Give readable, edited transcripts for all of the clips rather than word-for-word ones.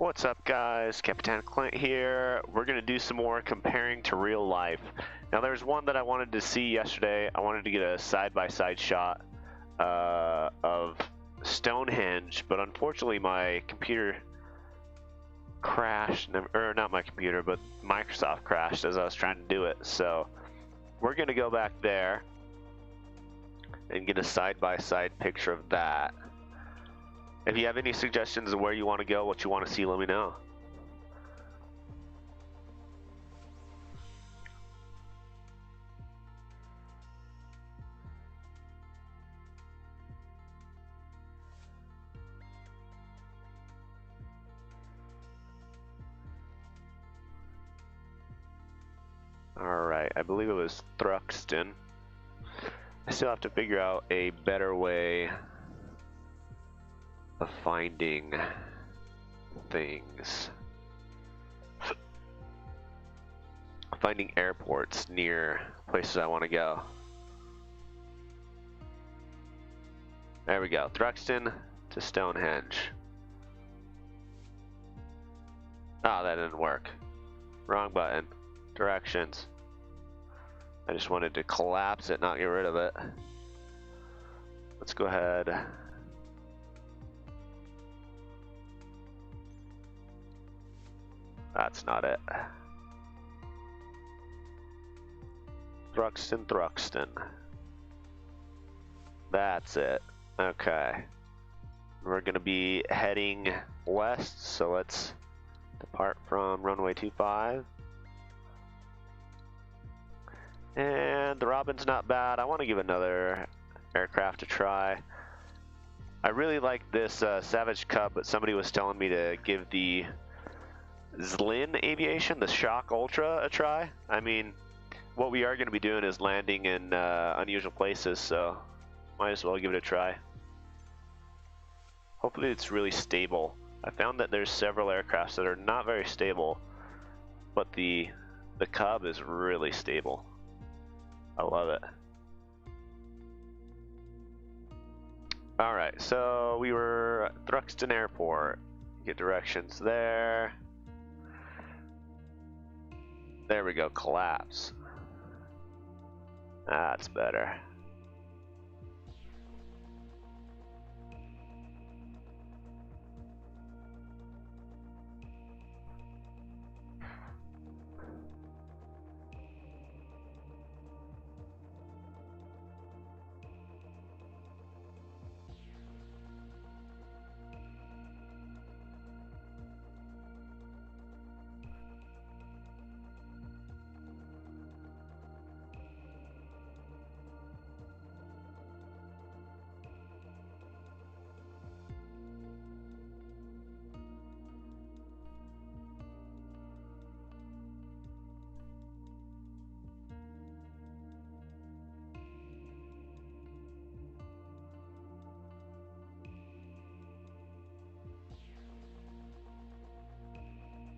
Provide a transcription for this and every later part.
What's up, guys? Captain Clint here. We're going to do some more comparing to real life. Now, there's one that I wanted to see yesterday. I wanted to get a side-by-side shot of Stonehenge, but unfortunately my computer crashed, or not my computer, but Microsoft crashed as I was trying to do it. So we're going to go back there and get a side-by-side picture of that. If you have any suggestions of where you want to go, what you want to see, let me know. Alright, I believe it was Thruxton. I still have to figure out a better way of finding things. Finding airports near places I want to go. There we go. Thruxton to Stonehenge. Ah, that didn't work. Wrong button. Directions. I just wanted to collapse it, not get rid of it. Let's go ahead. That's not it. Thruxton. That's it. Okay. We're gonna be heading west, so let's depart from runway 25. And the Robin's not bad. I want to give another aircraft a try. I really like this Savage Cub, but somebody was telling me to give the Zlin Aviation, the Shock Ultra, a try. I mean, what we are going to be doing is landing in unusual places, so might as well give it a try. Hopefully it's really stable. I found that there's several aircrafts that are not very stable, but the Cub is really stable. I love it. Alright, so we were at Thruxton Airport. Get directions there. There we go, collapse. That's better.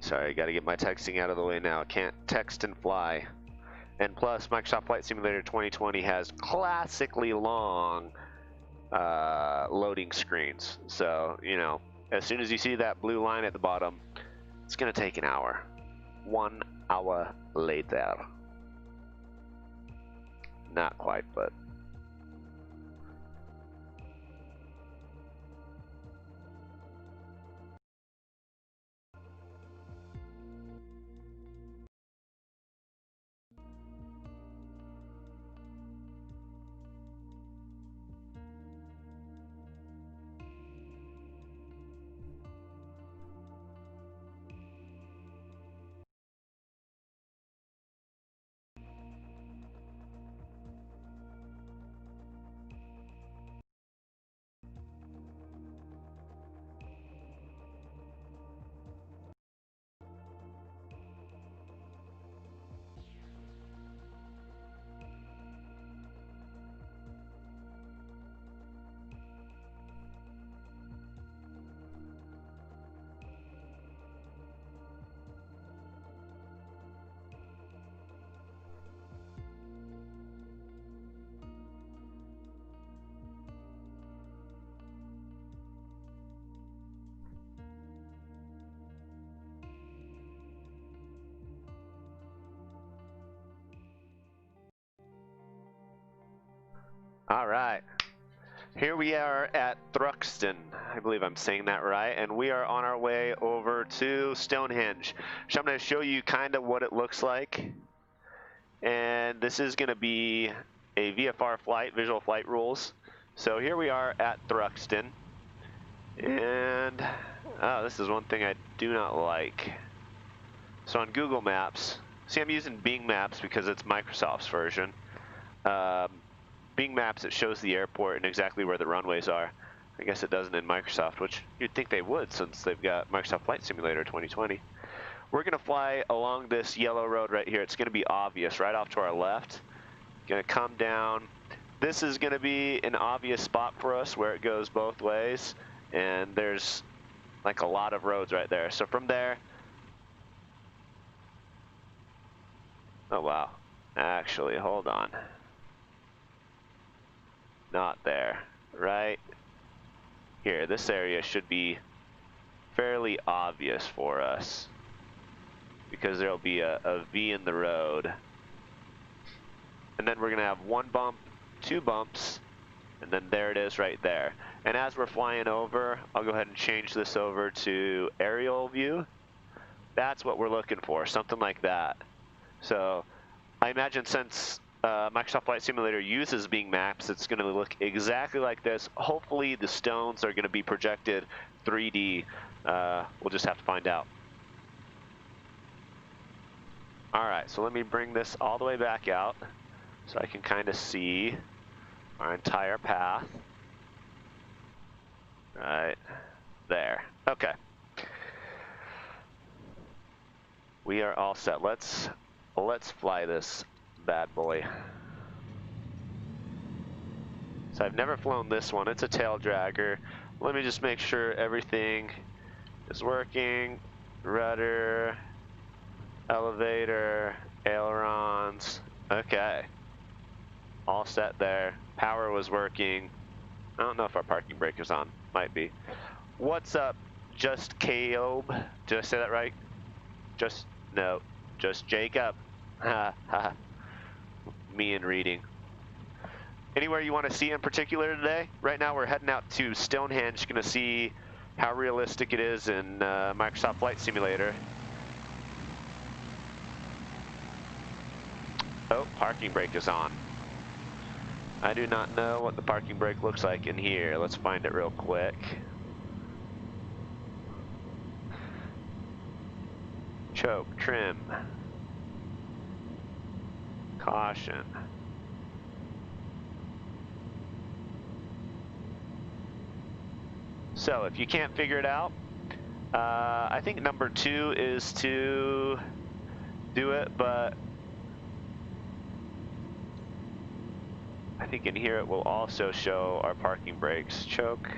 Sorry, I gotta get my texting out of the way now. I can't text and fly. And plus, Microsoft Flight Simulator 2020 has classically long loading screens. So, you know, as soon as you see that blue line at the bottom, it's gonna take an hour. 1 hour later. Not quite, but... All right. Here we are at Thruxton. I believe I'm saying that right. And we are on our way over to Stonehenge. So I'm going to show you kind of what it looks like. And this is going to be a VFR flight, visual flight rules. So here we are at Thruxton. And this is one thing I do not like. So on Google Maps, see, I'm using Bing Maps because it's Microsoft's version. Bing Maps, it shows the airport and exactly where the runways are. I guess it doesn't in Microsoft, which you'd think they would since they've got Microsoft Flight Simulator 2020. We're going to fly along this yellow road right here. It's going to be obvious right off to our left. Going to come down. This is going to be an obvious spot for us where it goes both ways. And there's like a lot of roads right there. So from there, oh wow, actually, hold on. Not there, right here. This area should be fairly obvious for us because there'll be a V in the road. And then we're gonna have one bump, two bumps, and then there it is right there. And as we're flying over, I'll go ahead and change this over to aerial view. That's what we're looking for, something like that. So I imagine since Microsoft Flight Simulator uses Bing Maps, it's going to look exactly like this. Hopefully the stones are going to be projected 3D. We'll just have to find out. Alright, so let me bring this all the way back out so I can kind of see our entire path. Right there. Okay. We are all set. Let's fly this bad boy. So I've never flown this one. It's a tail dragger. Let me just make sure everything is working. Rudder, elevator, ailerons. Okay. All set there. Power was working. I don't know if our parking brake is on. Might be. What's up, Just Jacob? Did I say that right? No, just Jacob. Ha ha. Me and reading. Anywhere you want to see in particular today? Right now we're heading out to Stonehenge, gonna see how realistic it is in Microsoft Flight Simulator. Oh, parking brake is on. I do not know what the parking brake looks like in here. Let's find it real quick. Choke, trim. Caution. So if you can't figure it out, I think number 2 is to do it, but I think in here it will also show our parking brakes. Choke,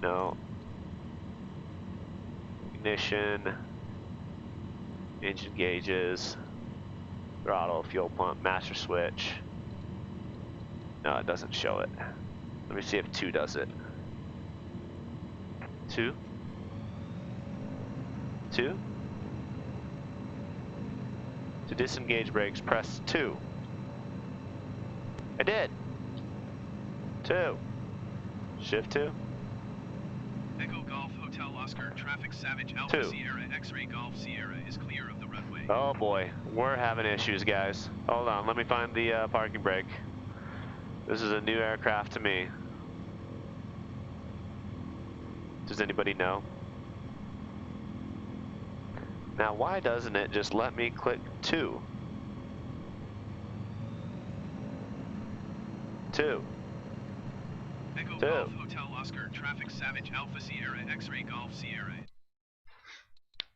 no. Ignition, engine gauges, throttle, fuel pump, master switch. No, it doesn't show it. Let me see if 2 does it. 2? 2? To disengage brakes, press 2. I did. 2. Shift 2. Echo Golf Hotel Oscar Traffic Savage Alpha Sierra X-Ray Golf Sierra is clear of the runway. Oh boy, we're having issues, guys. Hold on, let me find the parking brake. This is a new aircraft to me. Does anybody know? Now, why doesn't it just let me click 2? 2. Echo Golf Hotel Oscar Traffic Savage Alpha Sierra X-Ray Golf Sierra.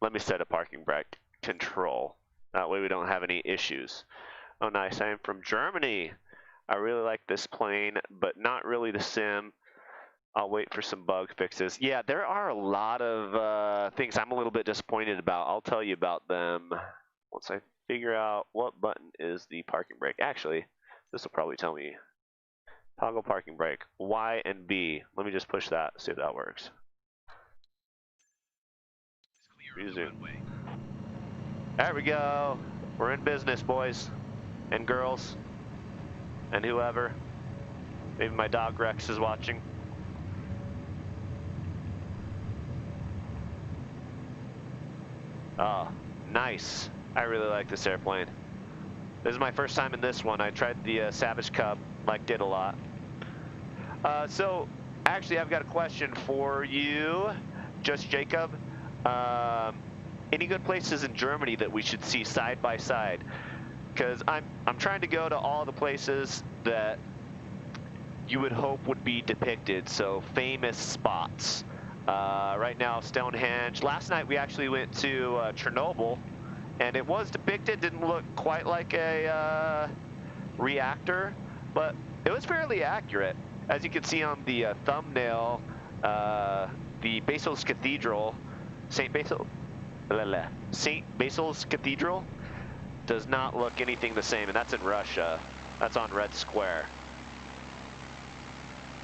Let me set a parking brake control. That way we don't have any issues. Oh nice, I am from Germany. I really like this plane, but not really the sim. I'll wait for some bug fixes. Yeah, there are a lot of things I'm a little bit disappointed about. I'll tell you about them once I figure out what button is the parking brake. Actually, this will probably tell me. Toggle parking brake, Y and B. Let me just push that, see if that works. Resume. There we go. We're in business, boys and girls and whoever. Maybe my dog Rex is watching. Oh, nice. I really like this airplane. This is my first time in this one. I tried the Savage Cub, liked it a lot. So, actually, I've got a question for you, Just Jacob. Any good places in Germany that we should see side by side? Because I'm trying to go to all the places that you would hope would be depicted, so famous spots. Right now, Stonehenge. Last night we actually went to Chernobyl, and it was depicted. Didn't look quite like a reactor, but it was fairly accurate. As you can see on the thumbnail, the Basil's Cathedral, St. Basil's Cathedral, does not look anything the same, and that's in Russia. That's on Red Square.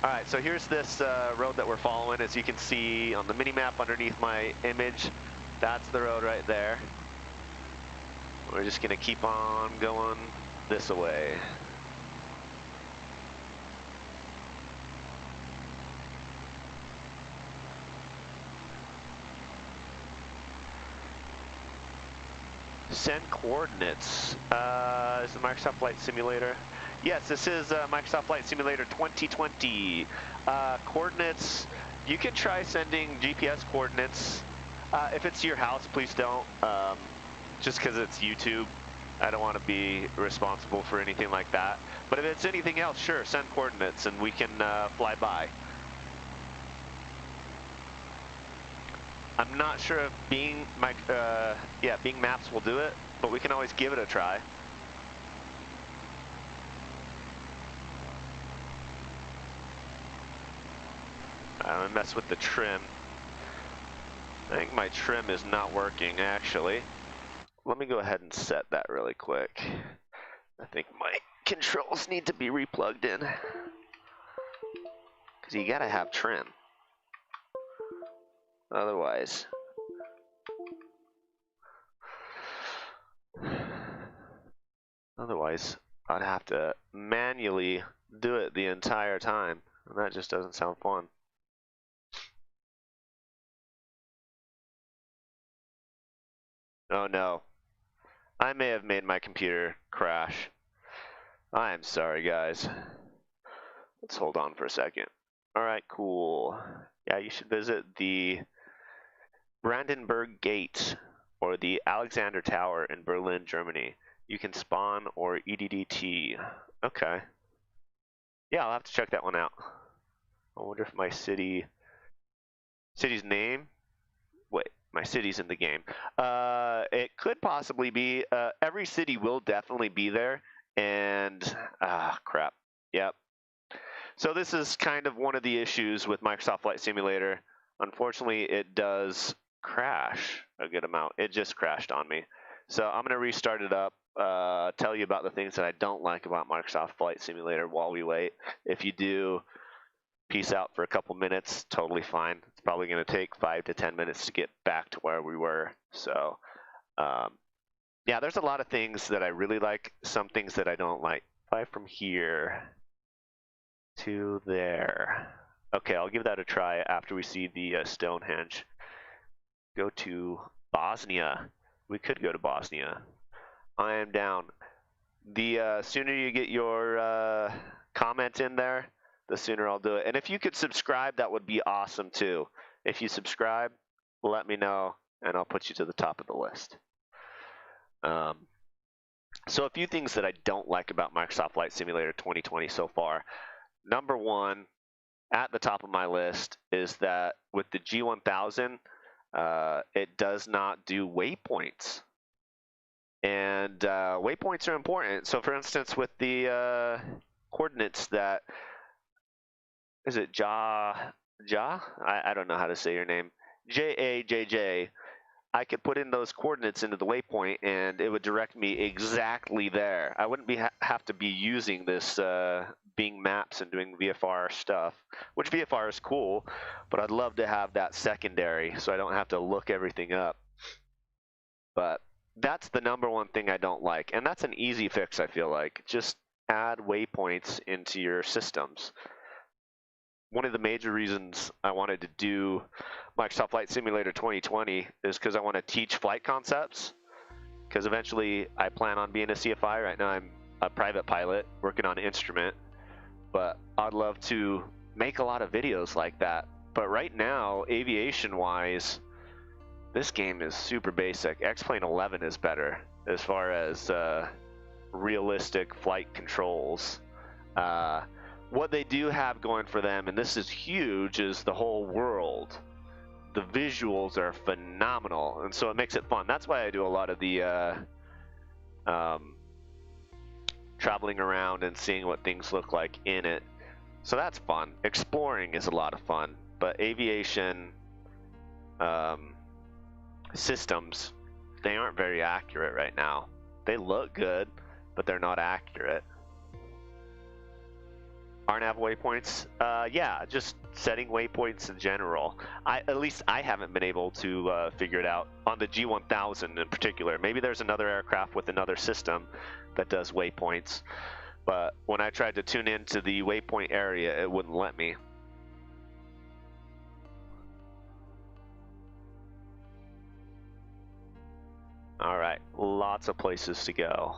All right, so here's this road that we're following. As you can see on the mini-map underneath my image, that's the road right there. We're just gonna keep on going this way. Send coordinates. Is the Microsoft Flight Simulator? Yes, this is Microsoft Flight Simulator 2020. Coordinates, you can try sending GPS coordinates. If it's your house, please don't. Just because it's YouTube, I don't want to be responsible for anything like that. But if it's anything else, sure, send coordinates and we can fly by. I'm not sure if Bing Maps will do it, but we can always give it a try. I'm gonna mess with the trim. I think my trim is not working, actually. Let me go ahead and set that really quick. I think my controls need to be replugged in. Because you gotta have trim. Otherwise, I'd have to manually do it the entire time, and that just doesn't sound fun. Oh no, I may have made my computer crash. I'm sorry, guys. Let's hold on for a second. All right, cool. Yeah, you should visit the Brandenburg Gate or the Alexander Tower in Berlin, Germany. You can spawn or EDDT. Okay. Yeah, I'll have to check that one out. I wonder if my city's name. Wait, my city's in the game. It could possibly be. Every city will definitely be there. And crap. Yep. So this is kind of one of the issues with Microsoft Flight Simulator. Unfortunately, it does crash a good amount. It just crashed on me. So I'm going to restart it up, tell you about the things that I don't like about Microsoft Flight Simulator while we wait. If you do, peace out for a couple minutes, totally fine. It's probably going to take 5 to 10 minutes to get back to where we were. So yeah, there's a lot of things that I really like, some things that I don't like. Fly from here to there. Okay, I'll give that a try after we see the Stonehenge. Go to Bosnia. We could go to Bosnia. I am down. The sooner you get your comment in there, the sooner I'll do it. And if you could subscribe, that would be awesome too. If you subscribe, let me know, and I'll put you to the top of the list. So a few things that I don't like about Microsoft Flight Simulator 2020 so far. Number one, at the top of my list, is that with the G1000, it does not do waypoints. And waypoints are important. So for instance, with the coordinates that, is it Ja? I don't know how to say your name. JAJJ. I could put in those coordinates into the waypoint and it would direct me exactly there. I wouldn't have to be using this Bing Maps and doing VFR stuff, which VFR is cool, but I'd love to have that secondary so I don't have to look everything up. But that's the number one thing I don't like, and that's an easy fix, I feel like. Just add waypoints into your systems. One of the major reasons I wanted to do Microsoft Flight Simulator 2020 is because I want to teach flight concepts, because eventually I plan on being a CFI. Right now I'm a private pilot working on an instrument, but I'd love to make a lot of videos like that. But right now, aviation-wise, this game is super basic. X-Plane 11 is better as far as realistic flight controls. What they do have going for them, and this is huge, is the whole world. The visuals are phenomenal, and so it makes it fun. That's why I do a lot of the traveling around and seeing what things look like in it. So that's fun. Exploring is a lot of fun, but aviation systems, they aren't very accurate right now. They look good, but they're not accurate. RNAV waypoints, yeah, just setting waypoints in general. At least I haven't been able to figure it out on the G1000 in particular. Maybe there's another aircraft with another system that does waypoints, but when I tried to tune into the waypoint area, it wouldn't let me. All right, lots of places to go.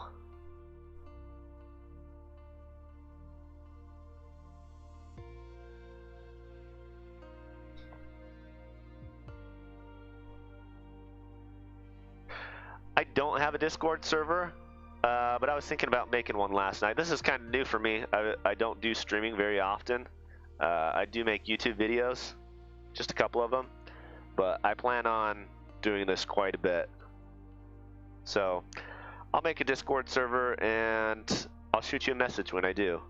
I don't have a Discord server, but I was thinking about making one last night. This is kind of new for me. I don't do streaming very often. I do make YouTube videos, just a couple of them, but I plan on doing this quite a bit. So I'll make a Discord server and I'll shoot you a message when I do.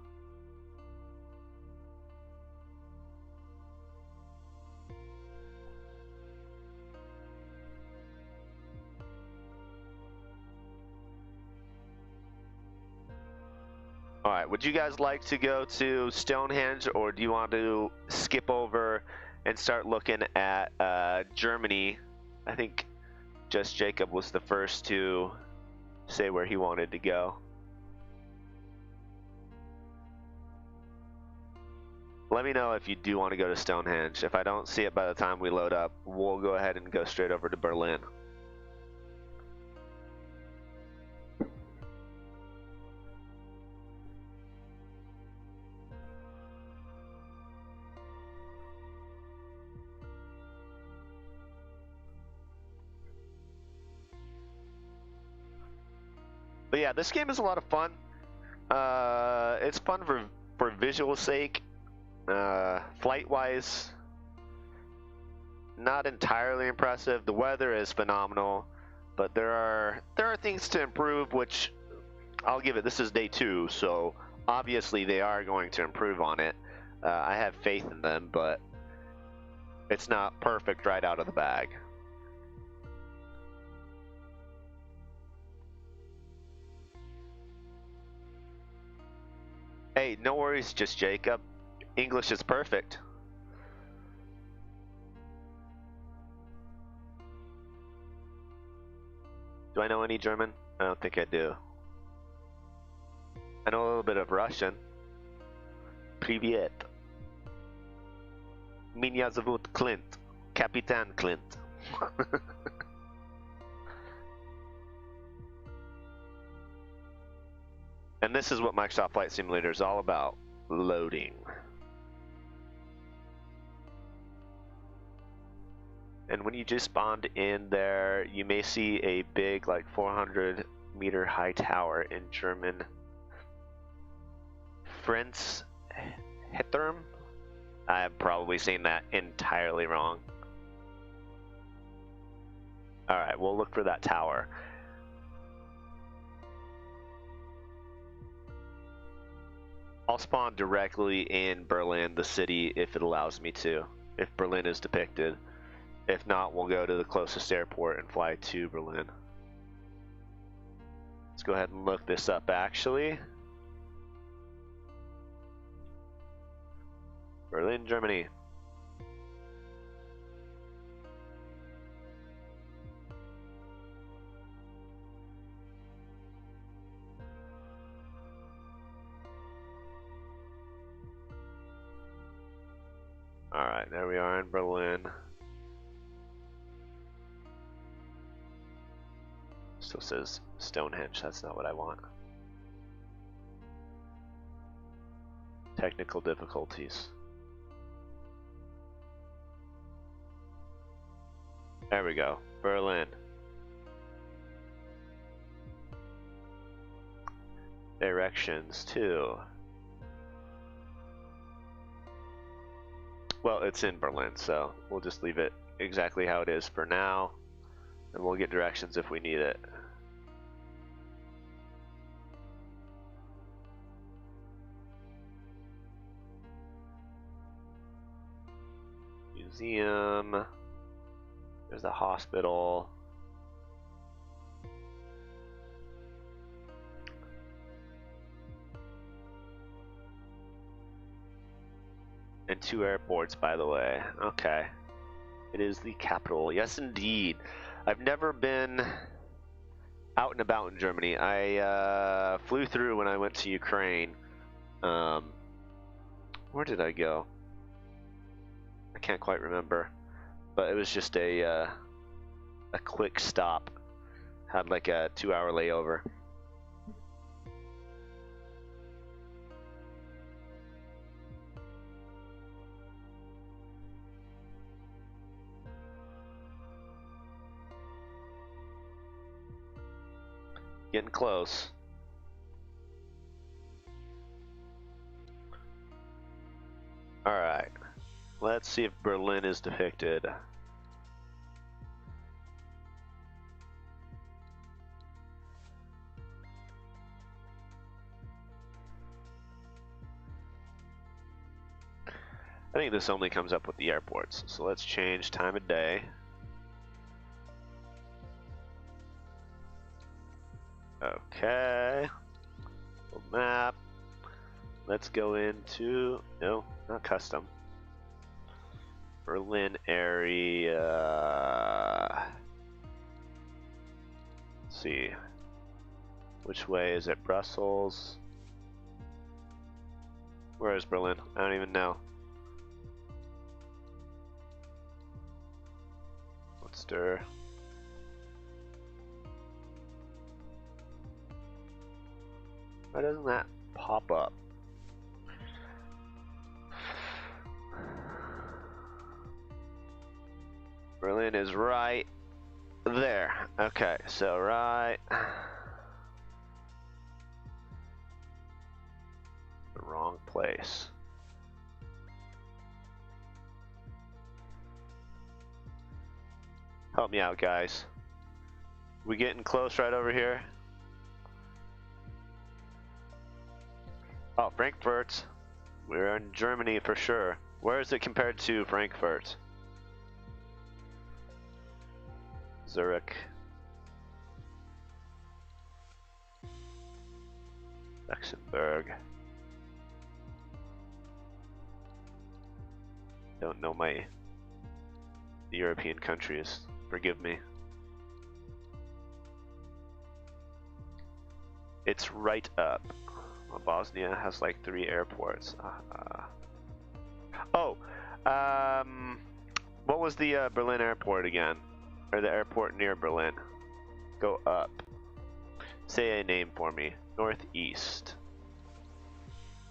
All right, would you guys like to go to Stonehenge, or do you want to skip over and start looking at Germany? I think Just Jacob was the first to say where he wanted to go. Let me know if you do want to go to Stonehenge. If I don't see it by the time we load up, we'll go ahead and go straight over to Berlin. But yeah, this game is a lot of fun. It's fun for visual sake. Flight-wise, not entirely impressive. The weather is phenomenal, but there are things to improve, which I'll give it. This is day 2, so obviously they are going to improve on it. I have faith in them, but it's not perfect right out of the bag. Hey, no worries, Just Jacob. English is perfect. Do I know any German? I don't think I do. I know a little bit of Russian. Привет. Меня зовут Clint. Kapitan Clint. And this is what Microsoft Flight Simulator is all about. Loading. And when you just spawned in there, you may see a big, like 400-meter high tower in German. Fritzhitterm? I'm probably saying that entirely wrong. Alright, we'll look for that tower. I'll spawn directly in Berlin, the city, if it allows me to, if Berlin is depicted. If not, we'll go to the closest airport and fly to Berlin. Let's go ahead and look this up, actually. Berlin, Germany. Alright, there we are in Berlin. Still says Stonehenge, that's not what I want. Technical difficulties. There we go, Berlin. Directions too. Well, it's in Berlin, so we'll just leave it exactly how it is for now, and we'll get directions if we need it. Museum. There's the hospital. And 2 airports, by the way. Okay. It is the capital. Yes, indeed. I've never been out and about in Germany. I flew through when I went to Ukraine. Where did I go? I can't quite remember. But it was just a quick stop. Had like a 2-hour layover. Getting close. Alright. Let's see if Berlin is depicted. I think this only comes up with the airports. So let's change time of day. Okay. Map. Let's go into, no, not custom. Berlin area. Let's see. Which way is it? Brussels? Where is Berlin? I don't even know. Munster. Why doesn't that pop up? Berlin is right there. Okay, so right. The wrong place. Help me out, guys. We getting close right over here? Oh, Frankfurt. We're in Germany for sure. Where is it compared to Frankfurt? Zurich. Luxembourg. Don't know my European countries. Forgive me. It's right up. Well, Bosnia has like 3 airports. What was the Berlin airport again? Or the airport near Berlin? Go up. Say a name for me. Northeast.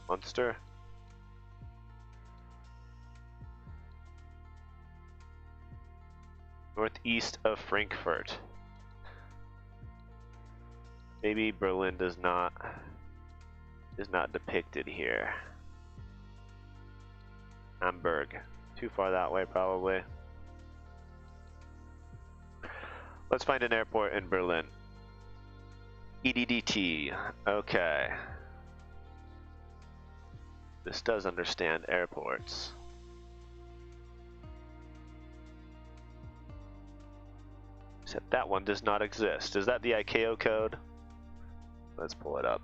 Munster? Northeast of Frankfurt. Maybe Berlin is not depicted here. Hamburg. Too far that way probably. Let's find an airport in Berlin. EDDT. Okay. This does understand airports. Except that one does not exist. Is that the ICAO code? Let's pull it up.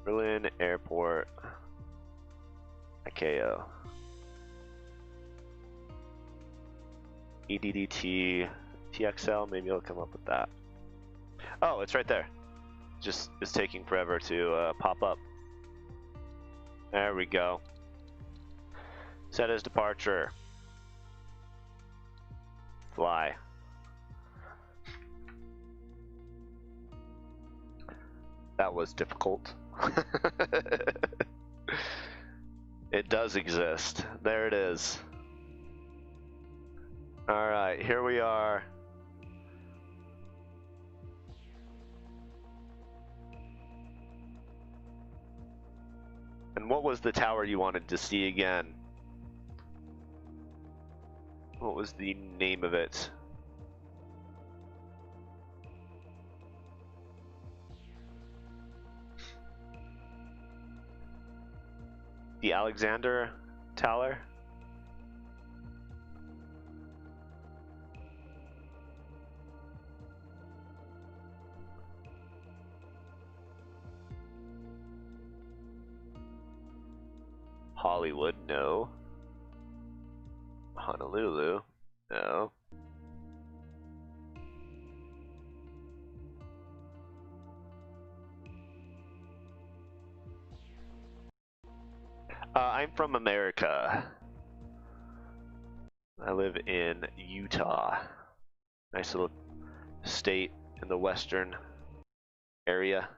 Berlin Airport. ICAO. EDDT. TXL, maybe it'll come up with that. Oh, it's right there. Just it's taking forever to pop up. There we go. Set as departure. Fly. That was difficult. It does exist. There it is. Alright, here we are. And what was the tower you wanted to see again? What was the name of it? The Alexander Tower? Hollywood, no. Honolulu, no. I'm from America. I live in Utah. Nice little state in the western area.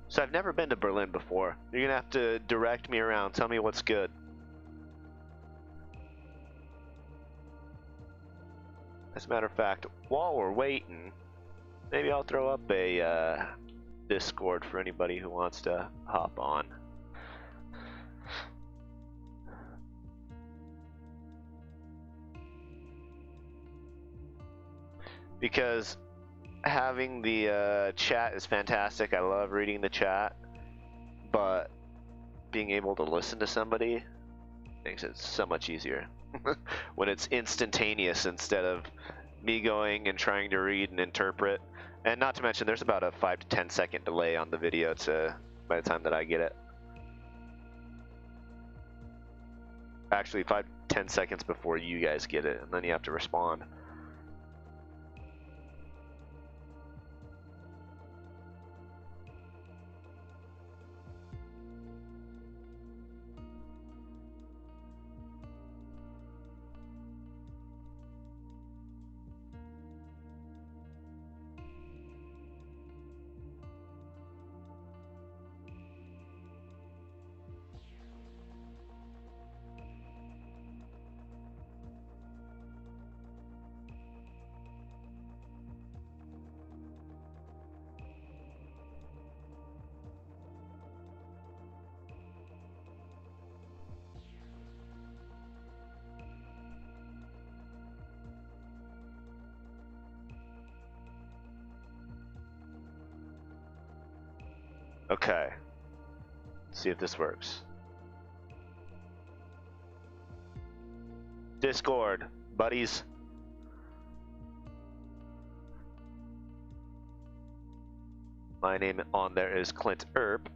So I've never been to Berlin before. You're gonna have to direct me around, tell me what's good. As a matter of fact, while we're waiting, maybe I'll throw up a Discord for anybody who wants to hop on. Because having the chat is fantastic. I love reading the chat, but being able to listen to somebody makes it so much easier when it's instantaneous instead of me going and trying to read and interpret. And not to mention, there's about a 5 to 10 second delay on the video by the time that I get it. Actually, 5 to 10 seconds before you guys get it, and then you have to respond. Okay, let's see if this works. Discord, buddies. My name on there is Clint Earp.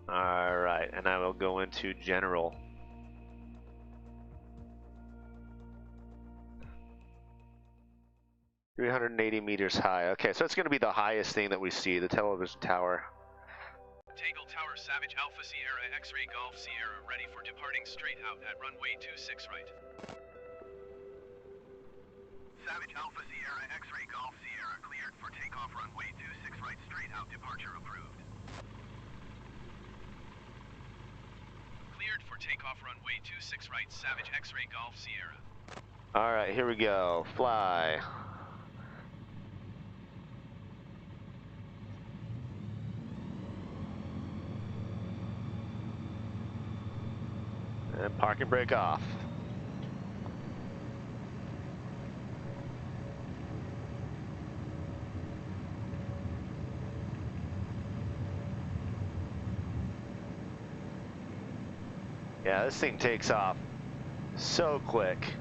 Alright, and I will go into general. $380 meters high. Okay, so it's going to be the highest thing that we see, the television tower. Tangle Tower, Savage Alpha Sierra, X-Ray Golf Sierra, ready for departing straight out at runway 26 right. Savage Alpha Sierra, X-Ray Golf Sierra, cleared for takeoff runway 26 right, straight out, departure approved. Cleared for takeoff runway 26 right, Savage X-Ray Golf Sierra. Alright, here we go. Fly. And park and brake off. Yeah, this thing takes off so quick.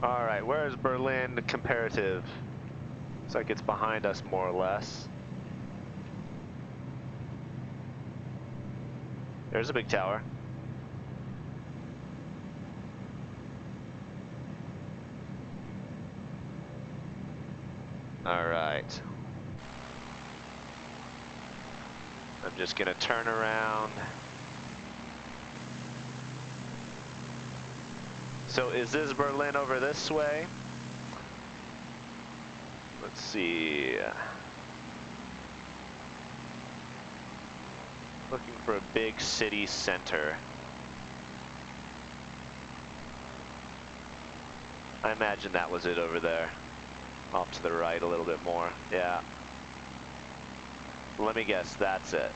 Alright, where's Berlin comparative? Looks like it's behind us more or less. There's a big tower. All right. I'm just gonna turn around. So is this Berlin over this way? Let's see. Looking for a big city center. I imagine that was it over there. Off to the right a little bit more. Yeah. Let me guess, that's it.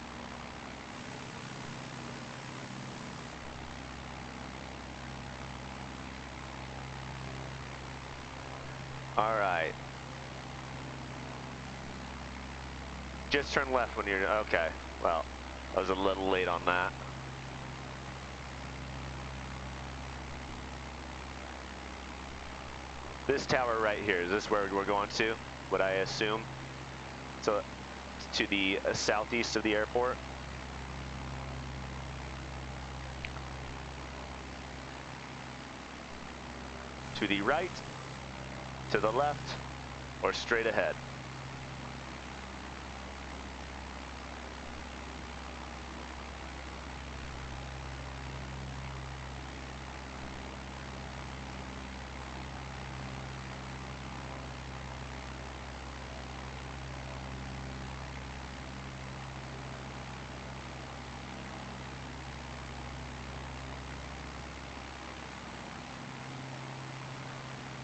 All right. Just turn left when you're, okay. Well, I was a little late on that. This tower right here, is this where we're going to? Would I assume? So, to the southeast of the airport? To the right, to the left, or straight ahead?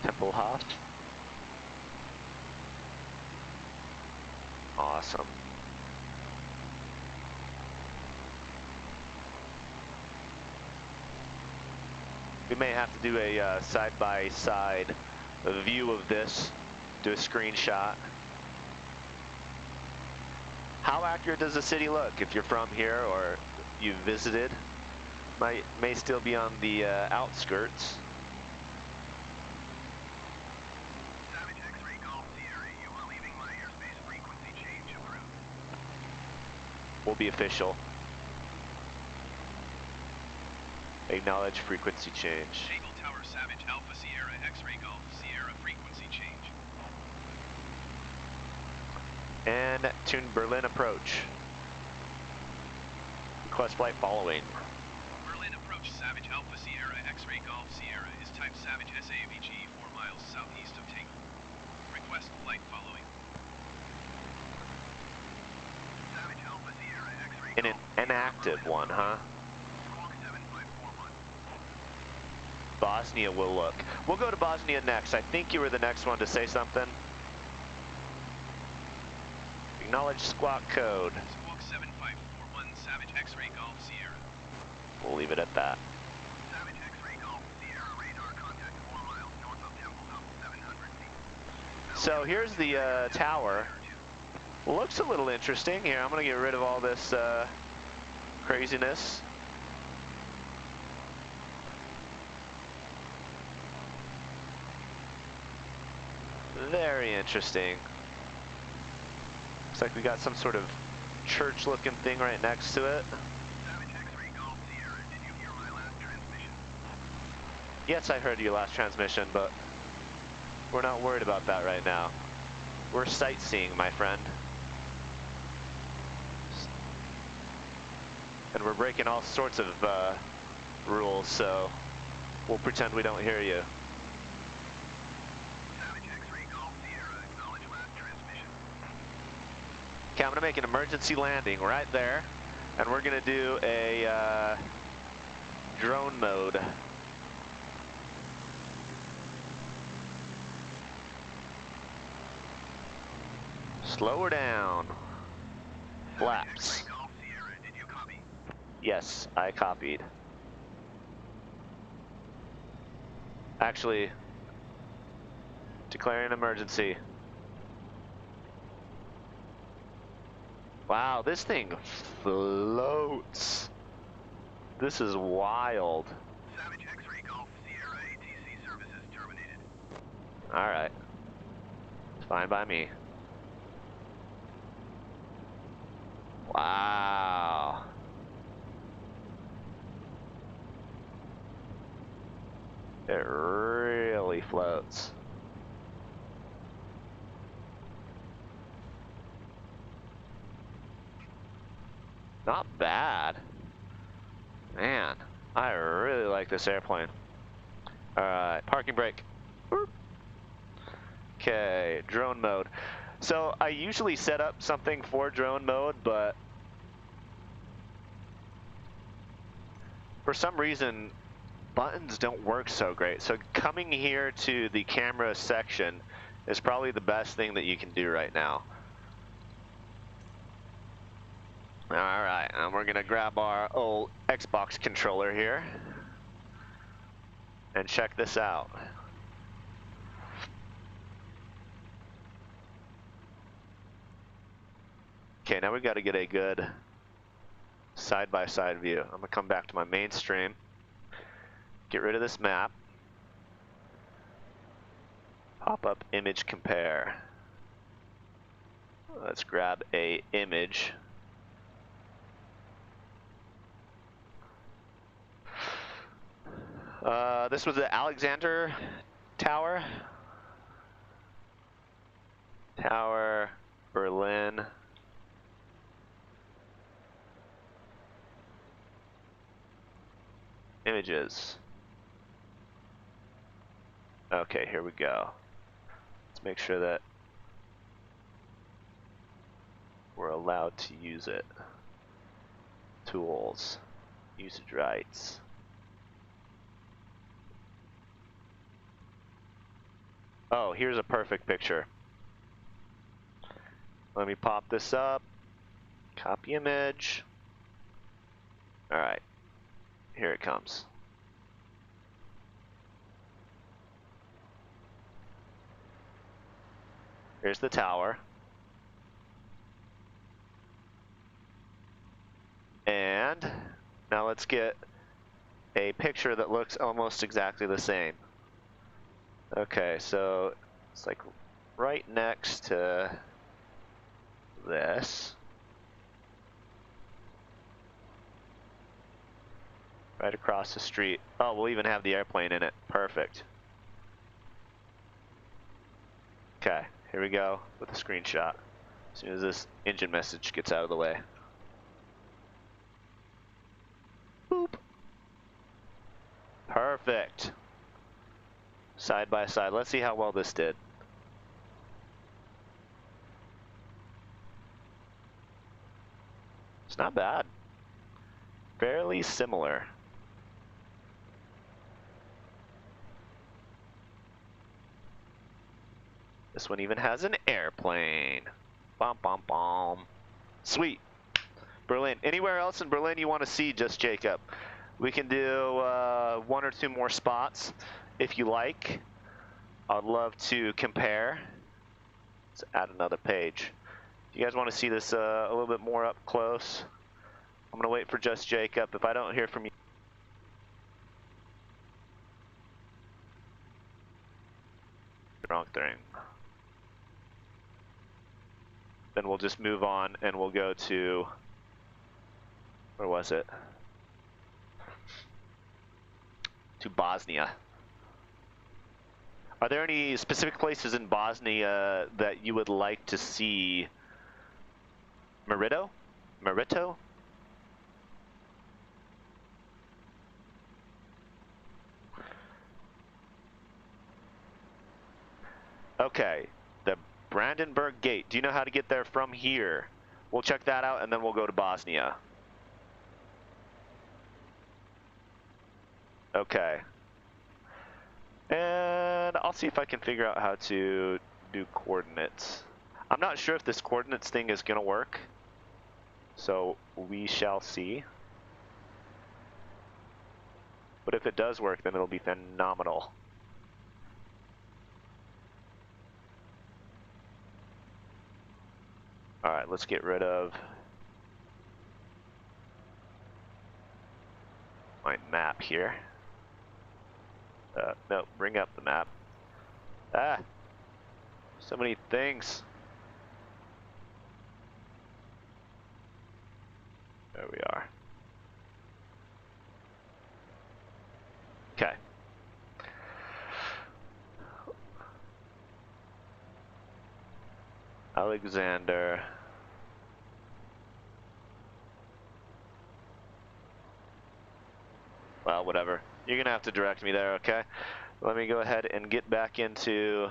Tempelhof. Awesome. We may have to do a side-by-side view of this, do a screenshot. How accurate does the city look if you're from here or you've visited? May still be on the outskirts. Will be official. Acknowledge frequency change. Naval Tower Savage Alpha Sierra X-Ray Golf Sierra frequency change. And tune Berlin approach. Request flight following. Berlin approach Savage Alpha Sierra X-Ray Golf Sierra is type Savage SAVG 4 miles southeast of Tank. Request flight following. Savage Alpha Sierra X-Ray In an inactive one, huh? Bosnia will look. We'll go to Bosnia next. I think you were the next one to say something. Acknowledge squawk code. Squawk 7541 Savage X-Ray Golf Sierra. We'll leave it at that. Savage X-Ray Golf Sierra radar contact 4 miles north of Tempelhof 700 feet. So here's the tower. Looks a little interesting. Here, I'm gonna get rid of all this craziness. Very interesting. Looks like we got some sort of church-looking thing right next to it. Savage X-Ray Golf Sierra, did you hear my last transmission? Yes, I heard your last transmission, but we're not worried about that right now. We're sightseeing, my friend. And we're breaking all sorts of rules, so we'll pretend we don't hear you. Okay, I'm gonna make an emergency landing right there, and we're gonna do a drone mode. Slow her down. Flaps. Yes, I copied. Actually, declaring an emergency. Wow, this thing floats. This is wild. Savage X-Ray Golf Sierra ATC services terminated. All right. Fine by me. Wow. It really floats. Not bad. Man, I really like this airplane. Alright, parking brake. Okay, drone mode. So I usually set up something for drone mode, but for some reason, buttons don't work so great. So coming here to the camera section is probably the best thing that you can do right now. Alright, and we're gonna grab our old Xbox controller here and check this out. Okay, now we've got to get a good side-by-side view. I'm gonna come back to my main stream, get rid of this map, pop up image compare. Let's grab a image. This was the Alexander Tower. Tower, Berlin. Images. Okay, here we go. Let's make sure that we're allowed to use it. Tools, usage rights. Oh, here's a perfect picture. Let me pop this up. Copy image. All right, here it comes. Here's the tower. And now let's get a picture that looks almost exactly the same. Okay, so it's like right next to this. Right across the street. Oh, we'll even have the airplane in it. Perfect. Okay, here we go with a screenshot. As soon as this engine message gets out of the way. Boop. Perfect. Side by side. Let's see how well this did. It's not bad. Fairly similar. This one even has an airplane. Bom, bom, bom. Sweet. Berlin. Anywhere else in Berlin you want to see, just Jacob? We can do 1 or 2 more spots if you like. I'd love to compare. Let's add another page. If you guys want to see this a little bit more up close, I'm going to wait for just Jacob. If I don't hear from you, wrong thing. Then we'll just move on and we'll go to, where was it? To Bosnia. Are there any specific places in Bosnia that you would like to see? Merito? Merito? Okay, the Brandenburg Gate. Do you know how to get there from here? We'll check that out and then we'll go to Bosnia. Okay. And I'll see if I can figure out how to do coordinates. I'm not sure if this coordinates thing is going to work. So we shall see. But if it does work, then it'll be phenomenal. Alright, let's get rid of my map here. No, bring up the map. Ah! So many things. There we are. Okay. Alexander. You're gonna have to direct me there, okay? Let me go ahead and get back into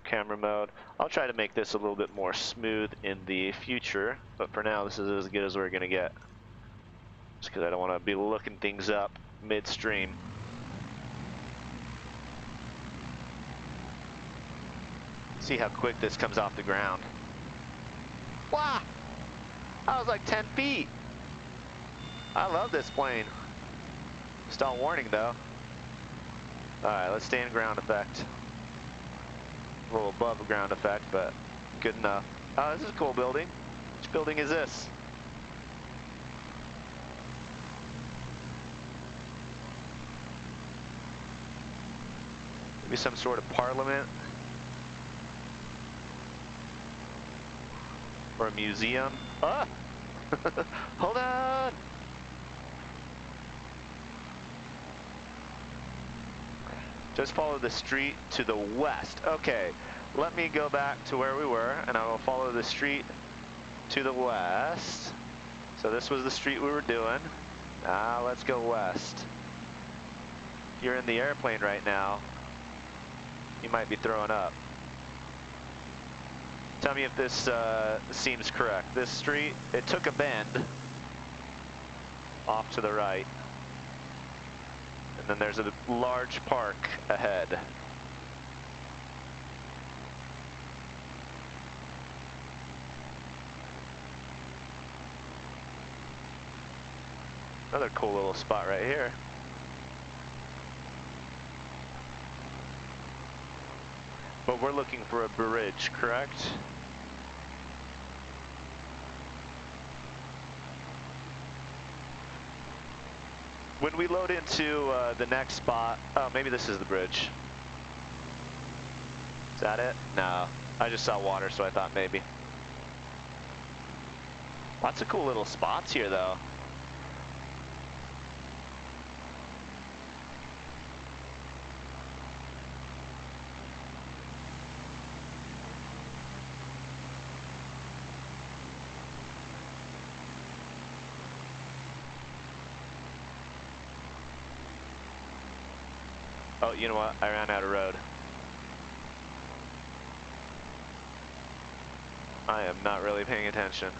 camera mode. I'll try to make this a little bit more smooth in the future, but for now this is as good as we're gonna get. Just because I don't want to be looking things up midstream. See how quick this comes off the ground. Wow! I was like 10 feet! I love this plane. Stall warning though. Alright, let's stay in ground effect. A little above ground effect, but good enough. Oh, this is a cool building. Which building is this? Maybe some sort of parliament? Or a museum? Ah! Hold on! Just follow the street to the west. Okay, let me go back to where we were, and I will follow the street to the west. So this was the street we were doing. Now let's go west. If you're in the airplane right now, you might be throwing up. Tell me if this seems correct. This street, it took a bend off to the right. And then there's a large park ahead. Another cool little spot right here. But we're looking for a bridge, correct? When we load into the next spot, oh, maybe this is the bridge. Is that it? No, I just saw water, so I thought maybe. Lots of cool little spots here, though. Oh, you know what? I ran out of road. I am not really paying attention.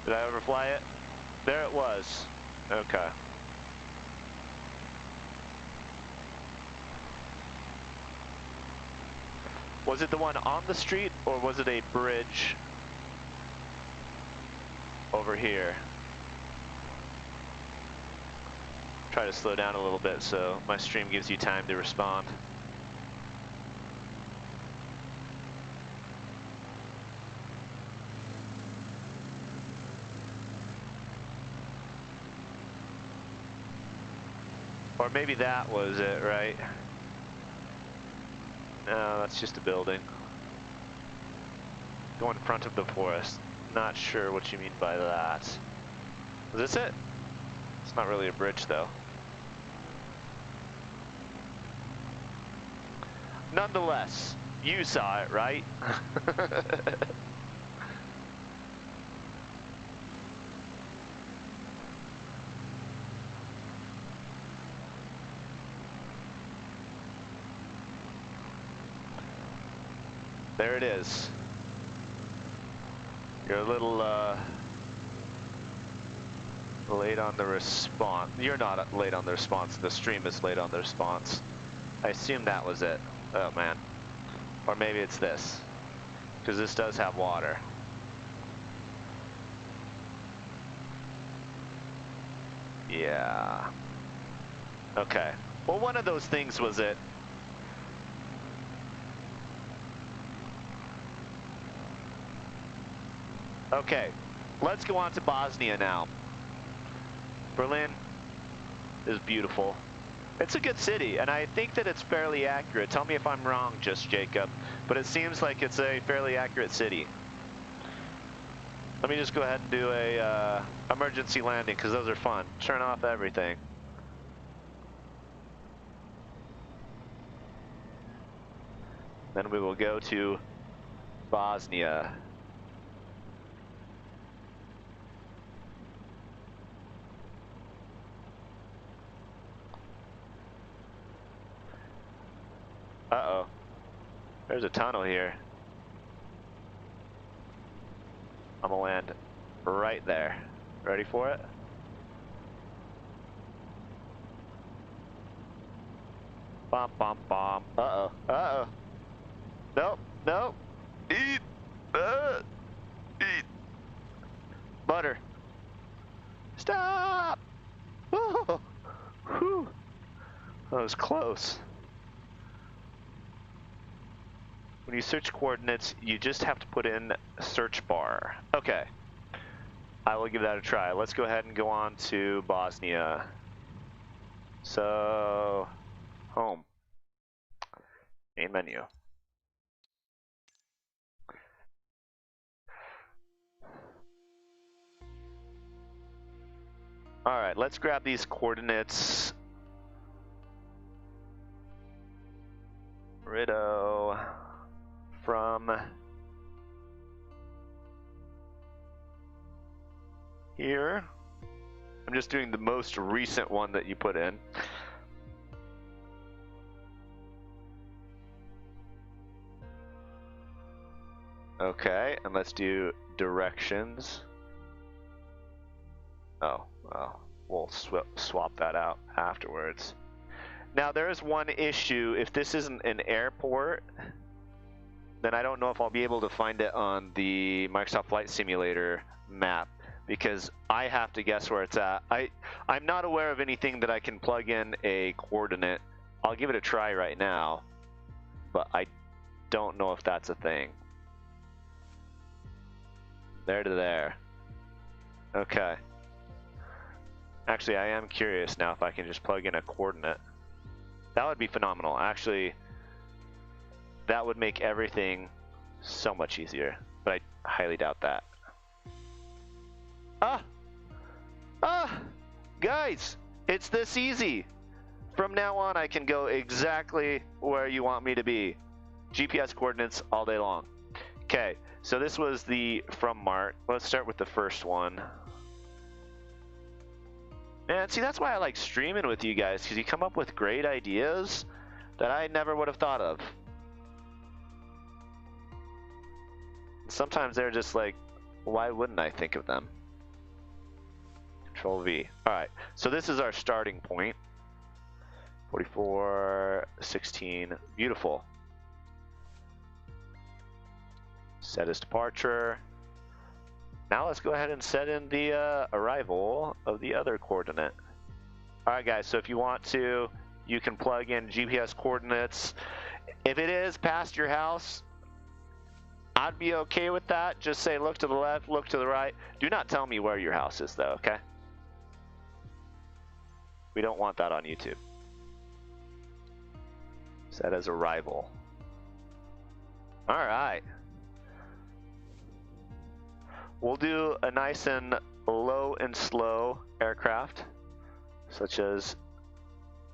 Did I overfly it? There it was. Okay. Was it the one on the street, or was it a bridge over here? Try to slow down a little bit so my stream gives you time to respond. Or maybe that was it, right? No, that's just a building. Go in front of the forest. Not sure what you mean by that. Was this it? It's not really a bridge though. Nonetheless, you saw it, right? There it is. You're a little late on the response. You're not late on the response. The stream is late on the response. I assume that was it. Oh man. Or maybe it's this. Because this does have water. Yeah. Okay. Well, one of those things was it. Okay. Let's go on to Bosnia now. Berlin is beautiful. It's a good city, and I think that it's fairly accurate. Tell me if I'm wrong, just Jacob, but it seems like it's a fairly accurate city. Let me just go ahead and do a emergency landing, because those are fun. Turn off everything. Then we will go to Bosnia. Uh-oh. There's a tunnel here. I'm gonna land right there. Ready for it? Bom, bom, bom. Uh-oh. Uh-oh. Nope. Nope. Eat. Eat. Butter. Stop! Whoa. Whew. That was close. When you search coordinates, you just have to put in search bar. Okay. I will give that a try. Let's go ahead and go on to Bosnia. So, home. Main menu. Alright, let's grab these coordinates. Rideau from here. I'm just doing the most recent one that you put in. Okay, and let's do directions. Oh, well, we'll swap that out afterwards. Now, there is one issue. If this isn't an airport, then I don't know if I'll be able to find it on the Microsoft Flight Simulator map, because I have to guess where it's at. I'm not aware of anything that I can plug in a coordinate. I'll give it a try right now, but I don't know if that's a thing. There to there. Okay. Actually, I am curious now if I can just plug in a coordinate. That would be phenomenal. Actually, that would make everything so much easier, but I highly doubt that. Guys, it's this easy. From now on, I can go exactly where you want me to be. GPS coordinates all day long. Okay, so this was the from mark. Let's start with the first one. Man, see, that's why I like streaming with you guys, because you come up with great ideas that I never would have thought of. Sometimes they're just like, why wouldn't I think of them? Control V. Alright, so this is our starting point. 44, 16, beautiful. Set as departure. Now let's go ahead and set in the arrival of the other coordinate. Alright guys, so if you want to, you can plug in GPS coordinates. If it is past your house, I'd be okay with that. Just say look to the left, look to the right. Do not tell me where your house is though, okay? We don't want that on YouTube. Set as arrival. Alright. We'll do a nice and low and slow aircraft, such as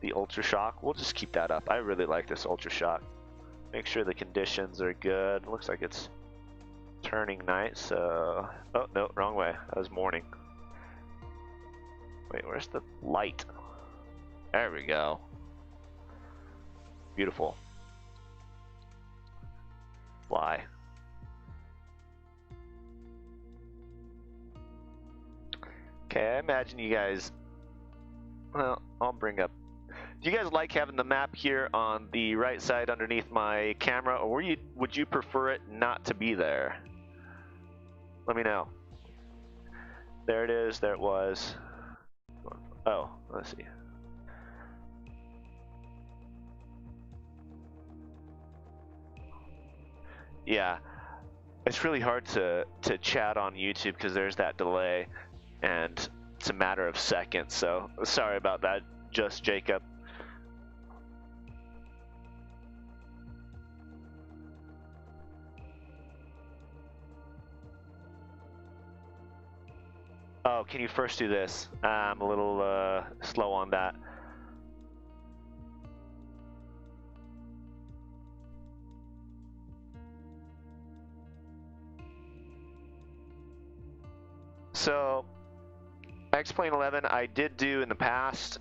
the Ultrashock. We'll just keep that up. I really like this Ultrashock. Make sure the conditions are good. Looks like it's turning night, so... Oh, no, wrong way. That was morning. Wait, where's the light? There we go. Beautiful. Fly. Okay, I imagine you guys... Well, I'll bring up... Do you guys like having the map here on the right side underneath my camera, or would you prefer it not to be there? Let me know. There it is, there it was. Oh, let's see. Yeah, it's really hard to chat on YouTube because there's that delay, and it's a matter of seconds, so sorry about that, just Jacob. Oh, can you first do this? I'm a little slow on that. So, X-Plane 11 I did do in the past.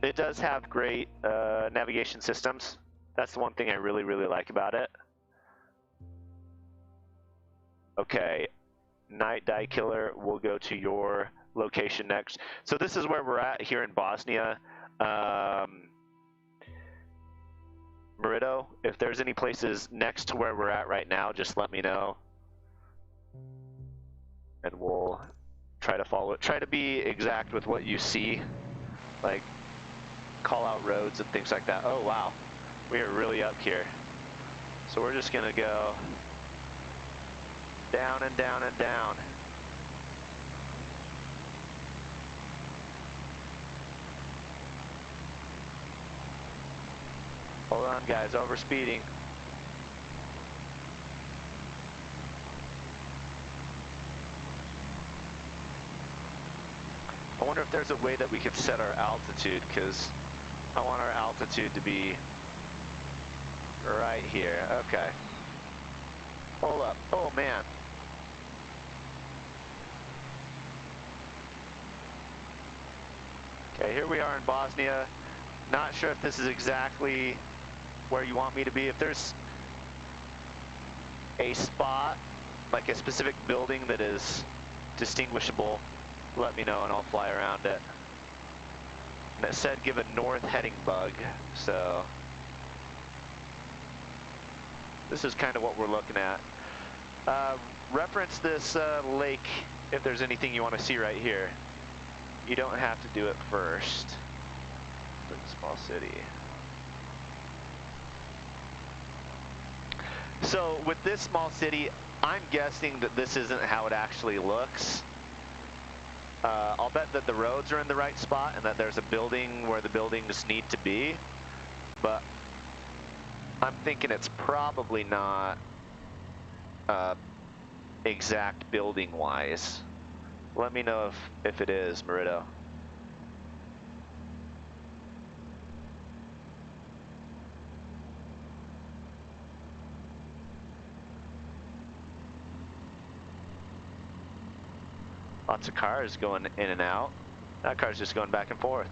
It does have great navigation systems. That's the one thing I really, really like about it. Okay, Night Die Killer, we'll go to your location next. So this is where we're at here in Bosnia. Merito, if there's any places next to where we're at right now, just let me know. And we'll try to follow it. Try to be exact with what you see. Like, call out roads and things like that. Oh, wow. We are really up here. So we're just gonna go down and down and down. Hold on, guys, overspeeding. I wonder if there's a way that we could set our altitude, because I want our altitude to be right here. Okay. Hold up. Oh, man. Okay, here we are in Bosnia. Not sure if this is exactly where you want me to be. If there's a spot, like a specific building that is distinguishable, let me know and I'll fly around it. And it said give a north heading bug, so this is kind of what we're looking at. Reference this lake if there's anything you want to see right here. You don't have to do it first. Small city. So with this small city, I'm guessing that this isn't how it actually looks. I'll bet that the roads are in the right spot and that there's a building where the buildings need to be, but I'm thinking it's probably not exact building wise. Let me know if it is, Merito. Lots of cars going in and out. That car's just going back and forth.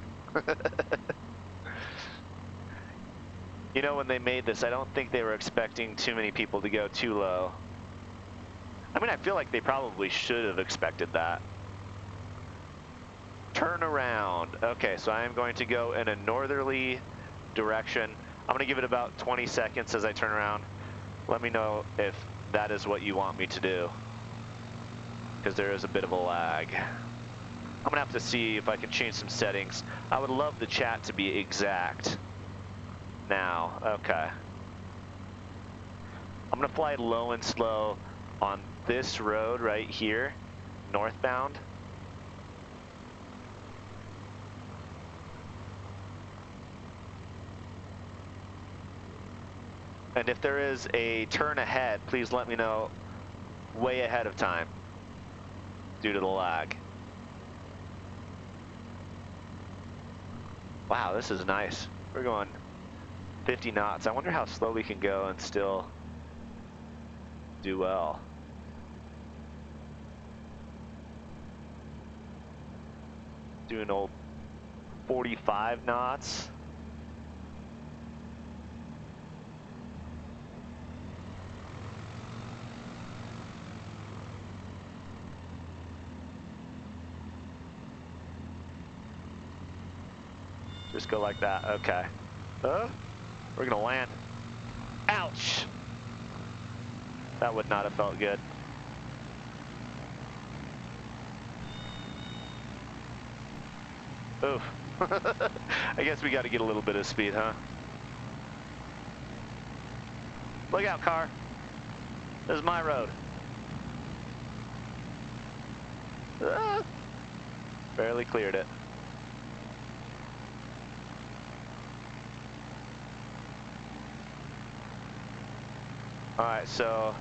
You know, when they made this, I don't think they were expecting too many people to go too low. I mean, I feel like they probably should have expected that. Turn around. Okay, so I am going to go in a northerly direction. I'm going to give it about 20 seconds as I turn around. Let me know if that is what you want me to do, because there is a bit of a lag. I'm gonna have to see if I can change some settings. I would love the chat to be exact. Now, okay. I'm gonna fly low and slow on this road right here, northbound. And if there is a turn ahead, please let me know way ahead of time due to the lag. Wow, this is nice. We're going 50 knots. I wonder how slow we can go and still do well. Doing old 45 knots. Just go like that, okay. We're gonna land. Ouch! That would not have felt good. Oof. I guess we gotta get a little bit of speed, huh? Look out, car. This is my road. Barely cleared it. All right, so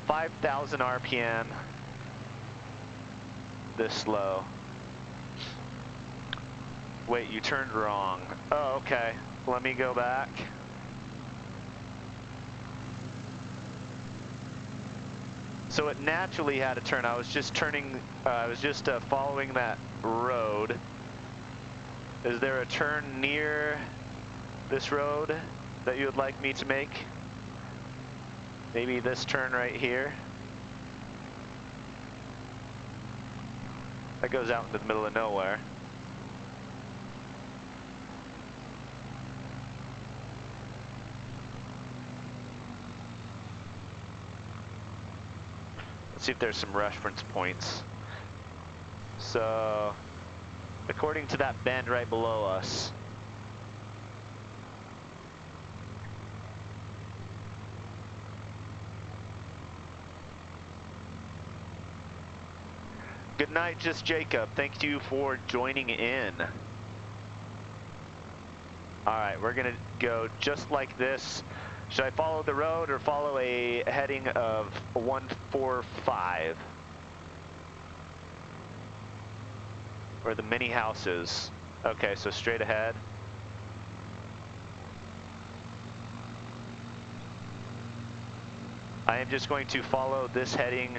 5,000 RPM, this slow. Wait, you turned wrong. Oh, okay, let me go back. So it naturally had to turn. I was just turning, I was just following that road. Is there a turn near this road that you would like me to make? Maybe this turn right here? That goes out into the middle of nowhere. Let's see if there's some reference points. So, according to that bend right below us, good night, just Jacob. Thank you for joining in. All right, we're gonna go just like this. Should I follow the road or follow a heading of 145? Where the mini houses. Okay, so straight ahead. I am just going to follow this heading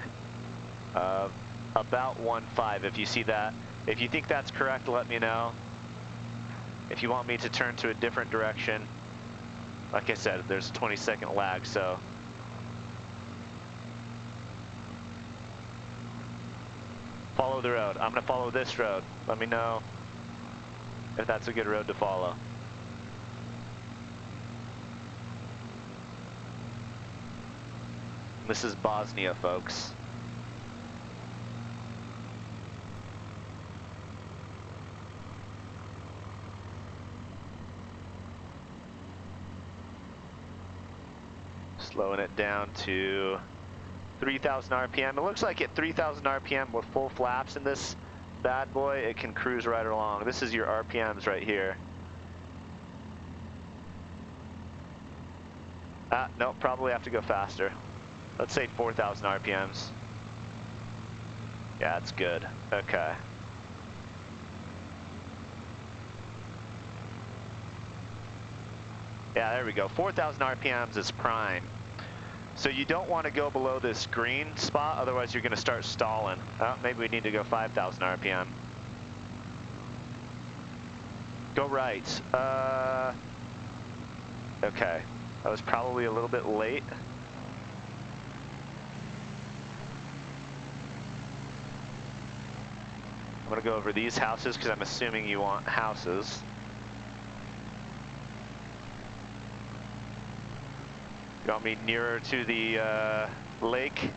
of about 1.5, if you see that. If you think that's correct, let me know. If you want me to turn to a different direction, like I said, there's a 20-second lag, so. Follow the road. I'm gonna follow this road. Let me know if that's a good road to follow. This is Bosnia, folks. Slowing it down to 3,000 RPM. It looks like at 3,000 RPM with full flaps in this bad boy, it can cruise right along. This is your RPMs right here. No, probably have to go faster. Let's say 4,000 RPMs. Yeah, it's good. Okay. Yeah, there we go. 4,000 RPMs is prime. So you don't want to go below this green spot, otherwise you're going to start stalling. Oh, maybe we need to go 5,000 RPM. Go right. Okay. I was probably a little bit late. I'm going to go over these houses because I'm assuming you want houses. You want me nearer to the lake?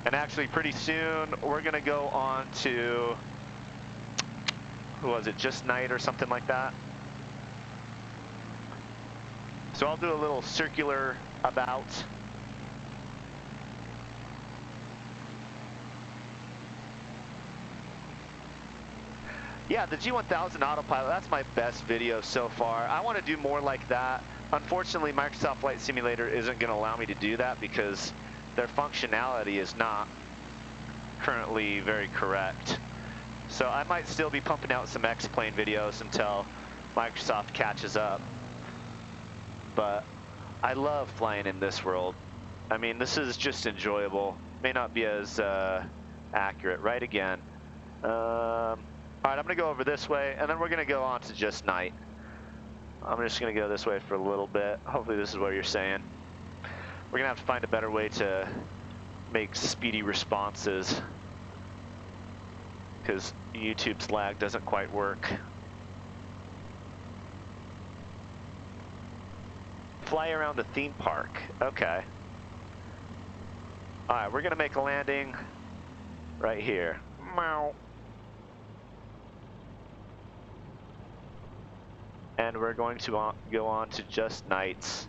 And actually pretty soon we're gonna go on to, who was it, Just Night or something like that? So I'll do a little circular about. Yeah, the G1000 autopilot, that's my best video so far. I want to do more like that. Unfortunately, Microsoft Flight Simulator isn't going to allow me to do that because their functionality is not currently very correct. So I might still be pumping out some X-Plane videos until Microsoft catches up. But I love flying in this world. I mean, this is just enjoyable. May not be as accurate. Right again. All right, I'm going to go over this way, and then we're going to go on to Just Night. I'm just going to go this way for a little bit. Hopefully this is what you're saying. We're going to have to find a better way to make speedy responses because YouTube's lag doesn't quite work. Fly around the theme park. Okay. All right, we're going to make a landing right here. Meow. And we're going to go on to Just Night's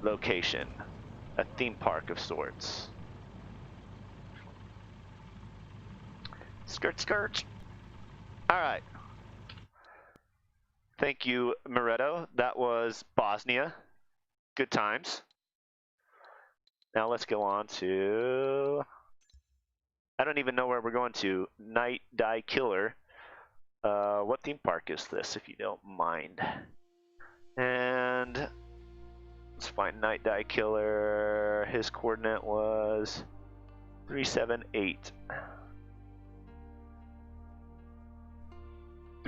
location, a theme park of sorts. Skirt, skirt. All right. Thank you, Moretto. That was Bosnia. Good times. Now let's go on to, I don't even know where we're going to, Night Die Killer. What theme park is this, if you don't mind? And let's find Night Die Killer. His coordinate was 378.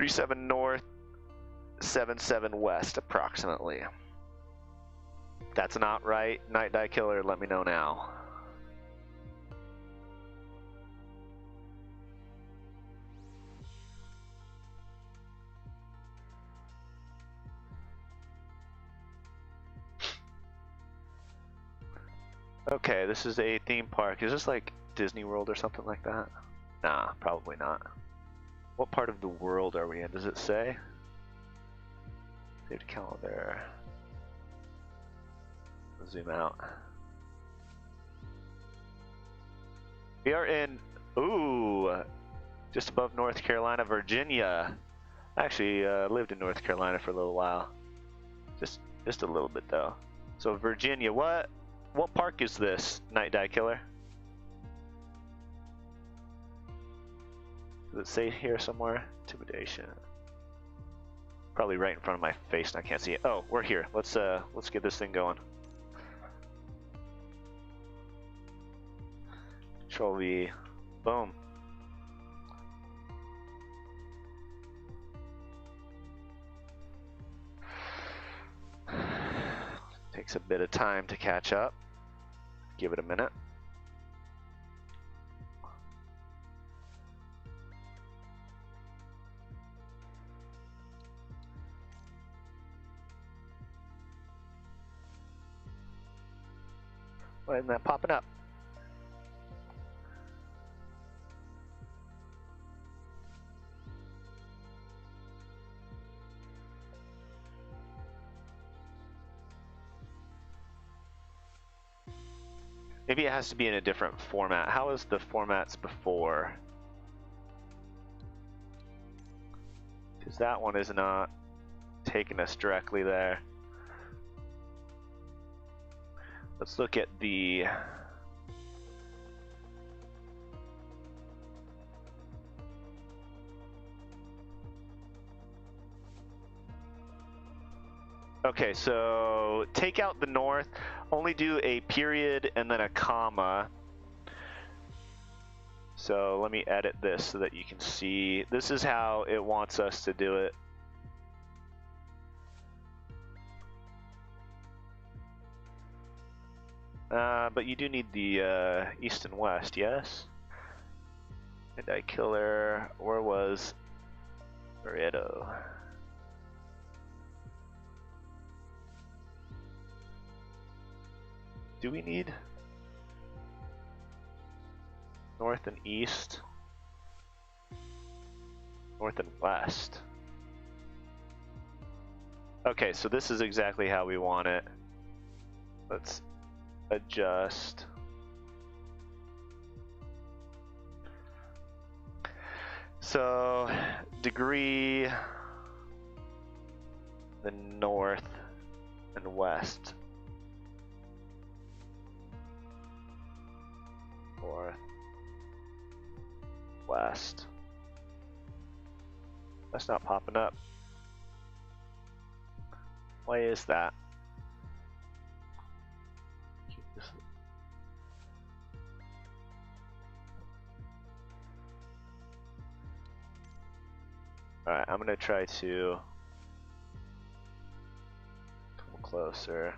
37 north, 77 west, approximately. That's not right. Night Die Killer, let me know now. Okay, this is a theme park. Is this like Disney World or something like that? Nah, probably not. What part of the world are we in? Does it say? Saved calendar. Zoom out. We are in, ooh, just above North Carolina, Virginia. I actually lived in North Carolina for a little while. Just a little bit though. So Virginia, what park is this, Night Die Killer? Does it say here somewhere? Intimidation. Probably right in front of my face and I can't see it. Oh, we're here. Let's get this thing going. Control V. Boom. Takes a bit of time to catch up. Give it a minute. Why isn't that popping up? Maybe it has to be in a different format. How is the formats before? Because that one is not taking us directly there. Let's look at the okay, so take out the north, only do a period and then a comma. So let me edit this so that you can see. This is how it wants us to do it. But you do need the east and west, yes? And I killer, where was Loretto? Do we need north and east? North and west. Okay, so this is exactly how we want it. Let's adjust. So degree, the north and west. North, west. That's not popping up. Why is that? Alright, I'm gonna try to come closer.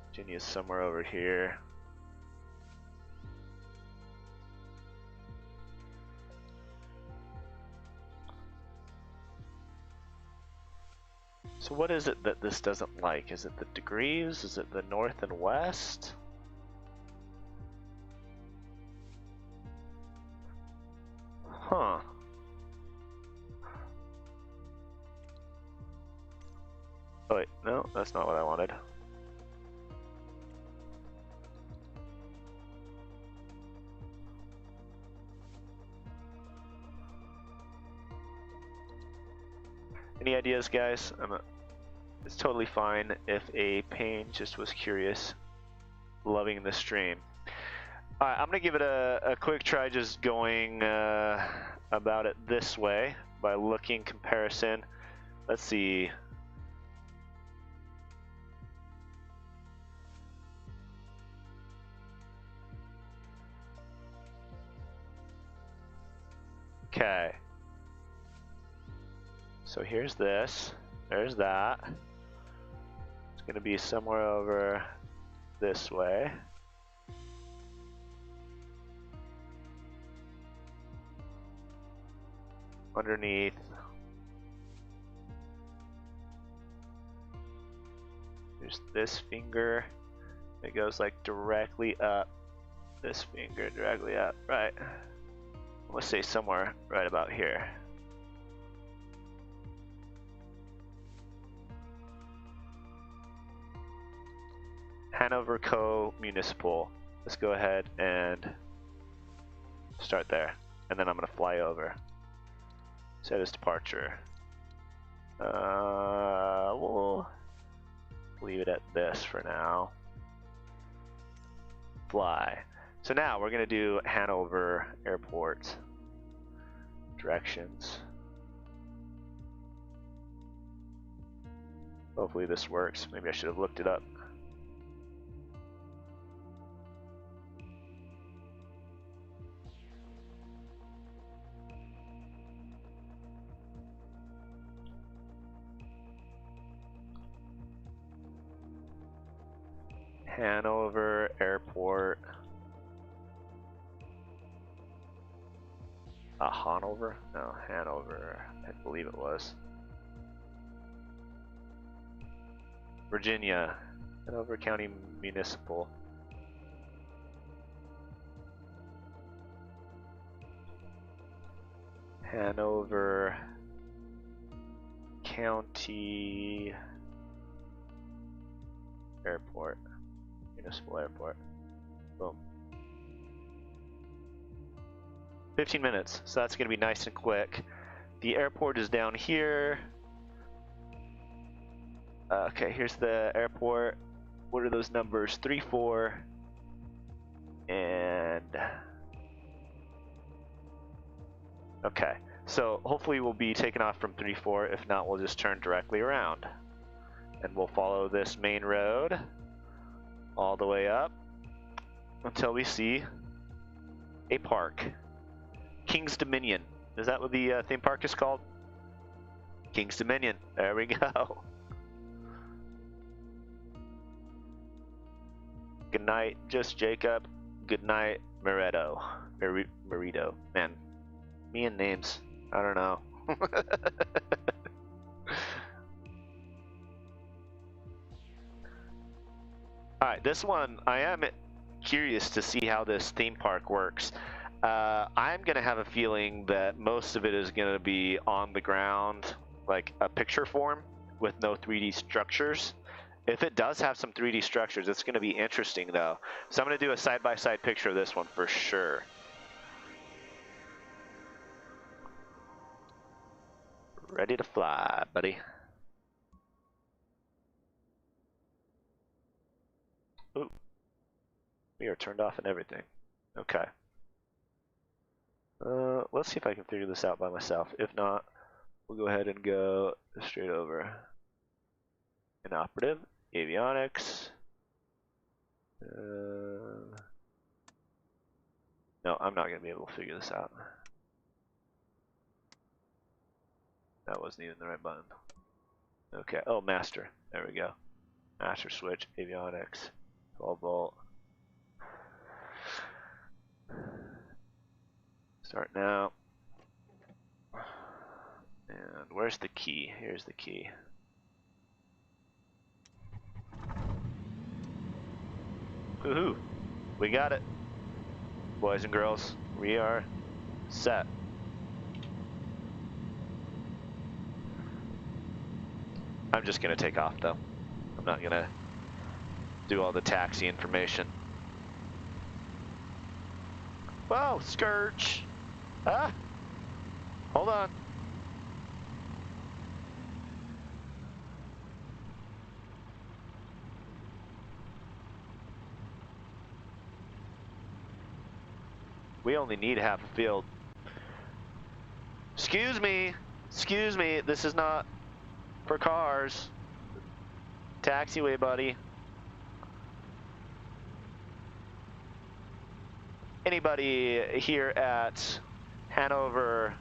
Virginia's somewhere over here. So what is it that this doesn't like? Is it the degrees? Is it the north and west? Huh. Oh wait, no, that's not what I wanted. Any ideas, guys? It's totally fine if a pain just was curious. Loving the stream. Alright, I'm gonna give it a quick try just going about it this way by looking comparison. Let's see. Okay. So here's this. There's that. It's going to be somewhere over this way. Underneath. There's this finger. It goes like directly up. This finger directly up. Right. Let's say somewhere right about here. Hanover Co-Municipal. Let's go ahead and start there. And then I'm going to fly over. Set as departure. We'll leave it at this for now. Fly. So now we're going to do Hanover Airport. Directions. Hopefully this works. Maybe I should have looked it up. Hanover Airport. Hanover? No, Hanover. I believe it was. Virginia. Hanover County Municipal. Hanover County Airport. Municipal Airport. Boom. 15 minutes, so that's going to be nice and quick. The airport is down here. Okay, here's the airport. What are those numbers? 3, 4, and... Okay, so hopefully we'll be taking off from 3, 4. If not, we'll just turn directly around. And we'll follow this main road all the way up until we see a park. King's Dominion. Is that what the theme park is called? King's Dominion. There we go. Good night, Just Jacob. Good night, Moreto. Merito. Man, me and names. I don't know. Alright, this one, I am curious to see how this theme park works. I'm going to have a feeling that most of it is going to be on the ground, like a picture form with no 3D structures. If it does have some 3D structures, it's going to be interesting though. So I'm going to do a side-by-side picture of this one for sure. Ready to fly, buddy. Ooh. We are turned off and everything. Okay. Let's see if I can figure this out by myself. If not, we'll go ahead and go straight over. Inoperative, avionics. No, I'm not going to be able to figure this out. That wasn't even the right button. Okay, oh, master. There we go. Master switch, avionics, 12 volt. Start now. And where's the key? Here's the key. Woohoo! We got it. Boys and girls, we are set. I'm just gonna take off though. I'm not gonna do all the taxi information. Whoa, Scourge! Ah! Hold on. We only need half a field. Excuse me, this is not for cars. Taxiway, buddy. Anybody here at Hanover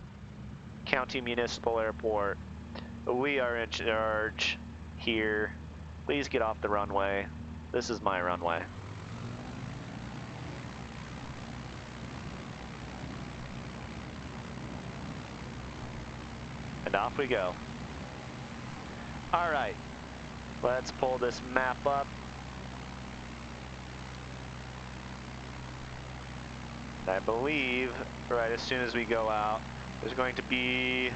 County Municipal Airport we are in charge here. Please get off the runway. This is my runway. And off we go. All right, let's pull this map up. I believe right as soon as we go out, there's going to be,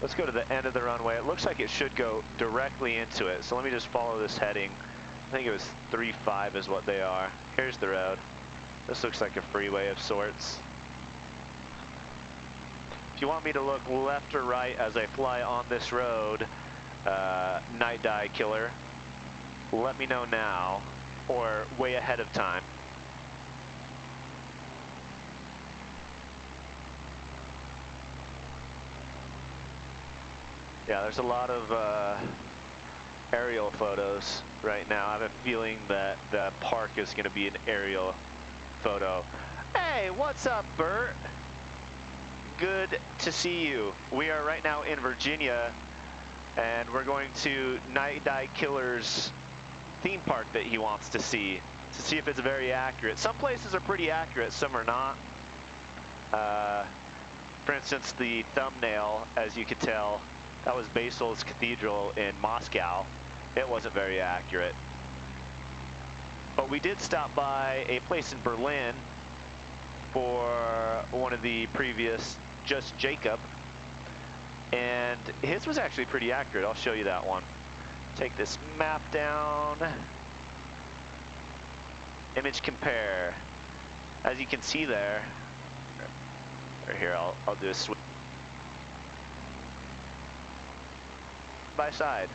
let's go to the end of the runway. It looks like it should go directly into it. So let me just follow this heading. I think it was 3-5 is what they are. Here's the road. This looks like a freeway of sorts. If you want me to look left or right as I fly on this road, Night Dive Killer, let me know now or way ahead of time. Yeah, there's a lot of aerial photos right now. I have a feeling that the park is going to be an aerial photo. Hey, what's up, Bert? Good to see you. We are right now in Virginia, and we're going to Night Dive Killer's theme park that he wants to see if it's very accurate. Some places are pretty accurate, some are not. For instance, the thumbnail, as you could tell, that was Basil's Cathedral in Moscow. It wasn't very accurate. But we did stop by a place in Berlin for one of the previous Just Jacob, and his was actually pretty accurate. I'll show you that one. Take this map down. Image compare. As you can see there, or here, I'll do a switch. By side.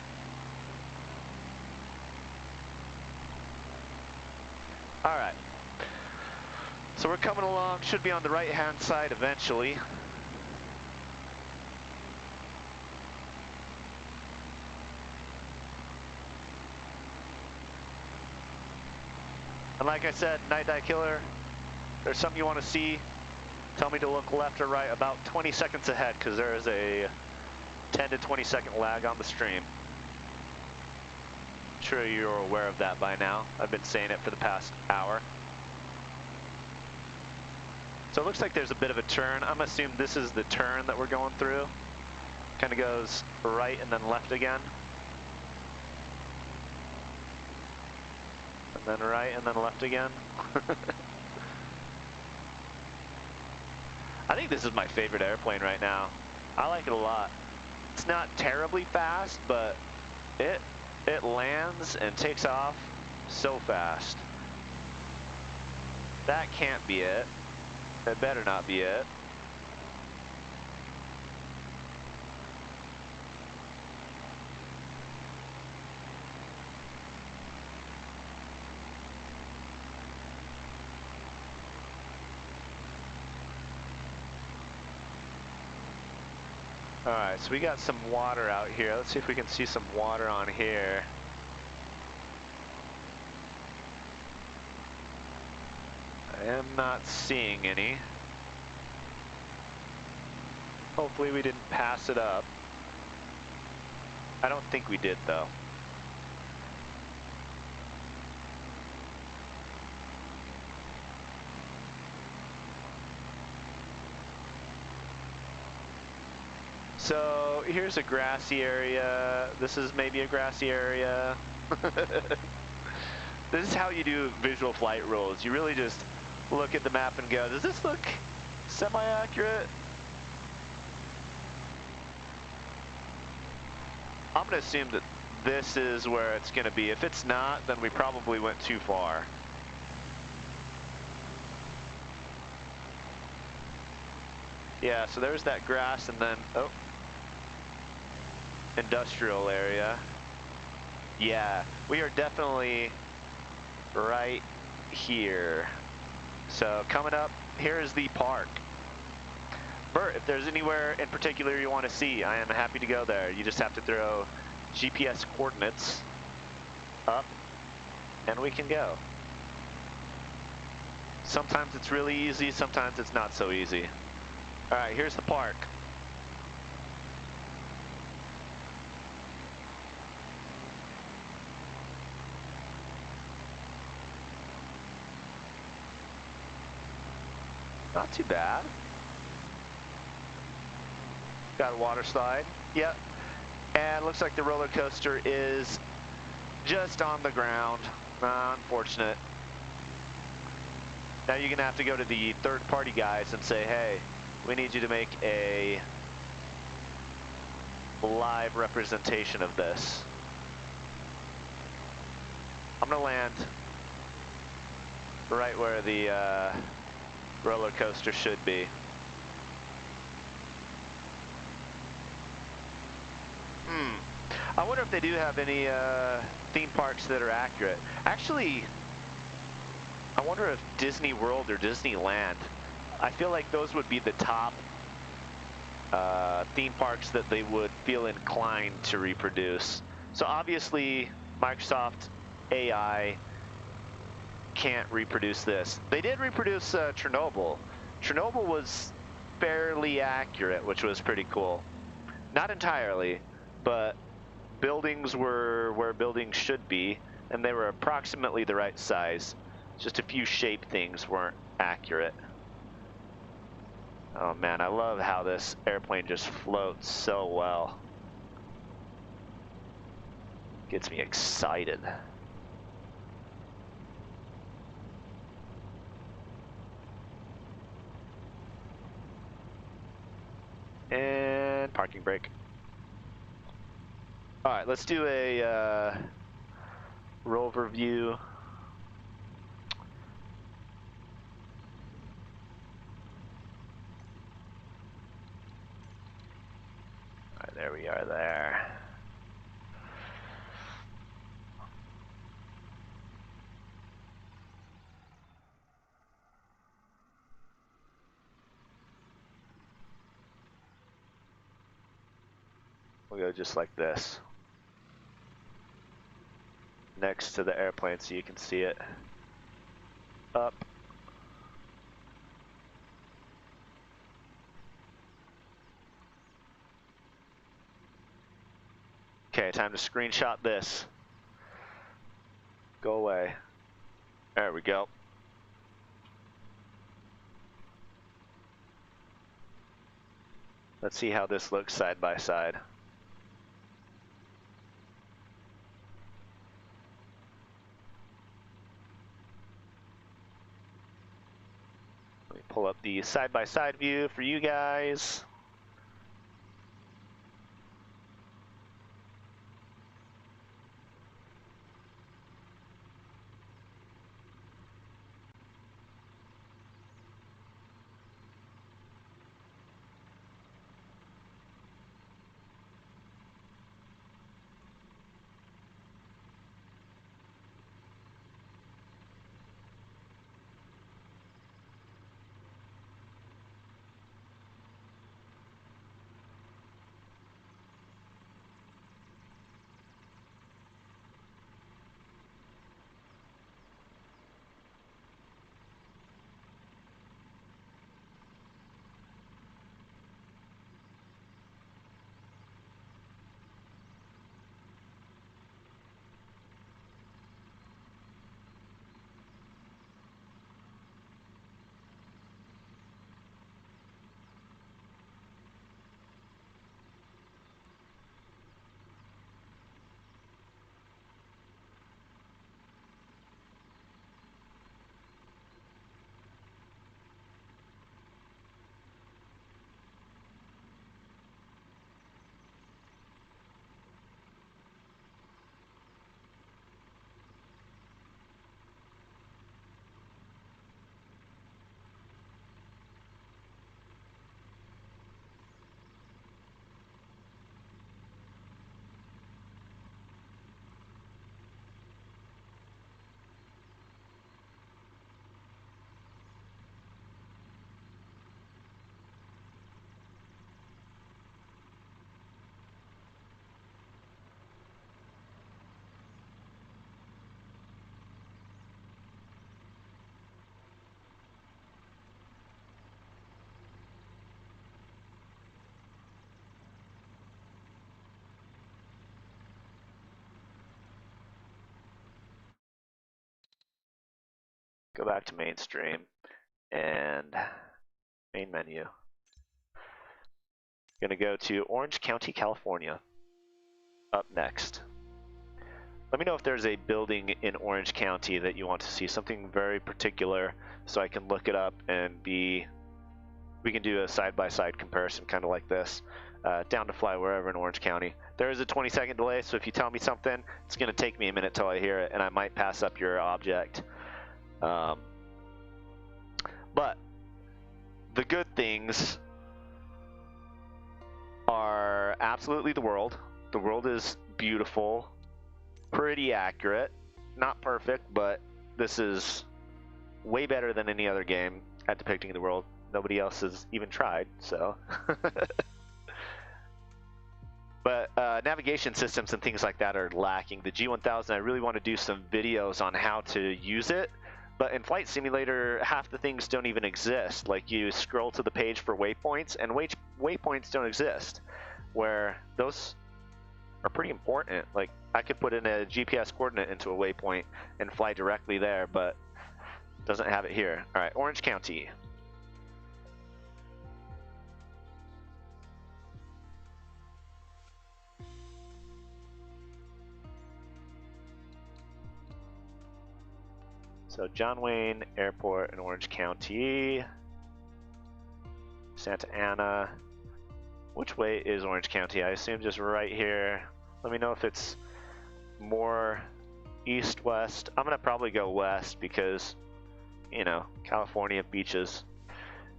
All right. So we're coming along, should be on the right-hand side eventually. And like I said, Night Dive Killer, there's something you want to see, tell me to look left or right about 20 seconds ahead, because there is a 10 to 20 second lag on the stream. I'm sure you're aware of that by now. I've been saying it for the past hour. So it looks like there's a bit of a turn. I'm assuming this is the turn that we're going through. Kind of goes right and then left again. And then right and then left again. I think this is my favorite airplane right now. I like it a lot. It's not terribly fast, but it lands and takes off so fast. That can't be it. It better not be it. All right, so we got some water out here. Let's see if we can see some water on here. I am not seeing any. Hopefully we didn't pass it up. I don't think we did though. So here's a grassy area. This is maybe a grassy area. This is how you do visual flight rules. You really just look at the map and go, does this look semi-accurate? I'm gonna assume that this is where it's gonna be. If it's not, then we probably went too far. Yeah, so there's that grass and then, oh, industrial area. Yeah, we are definitely right here. So coming up, here is the park. Bert, if there's anywhere in particular you want to see, I am happy to go there. You just have to throw GPS coordinates up and we can go. Sometimes it's really easy, sometimes it's not so easy. All right, here's the park. Not too bad. Got a water slide. Yep. And looks like the roller coaster is just on the ground. Unfortunate. Now you're gonna have to go to the third-party guys and say, hey, we need you to make a live representation of this. I'm gonna land right where the roller coaster should be. I wonder if they do have any theme parks that are accurate. Actually, I wonder if Disney World or Disneyland, I feel like those would be the top theme parks that they would feel inclined to reproduce. So obviously, Microsoft AI can't reproduce this. They did reproduce Chernobyl. Chernobyl was fairly accurate, which was pretty cool. Not entirely, but buildings were where buildings should be, and they were approximately the right size. Just a few shape things weren't accurate. Oh man, I love how this airplane just floats so well. Gets me excited. And parking brake. All right, let's do a rover view. All right, there we are there. We'll go just like this. Next to the airplane so you can see it. Up. Okay, time to screenshot this. Go away. There we go. Let's see how this looks side by side. Let me pull up the side-by-side view for you guys. Go back to mainstream and Main menu. Gonna go to Orange County, California. Up next. Let me know if there's a building in Orange County that you want to see, something very particular, so I can look it up and we can do a side-by-side comparison, kind of like this. Down to fly wherever in Orange County. There is a 20-second delay, so if you tell me something, it's going to take me a minute till I hear it, and I might pass up your object. But the good things are absolutely the world. The world is beautiful, pretty accurate, not perfect, but this is way better than any other game at depicting the world. Nobody else has even tried, so. But navigation systems and things like that are lacking. The G1000, I really want to do some videos on how to use it, but in Flight Simulator, half the things don't even exist. Like, you scroll to the page for waypoints, and waypoints don't exist, where those are pretty important. Like, I could put in a GPS coordinate into a waypoint and fly directly there, but it doesn't have it here. All right, Orange County. So John Wayne Airport in Orange County. Santa Ana. Which way is Orange County? I assume just right here. Let me know if it's more east, west. I'm gonna probably go west because, you know, California beaches.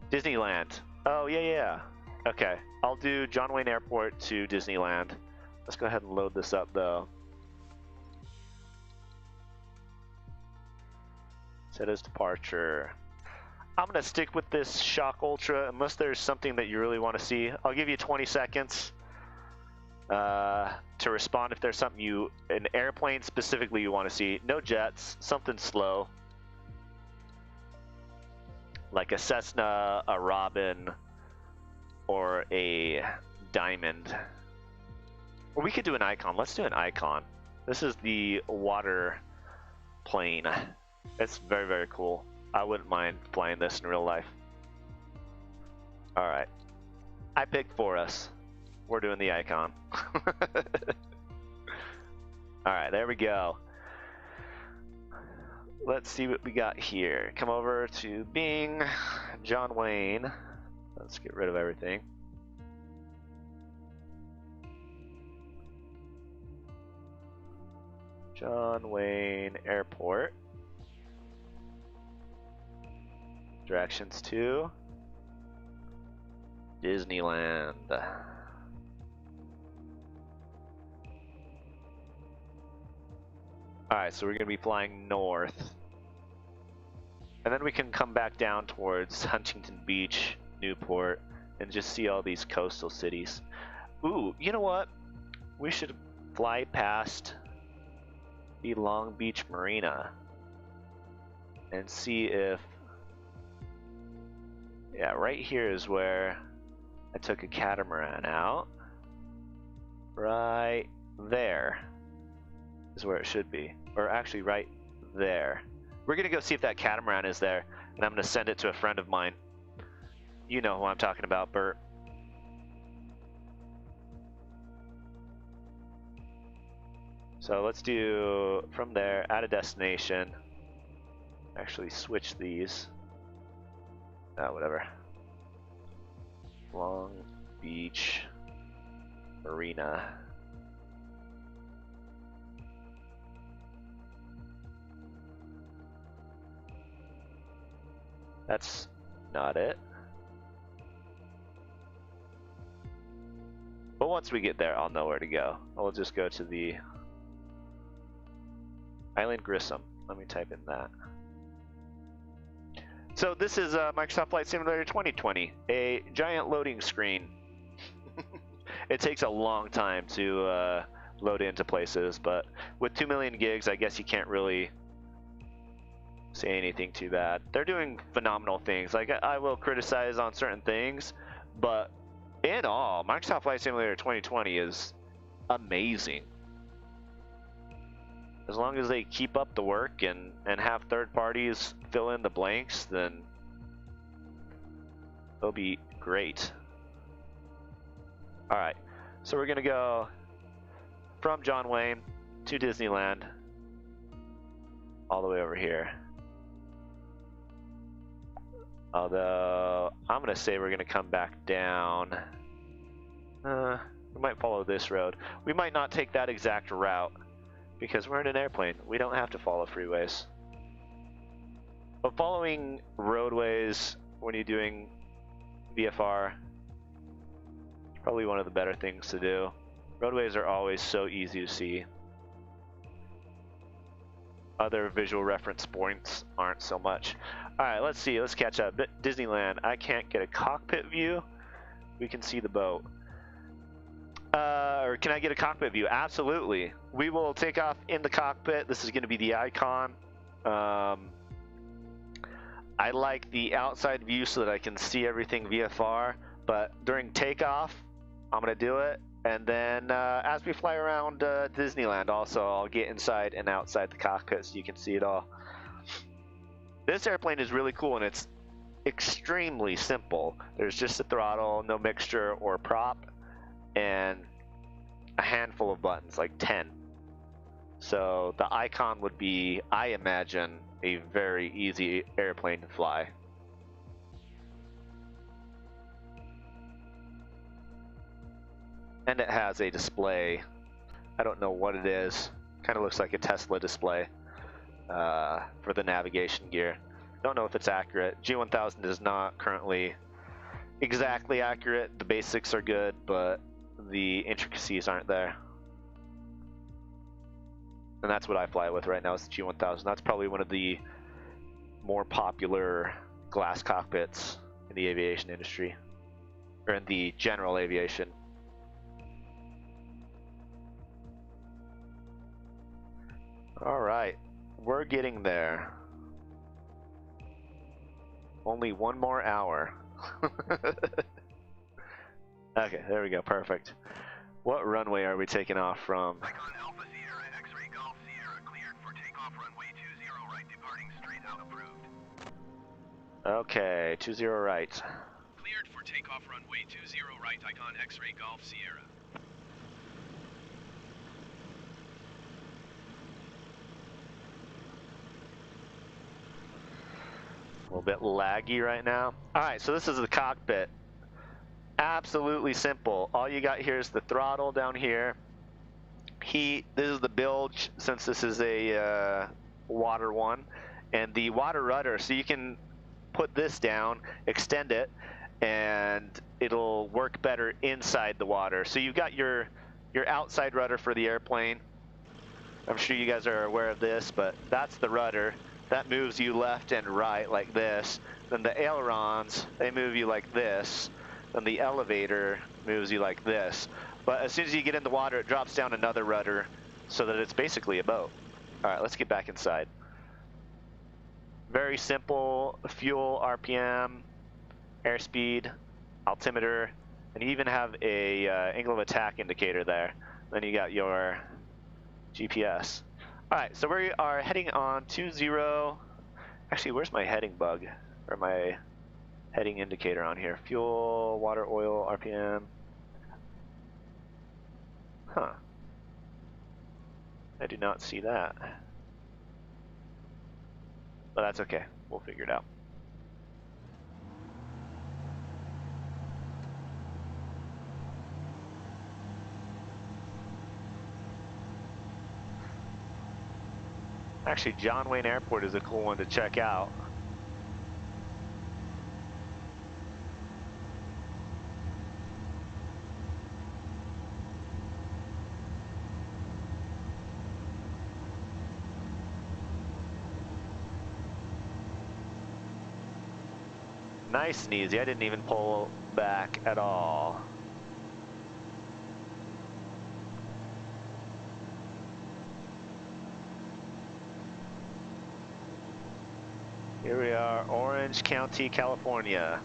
Disneyland. Oh, yeah. Okay, I'll do John Wayne Airport to Disneyland. Let's go ahead and load this up though. Set as departure. I'm gonna stick with this Shock Ultra unless there's something that you really want to see. I'll give you 20 seconds to respond if there's something an airplane specifically you want to see. No jets, something slow. Like a Cessna, a Robin, or a Diamond. Or we could do an Icon. Let's do an Icon. This is the water plane. It's very, very cool. I wouldn't mind flying this in real life. All right. I picked for us. We're doing the Icon. All right, there we go. Let's see what we got here. Come over to Bing, John Wayne. Let's get rid of everything. John Wayne Airport. Directions to Disneyland. Alright, so we're going to be flying north. And then we can come back down towards Huntington Beach, Newport, and just see all these coastal cities. Ooh, you know what? We should fly past the Long Beach Marina and see if... Yeah, right here is where I took a catamaran out. Right there is where it should be. Or actually right there. We're gonna go see if that catamaran is there, and I'm gonna send it to a friend of mine. You know who I'm talking about, Bert. So let's do from there, add a destination. Actually switch these. Whatever. Long Beach Marina. That's not it. But once we get there, I'll know where to go. I'll just go to the Island Grissom. Let me type in that. So this is Microsoft Flight Simulator 2020, a giant loading screen. It takes a long time to load into places, but with 2 million gigs, I guess you can't really say anything too bad. They're doing phenomenal things. Like, I will criticize on certain things, but in all, Microsoft Flight Simulator 2020 is amazing. As long as they keep up the work and have third parties fill in the blanks, then It'll be great. All right, so we're gonna go from John Wayne to Disneyland, all the way over here. Although, I'm gonna say we're gonna come back down. We might follow this road. We might not take that exact route because we're in an airplane. We don't have to follow freeways. But following roadways when you're doing VFR is probably one of the better things to do. Roadways are always so easy to see. Other visual reference points aren't so much. Alright, let's see. Let's catch up. Disneyland. I can't get a cockpit view. We can see the boat. Or can I get a cockpit view? Absolutely. We will take off in the cockpit. This is going to be the icon. I like the outside view so that I can see everything VFR, but during takeoff, I'm going to do it. And then as we fly around Disneyland also, I'll get inside and outside the cockpit so you can see it all. This airplane is really cool and it's extremely simple. There's just a throttle, no mixture or prop, and a handful of buttons, like 10. So the icon would be, I imagine, a very easy airplane to fly. And it has a display. I don't know what it is. Kind of looks like a Tesla display for the navigation gear. Don't know if it's accurate. G1000 is not currently exactly accurate. The basics are good, but the intricacies aren't there. And that's what I fly with right now, is the G1000. That's probably one of the more popular glass cockpits in the aviation industry, or in the general aviation. All right, we're getting there. Only one more hour. Okay, there we go, perfect. What runway are we taking off from? Icon Alpha Sierra X-Ray Golf Sierra cleared for takeoff runway 20 right departing straight out approved. Okay, 20 right. Cleared for takeoff runway 20 right Icon X-Ray Golf Sierra. A little bit laggy right now. All right, so this is the cockpit. Absolutely simple. All you got here is the throttle down here. Heat, this is the bilge, since this is a water one. And the water rudder, so you can put this down, extend it, and it'll work better inside the water. So you've got your outside rudder for the airplane. I'm sure you guys are aware of this, but that's the rudder. That moves you left and right like this. Then the ailerons, they move you like this. Then the elevator moves you like this. But as soon as you get in the water, it drops down another rudder so that it's basically a boat. All right, let's get back inside. Very simple: fuel, RPM, airspeed, altimeter, and you even have a angle of attack indicator there. Then you got your GPS. All right, so we are heading on 20. Actually, where's my heading bug, or my heading indicator on here? Fuel, water, oil, RPM. Huh. I do not see that. But that's okay. We'll figure it out. Actually, John Wayne Airport is a cool one to check out. Nice and easy. I didn't even pull back at all. Here we are, Orange County, California.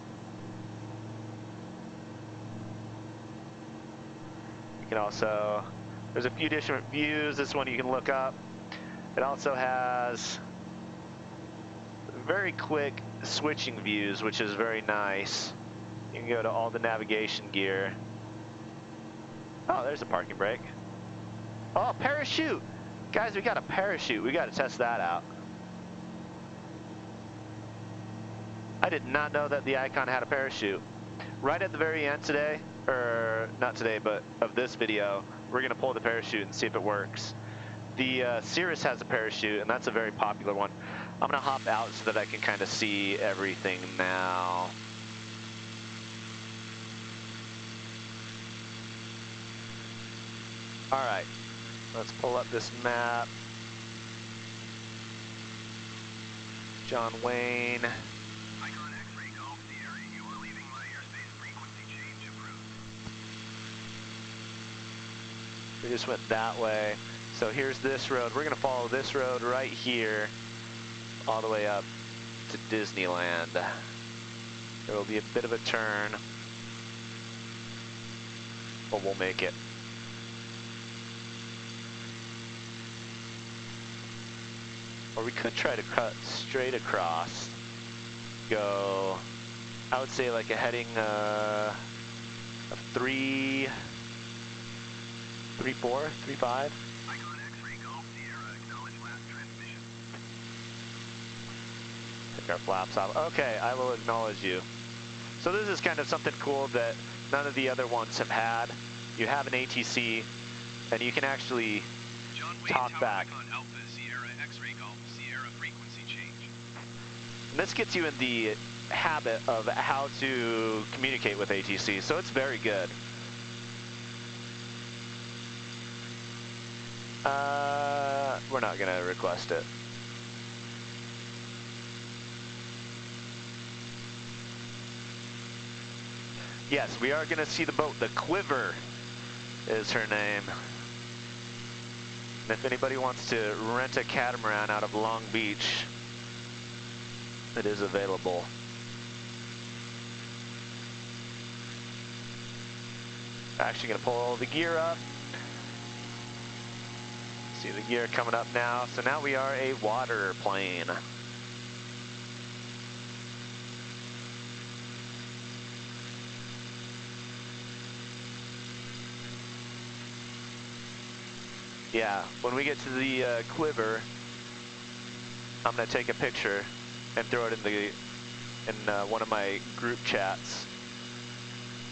You can also, there's a few different views. This one you can look up. It also has very quick switching views, which is very nice. You can go to all the navigation gear. Oh, there's a parking brake. Oh, parachute! Guys, we got a parachute. We got to test that out. I did not know that the Icon had a parachute. Right at the very end today, or not today, but of this video, we're going to pull the parachute and see if it works. The Cirrus has a parachute, and that's a very popular one. I'm going to hop out so that I can kind of see everything now. All right, let's pull up this map. John Wayne. Icon X-ray Golf Sierra, you are leaving my airspace, frequency change approved. We just went that way. So here's this road. We're going to follow this road right here all the way up to Disneyland. There will be a bit of a turn, but we'll make it. Or we could try to cut straight across. Go, I would say like a heading of 3-4, 3-5. Icon X-ray Golf Sierra, acknowledge last transmission. Take our flaps off. Okay, I will acknowledge you. So this is kind of something cool that none of the other ones have had. You have an ATC, and you can actually John Wayne talk Tower back. Icon Alpha Sierra X-ray Golf Sierra, frequency change. And this gets you in the habit of how to communicate with ATC, so it's very good. We're not gonna request it. Yes, we are gonna see the boat. The Quiver is her name. And if anybody wants to rent a catamaran out of Long Beach, it is available. Actually gonna pull all the gear up. See the gear coming up now. So now we are a water plane. Yeah, when we get to the Quiver, I'm gonna take a picture and throw it in one of my group chats,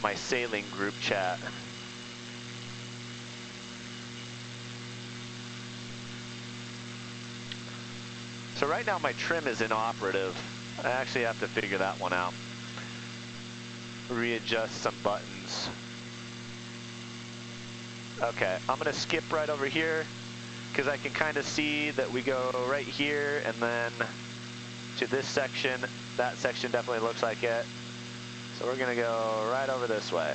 my sailing group chat. So right now my trim is inoperative. I actually have to figure that one out. Readjust some buttons. Okay, I'm gonna skip right over here because I can kind of see that we go right here and then to this section. That section definitely looks like it. So we're gonna go right over this way.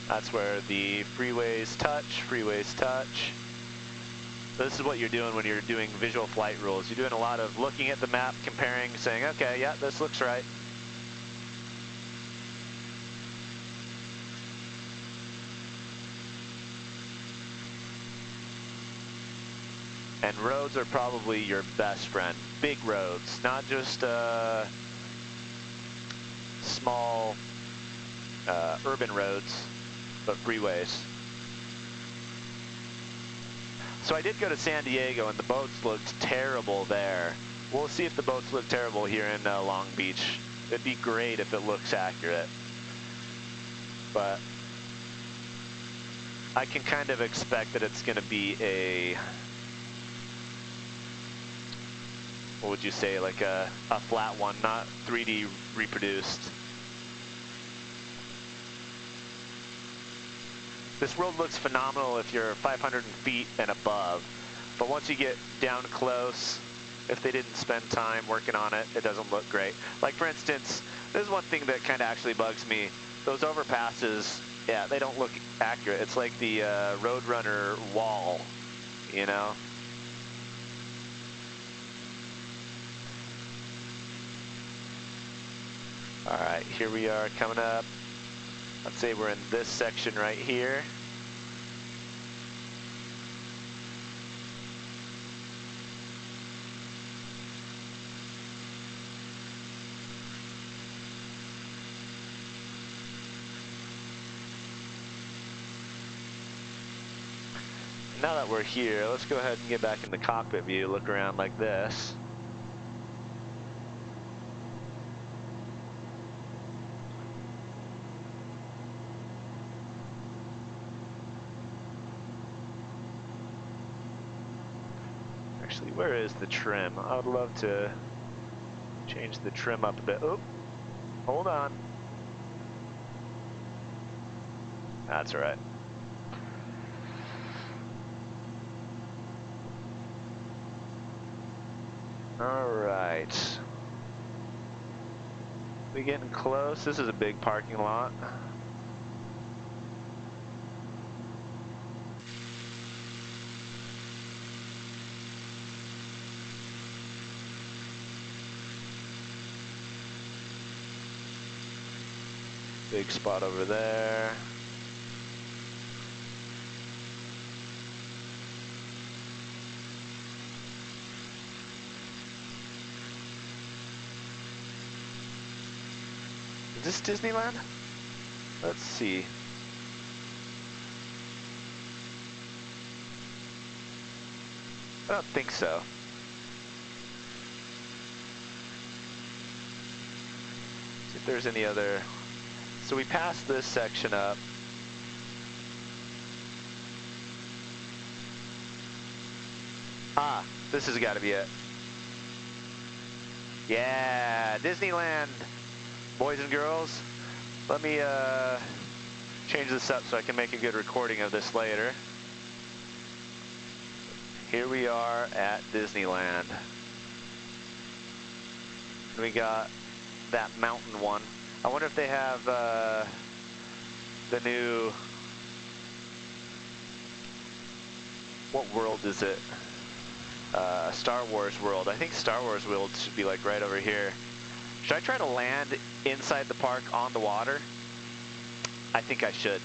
That's where the freeways touch. This is what you're doing when you're doing visual flight rules. You're doing a lot of looking at the map, comparing, saying, okay, yeah, this looks right. And roads are probably your best friend. Big roads, not just small urban roads, but freeways. So I did go to San Diego and the boats looked terrible there. We'll see if the boats look terrible here in Long Beach. It'd be great if it looks accurate. But I can kind of expect that it's going to be a, what would you say, like a flat one, not 3D reproduced. This road looks phenomenal if you're 500 feet and above, but once you get down close, if they didn't spend time working on it, it doesn't look great. Like for instance, this is one thing that kind of actually bugs me. Those overpasses, yeah, they don't look accurate. It's like the Roadrunner wall, you know? All right, here we are coming up. Let's say we're in this section right here. now that we're here, let's go ahead and get back in the cockpit view, look around like this. Actually, where is the trim? I would love to change the trim up a bit. Oh, hold on. That's all right. All right. We getting close. This is a big parking lot. Big spot over there. Is this Disneyland? Let's see. I don't think so. See if there's any other. So we passed this section up. Ah, this has got to be it. Yeah, Disneyland, boys and girls. Let me change this up so I can make a good recording of this later. Here we are at Disneyland. We got that mountain one. I wonder if they have the new, what world is it? Star Wars world. I think Star Wars world should be like right over here. Should I try to land inside the park on the water? I think I should.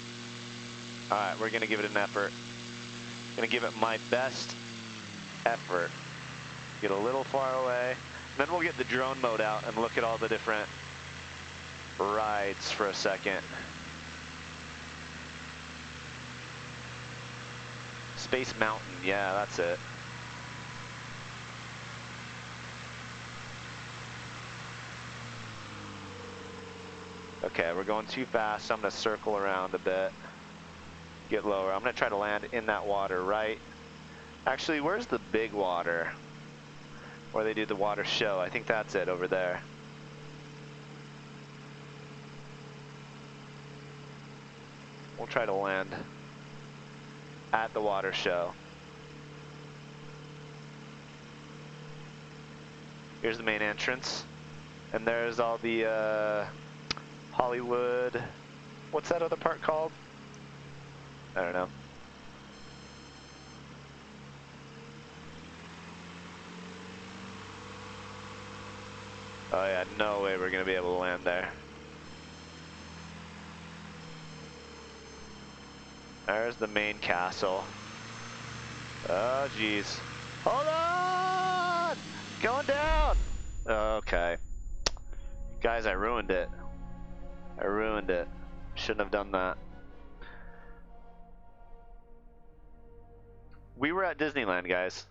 Alright, we're gonna give it an effort. Gonna give it my best effort. Get a little far away. Then we'll get the drone mode out and look at all the different rides for a second. Space Mountain, yeah, that's it. Okay, we're going too fast, so I'm gonna circle around a bit. Get lower. I'm gonna try to land in that water, right? Actually, where's the big water? Where they do the water show. I think that's it over there. We'll try to land at the water show. Here's the main entrance. And there's all the Hollywood. What's that other part called? I don't know. Oh yeah, no way we're gonna be able to land there. There's the main castle. Oh geez. Hold on! Going down! Okay. Guys, I ruined it. I ruined it. Shouldn't have done that. We were at Disneyland, guys.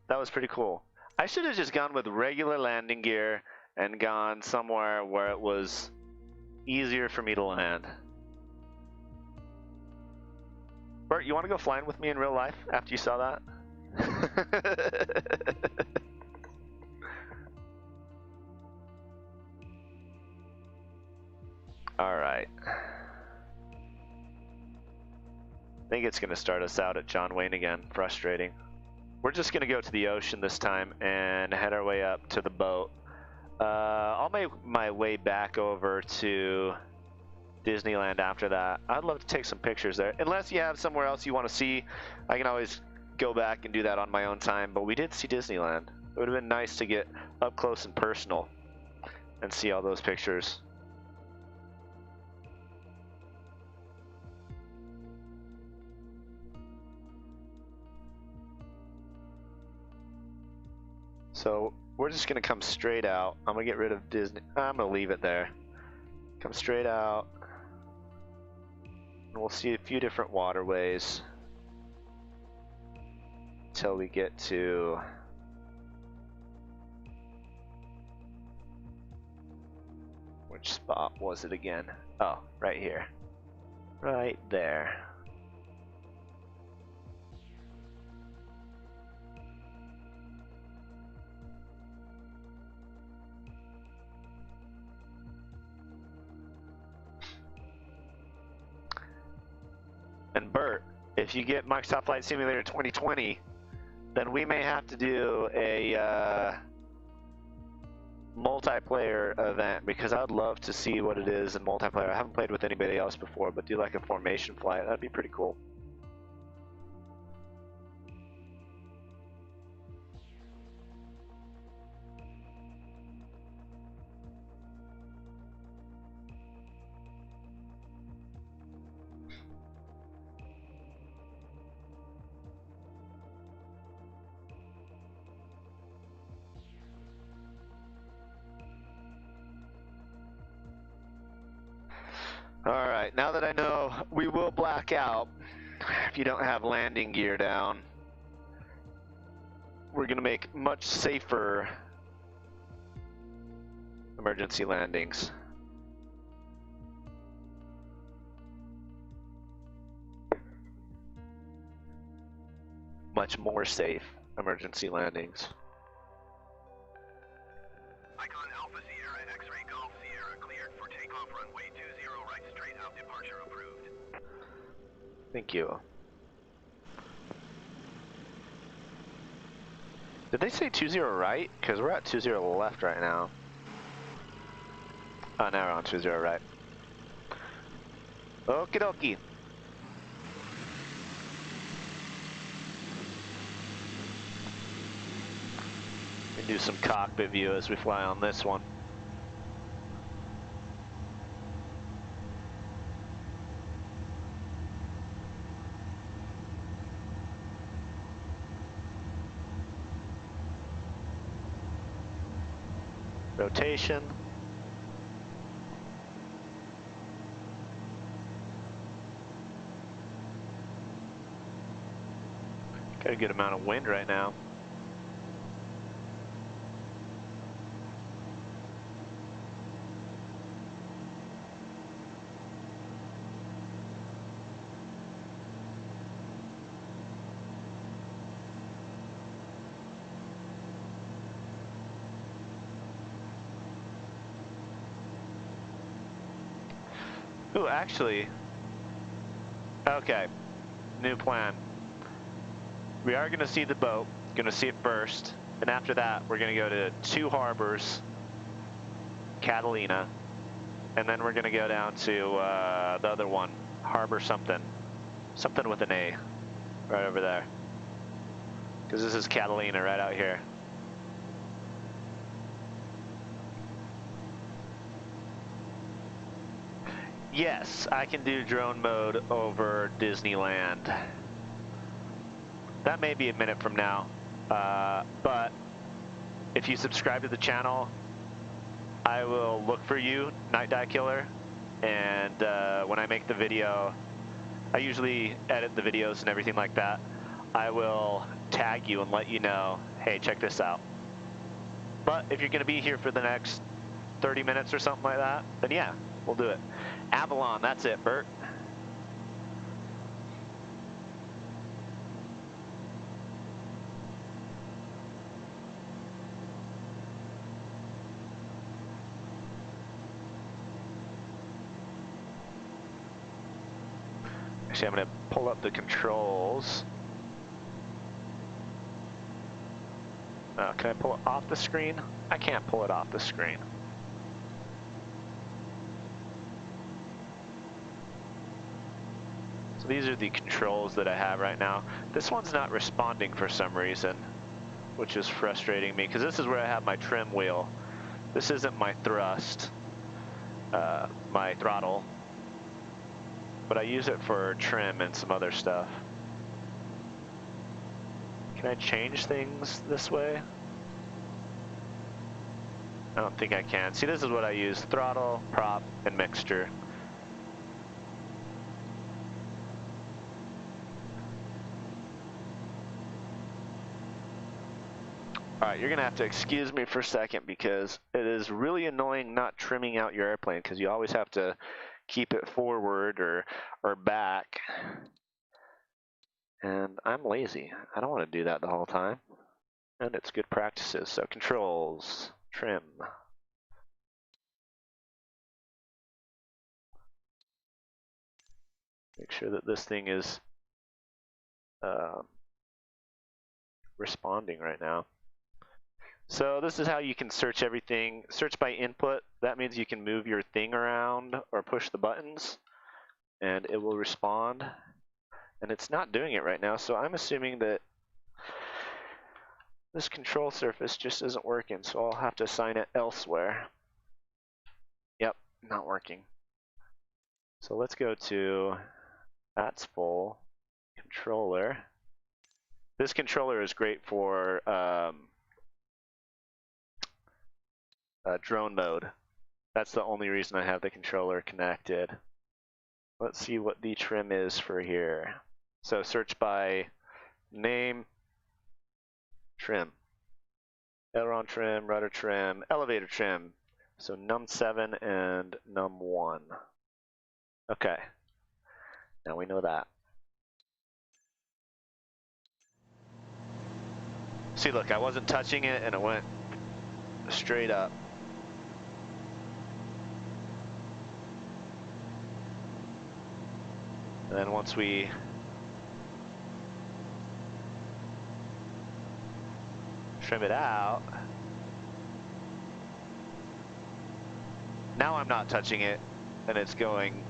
That was pretty cool. I should have just gone with regular landing gear and gone somewhere where it was easier for me to land. Bert, you want to go flying with me in real life after you saw that? All right. I think it's going to start us out at John Wayne again. Frustrating. We're just going to go to the ocean this time and head our way up to the boat. I'll make my way back over to Disneyland after that. I'd love to take some pictures there. Unless you have somewhere else you want to see, I can always go back and do that on my own time. But we did see Disneyland. It would have been nice to get up close and personal and see all those pictures. So we're just gonna come straight out. I'm gonna get rid of Disney. I'm gonna leave it there. Come straight out. And we'll see a few different waterways. until we get to... Which spot was it again? Oh, right here. Right there. And Bert, if you get Microsoft Flight Simulator 2020, then we may have to do a multiplayer event, because I'd love to see what it is in multiplayer. I haven't played with anybody else before, but do like a formation flight. That'd be pretty cool. Alright, now that I know we will black out if you don't have landing gear down, we're going to make much safer emergency landings. Much more safe emergency landings. Icon Alpha Sierra X-Ray Golf Sierra cleared for takeoff runway 20 right straight out, departure approved. Thank you. Did they say 20 right? Because we're at 20 left right now. Oh, now we're on 20 right. Okie dokie. We do some cockpit view as we fly on this one. Rotation. Got a good amount of wind right now. Ooh, actually, okay, new plan. We are going to see the boat, going to see it first, and after that we're going to go to 2 harbors, Catalina, and then we're going to go down to the other one, harbor something with an A, right over there, because this is Catalina right out here. Yes, I can do drone mode over Disneyland. That may be a minute from now, but if you subscribe to the channel, I will look for you, Night Dive Killer, and when I make the video, I usually edit the videos and everything like that. I will tag you and let you know, hey, check this out. But if you're going to be here for the next 30 minutes or something like that, then yeah, we'll do it. Avalon, that's it, Bert. Actually, I'm going to pull up the controls. Can I pull it off the screen? I can't pull it off the screen. So these are the controls that I have right now. This one's not responding for some reason, which is frustrating me, because this is where I have my trim wheel. This isn't my thrust, my throttle, but I use it for trim and some other stuff. Can I change things this way? I don't think I can. See, this is what I use: throttle, prop, and mixture. Alright, you're gonna have to excuse me for a second because it is really annoying not trimming out your airplane because you always have to keep it forward or back. And I'm lazy. I don't want to do that the whole time. And it's good practices. So controls, trim. Make sure that this thing is responding right now. So this is how you can search everything. Search by input. That means you can move your thing around or push the buttons and it will respond. And it's not doing it right now, so I'm assuming that this control surface just isn't working, so I'll have to assign it elsewhere. Yep, not working. So let's go to that's full controller. This controller is great for drone mode. That's the only reason I have the controller connected. Let's see what the trim is for here. So search by name, trim. Aileron trim, rudder trim, elevator trim. So num7 and num1. Okay, now we know that. See, look, I wasn't touching it and it went straight up. And then once we trim it out, now I'm not touching it and it's going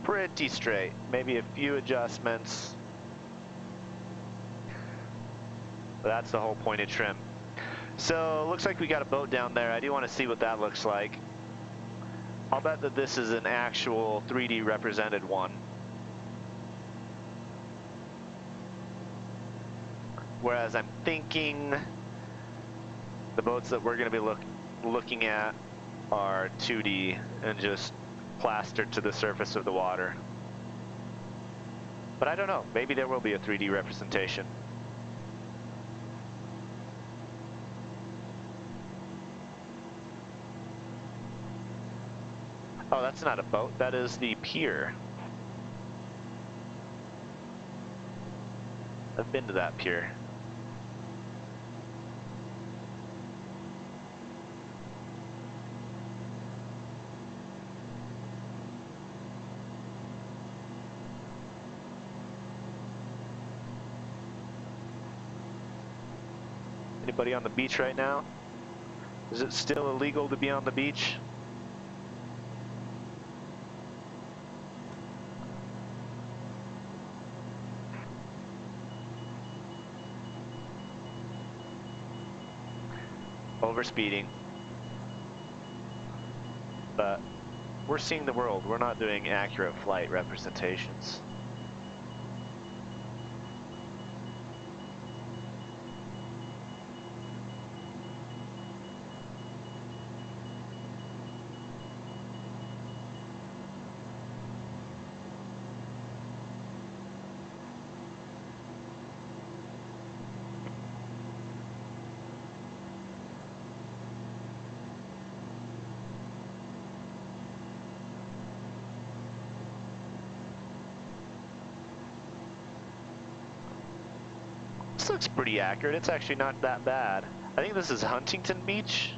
pretty straight. Maybe a few adjustments. But that's the whole point of trim. So looks like we got a boat down there. I do want to see what that looks like. I'll bet that this is an actual 3D represented one. Whereas I'm thinking the boats that we're going to be looking at are 2D and just plastered to the surface of the water. But I don't know, maybe there will be a 3D representation. Oh, that's not a boat, that is the pier. I've been to that pier. Anybody on the beach right now? Is it still illegal to be on the beach? Overspeeding. But we're seeing the world. We're not doing accurate flight representations. This looks pretty accurate. It's actually not that bad. I think this is Huntington Beach.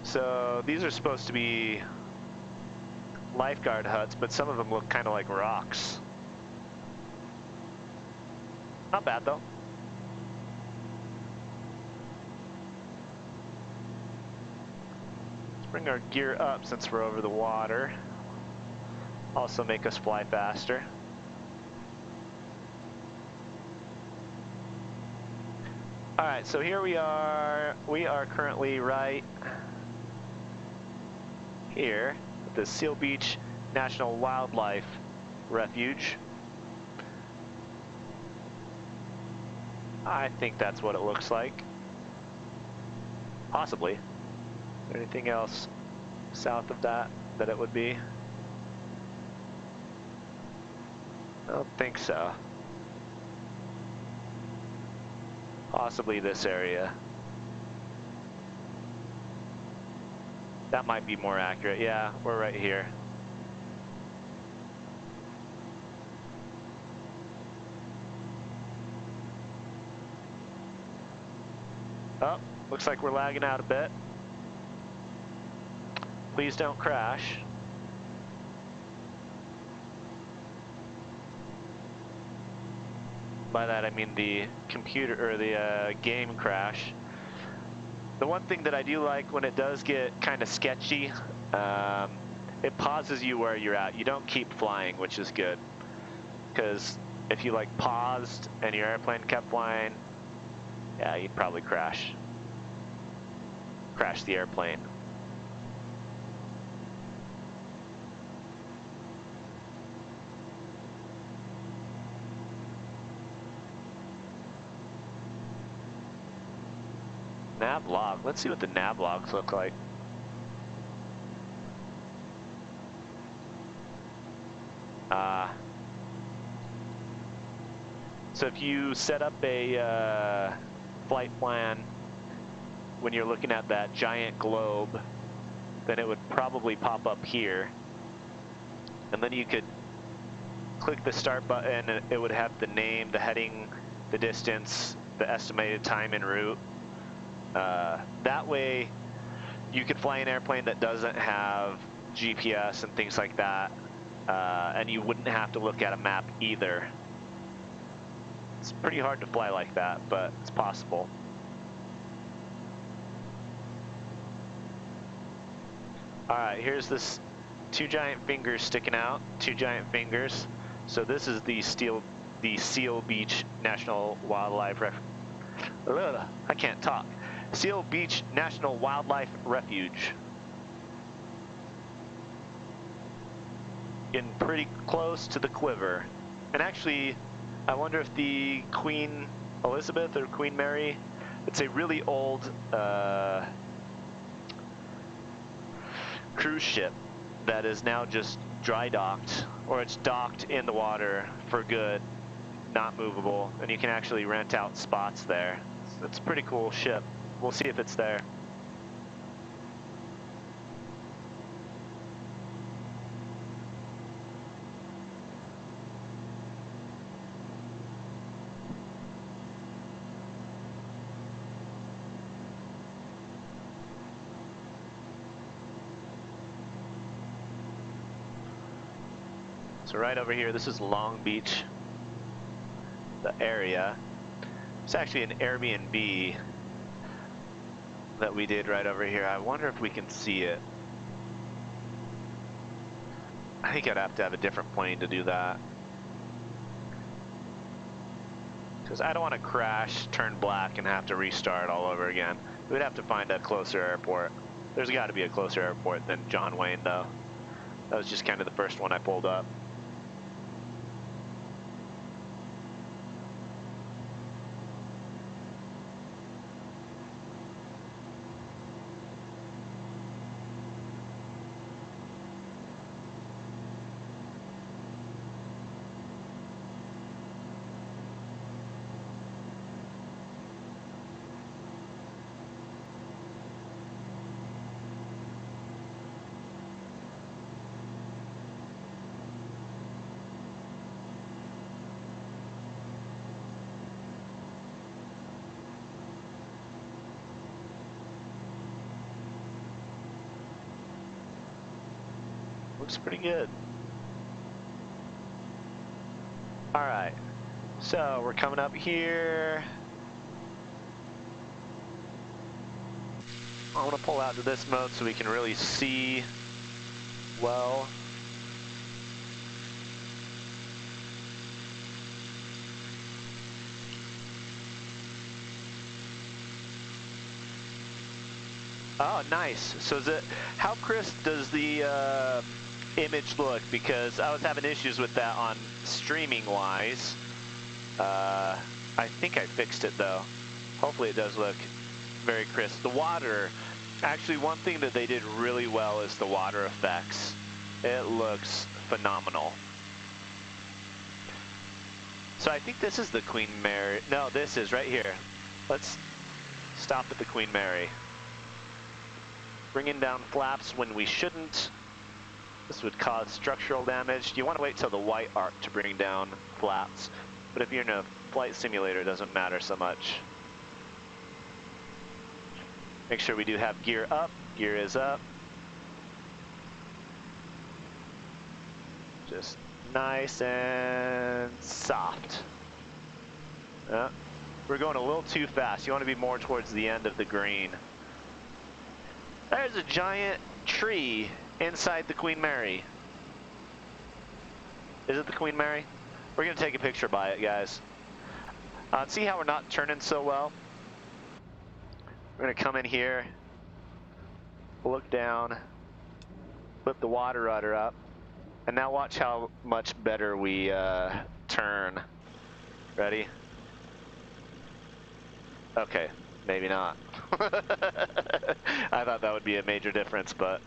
So these are supposed to be lifeguard huts, but some of them look kind of like rocks. Not bad though. Let's bring our gear up since we're over the water. Also make us fly faster. Alright, so here we are. We are currently right here at the Seal Beach National Wildlife Refuge. I think that's what it looks like. Possibly. Is there anything else south of that it would be? I don't think so. Possibly this area. That might be more accurate. Yeah, we're right here. Oh, looks like we're lagging out a bit. Please don't crash. By that I mean the computer or the game crash. The one thing that I do like when it does get kind of sketchy, it pauses you where you're at. You don't keep flying, which is good. Because if you like paused and your airplane kept flying, yeah, you'd probably crash the airplane. Nav log. Let's see what the nav logs look like. So if you set up a flight plan when you're looking at that giant globe, then it would probably pop up here. And then you could click the start button and it would have the name, the heading, the distance, the estimated time en route. That way you could fly an airplane that doesn't have GPS and things like that, and you wouldn't have to look at a map either. It's pretty hard to fly like that, but it's possible. Alright, here's this two giant fingers sticking out, two giant fingers. So this is the Seal Beach National Wildlife I can't talk. Seal Beach National Wildlife Refuge. Getting pretty close to the quiver. And actually, I wonder if the Queen Elizabeth or Queen Mary, it's a really old cruise ship that is now just dry docked, or it's docked in the water for good, not movable, and you can actually rent out spots there. It's a pretty cool ship. We'll see if it's there. So right over here, this is Long Beach, the area. It's actually an Airbnb that we did right over here. I wonder if we can see it. I think I'd have to have a different plane to do that. Because I don't want to crash, turn black, and have to restart all over again. We'd have to find a closer airport. There's got to be a closer airport than John Wayne, though. That was just kind of the first one I pulled up. Looks pretty good. Alright, so we're coming up here. I want to pull out to this mode so we can really see well. Oh, nice. So is it, how crisp does the image look? Because I was having issues with that on streaming wise. I think I fixed it though. Hopefully it does look very crisp. The water, actually one thing that they did really well is the water effects. It looks phenomenal. So I think this is the Queen Mary. No, this is right here. Let's stop at the Queen Mary. Bringing down flaps when we shouldn't. This would cause structural damage. You want to wait till the white arc to bring down flaps. But if you're in a flight simulator, it doesn't matter so much. Make sure we do have gear up. Gear is up. Just nice and soft. We're going a little too fast. You want to be more towards the end of the green. There's a giant tree inside the Queen Mary. Is it the Queen Mary? We're going to take a picture by it, guys. See how we're not turning so well? We're going to come in here, look down, flip the water rudder up, and now watch how much better we turn. Ready? Okay, maybe not. I thought that would be a major difference, but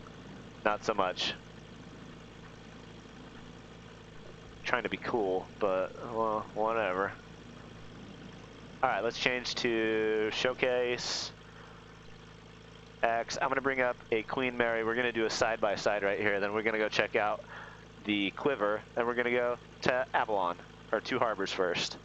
not so much. Trying to be cool, but well, whatever. Alright, let's change to showcase X. I'm gonna bring up a Queen Mary. We're gonna do a side-by-side right here. Then we're gonna go check out the Quiver, and we're gonna go to Avalon, or Two Harbors first.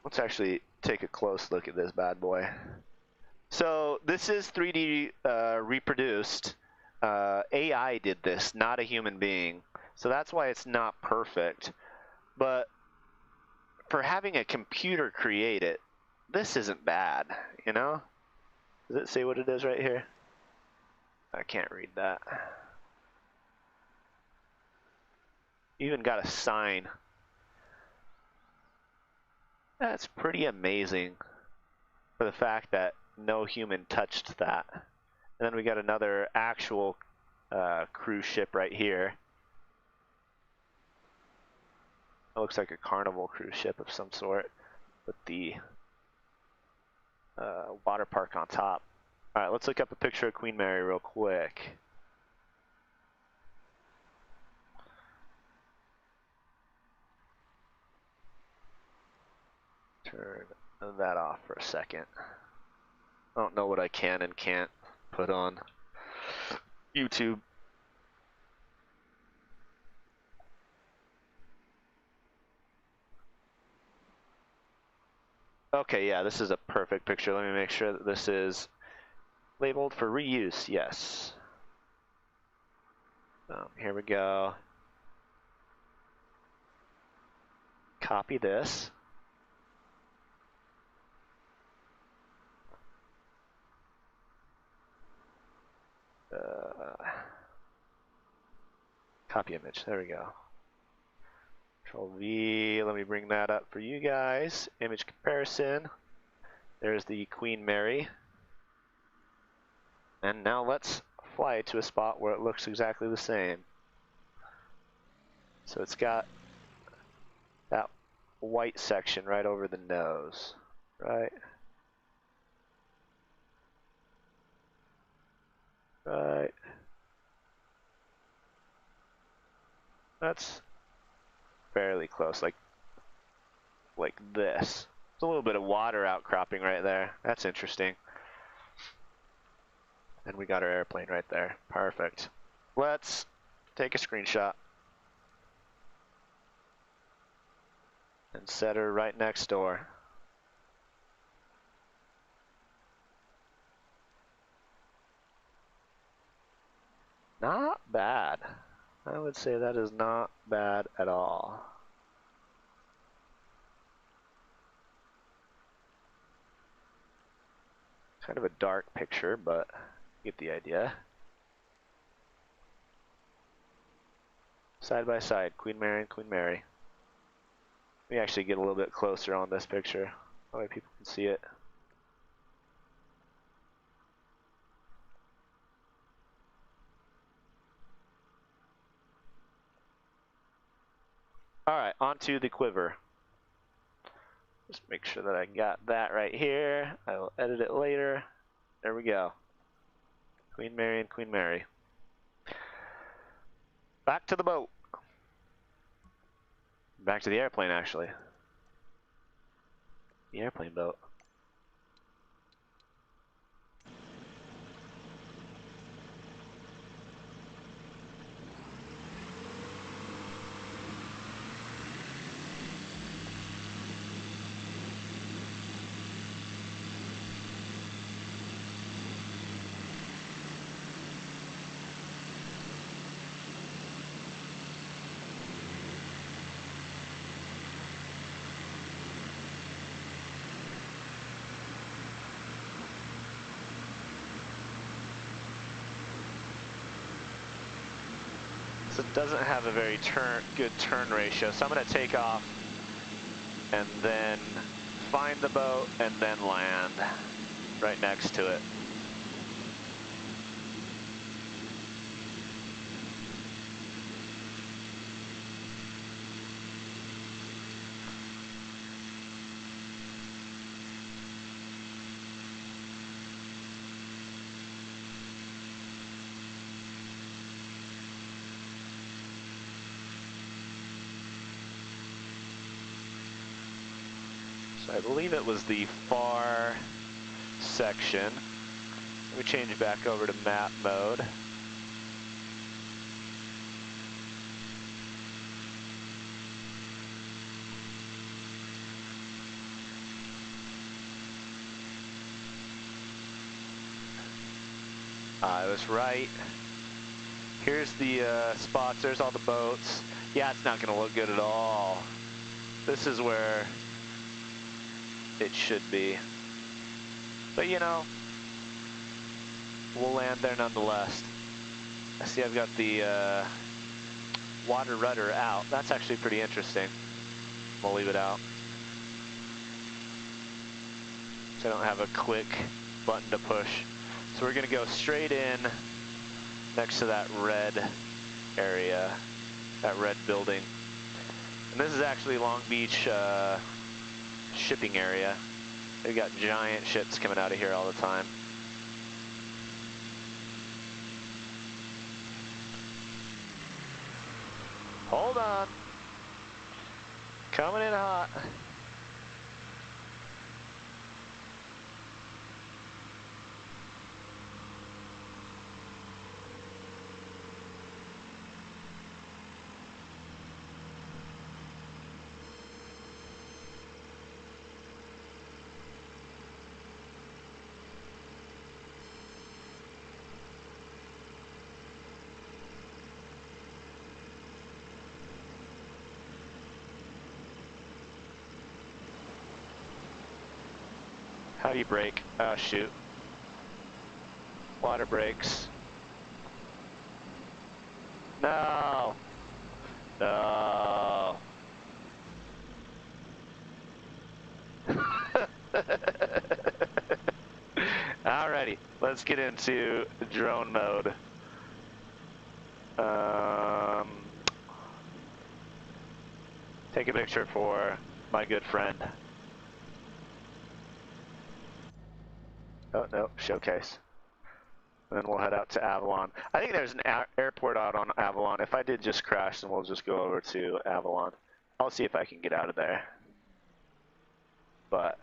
Let's actually take a close look at this bad boy. So this is 3D reproduced. AI did this, not a human being. So that's why it's not perfect. But for having a computer create it, this isn't bad, you know? Does it say what it is right here? I can't read that. Even got a sign. That's pretty amazing for the fact that no human touched that. And then we got another actual cruise ship right here. It looks like a Carnival cruise ship of some sort with the water park on top. All right, let's look up a picture of Queen Mary real quick. Turn that off for a second. I don't know what I can and can't put on YouTube. Okay, yeah, this is a perfect picture. Let me make sure that this is labeled for reuse. Yes. Here we go. Copy this. Copy image. There we go. Control V. Let me bring that up for you guys. Image comparison. There's the Queen Mary. And now let's fly to a spot where it looks exactly the same. So it's got that white section right over the nose, right? Right. That's fairly close, like this. There's a little bit of water outcropping right there. That's interesting. And we got our airplane right there. Perfect. Let's take a screenshot and set her right next door. Not bad. I would say that is not bad at all. Kind of a dark picture, but you get the idea. Side by side, Queen Mary and Queen Mary. Let me actually get a little bit closer on this picture. That way people can see it. Alright, onto the quiver. Just make sure that I got that right here. I will edit it later. There we go. Queen Mary and Queen Mary. Back to the boat. Back to the airplane, actually. The airplane boat. It doesn't have a very good turn ratio, so I'm going to take off and then find the boat and then land right next to it. So I believe it was the far section. Let me change back over to map mode. I was right. Here's the spots, there's all the boats. Yeah, it's not gonna look good at all. This is where it should be. But you know, we'll land there nonetheless. I see I've got the water rudder out. That's actually pretty interesting. We'll leave it out. So I don't have a quick button to push. So we're gonna go straight in next to that red area, that red building. And this is actually Long Beach shipping area. They've got giant ships coming out of here all the time. Hold on. Coming in hot. How do you brake? Oh, shoot. Water brakes. No! No! Alrighty, let's get into drone mode. Take a picture for my good friend. Oh, no, showcase. And then we'll head out to Avalon. I think there's an airport out on Avalon. If I did just crash, then we'll just go over to Avalon. I'll see if I can get out of there. But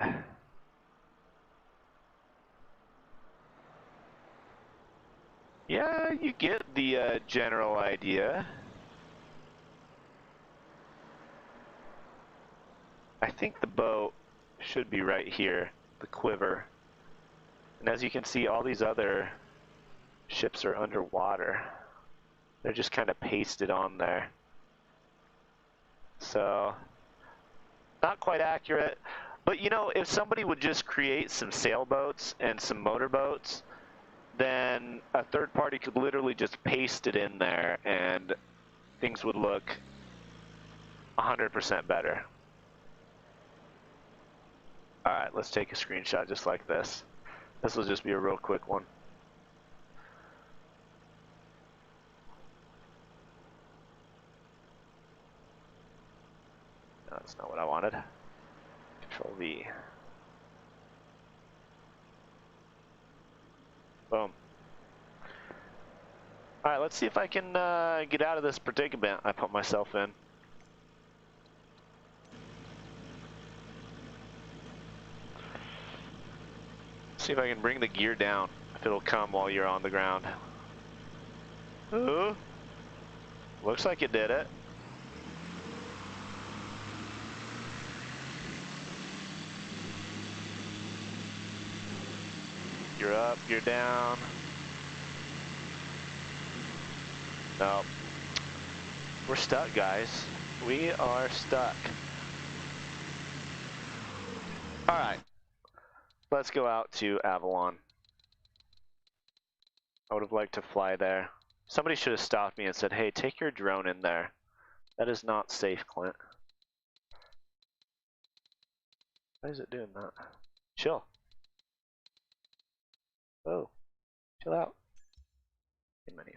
yeah, you get the general idea. I think the boat should be right here, the quiver. And as you can see, all these other ships are underwater. They're just kind of pasted on there. So, not quite accurate. But you know, if somebody would just create some sailboats and some motorboats, then a third party could literally just paste it in there and things would look 100% better. Alright, let's take a screenshot just like this. This will just be a real quick one. No, that's not what I wanted. Control V. Boom. Alright, let's see if I can get out of this predicament I put myself in. See if I can bring the gear down, if it'll come while you're on the ground. Ooh. Looks like it did it. You're up, you're down. No. We're stuck, guys. We are stuck. Alright. Let's go out to Avalon. I would have liked to fly there. Somebody should have stopped me and said, hey, take your drone in there. That is not safe, Clint. Why is it doing that? Chill. Oh. Chill out. Main menu.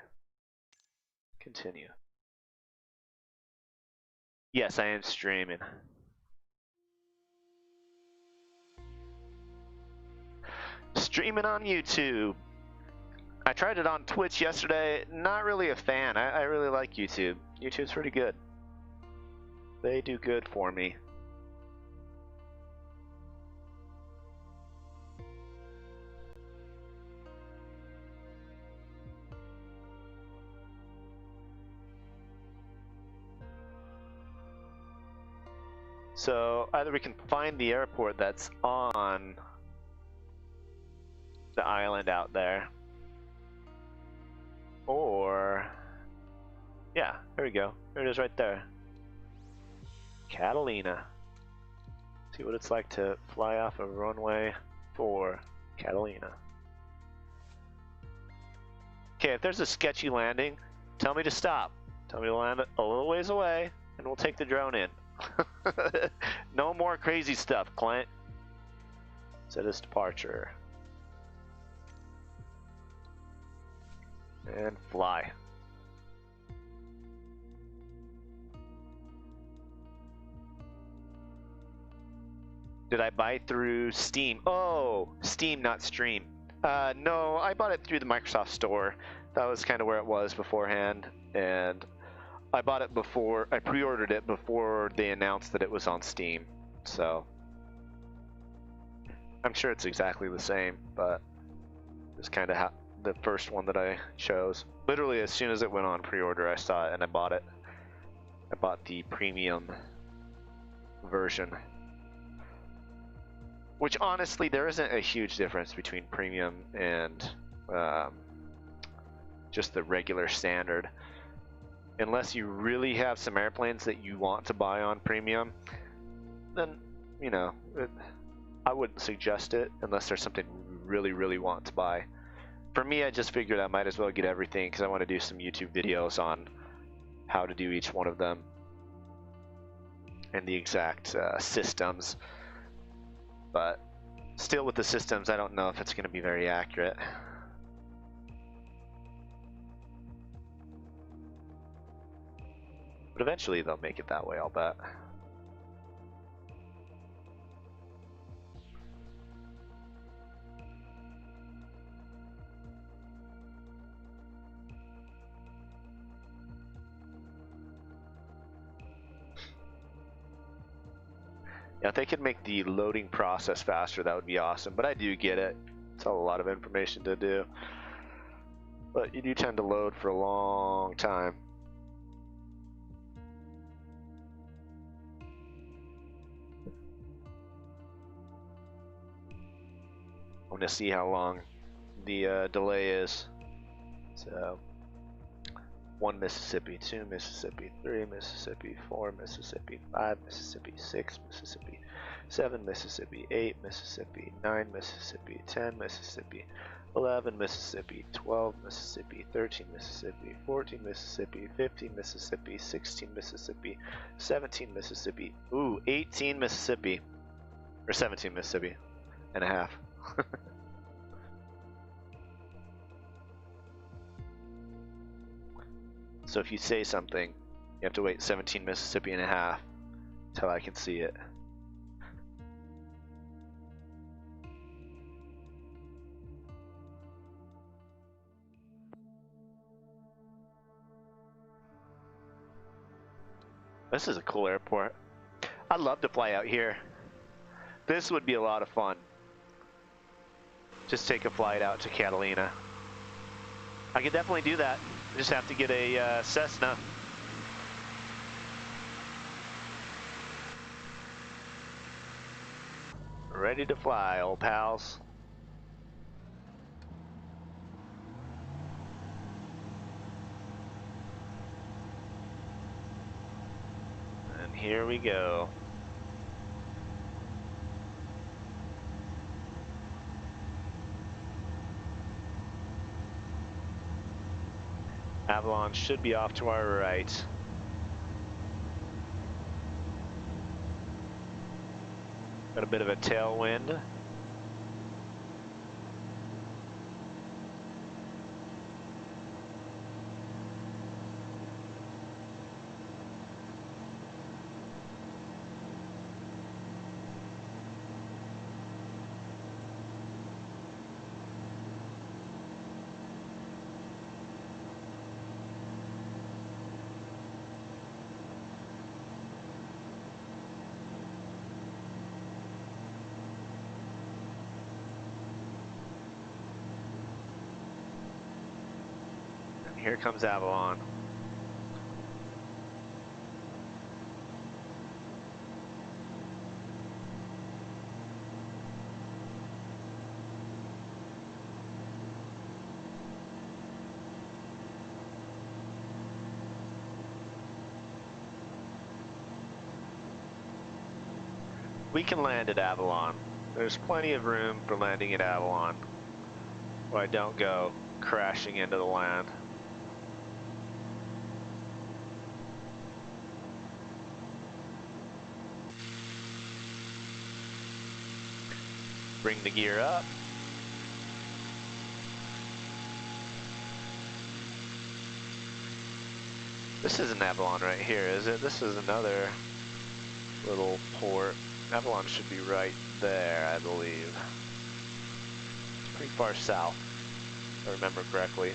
Continue. Yes, I am streaming. Streaming on YouTube. I tried it on Twitch yesterday. Not really a fan. I really like YouTube. YouTube's pretty good. They do good for me. So either we can find the airport that's on the island out there, or yeah, there we go. There it is right there. Catalina. See what it's like to fly off of runway 4, Catalina. Okay, if there's a sketchy landing, tell me to stop. Tell me to land a little ways away, and we'll take the drone in. No more crazy stuff, Clint. Set as departure. And fly. Did I buy through Steam? Oh, Steam, not Stream. No, I bought it through the Microsoft Store. That was kind of where it was beforehand, and I bought it before, I pre-ordered it before they announced that it was on Steam, so I'm sure it's exactly the same, but it's kind of the first one that I chose. Literally as soon as it went on pre-order, I saw it and I bought it. I bought the premium version. Which honestly, there isn't a huge difference between premium and just the regular standard. Unless you really have some airplanes that you want to buy on premium, then, you know, I wouldn't suggest it unless there's something you really, really want to buy. For me, I just figured I might as well get everything because I want to do some YouTube videos on how to do each one of them and the exact systems. But still with the systems, I don't know if it's going to be very accurate. But eventually they'll make it that way, I'll bet. Yeah, if they could make the loading process faster, that would be awesome. But I do get it. It's a lot of information to do. But you do tend to load for a long time. I'm going to see how long the delay is. So, 1 Mississippi, 2 Mississippi, 3 Mississippi, 4 Mississippi, 5 Mississippi, 6 Mississippi, 7 Mississippi, 8 Mississippi, 9 Mississippi, 10 Mississippi, 11 Mississippi, 12 Mississippi, 13 Mississippi, 14 Mississippi, 15 Mississippi, 16 Mississippi, 17 Mississippi, ooh, 18 Mississippi. Or 17 Mississippi and a half. So if you say something, you have to wait 17 Mississippi and a half until I can see it. This is a cool airport. I'd love to fly out here. This would be a lot of fun. Just take a flight out to Catalina. I could definitely do that. Just have to get a Cessna. Ready to fly, old pals. And here we go. Avalon should be off to our right. Got a bit of a tailwind. Here comes Avalon. We can land at Avalon. There's plenty of room for landing at Avalon, where I don't go crashing into the land. Bring the gear up. This isn't Avalon right here, is it? This is another little port. Avalon should be right there, I believe. It's pretty far south, if I remember correctly.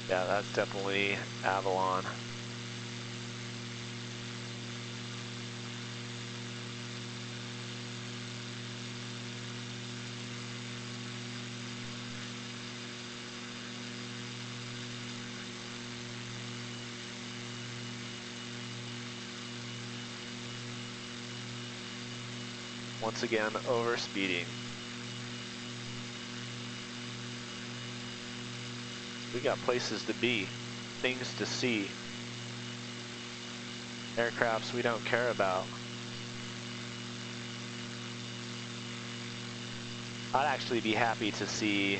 Yeah, that's definitely Avalon. Once again, over speeding. We got places to be, things to see, aircrafts we don't care about. I'd actually be happy to see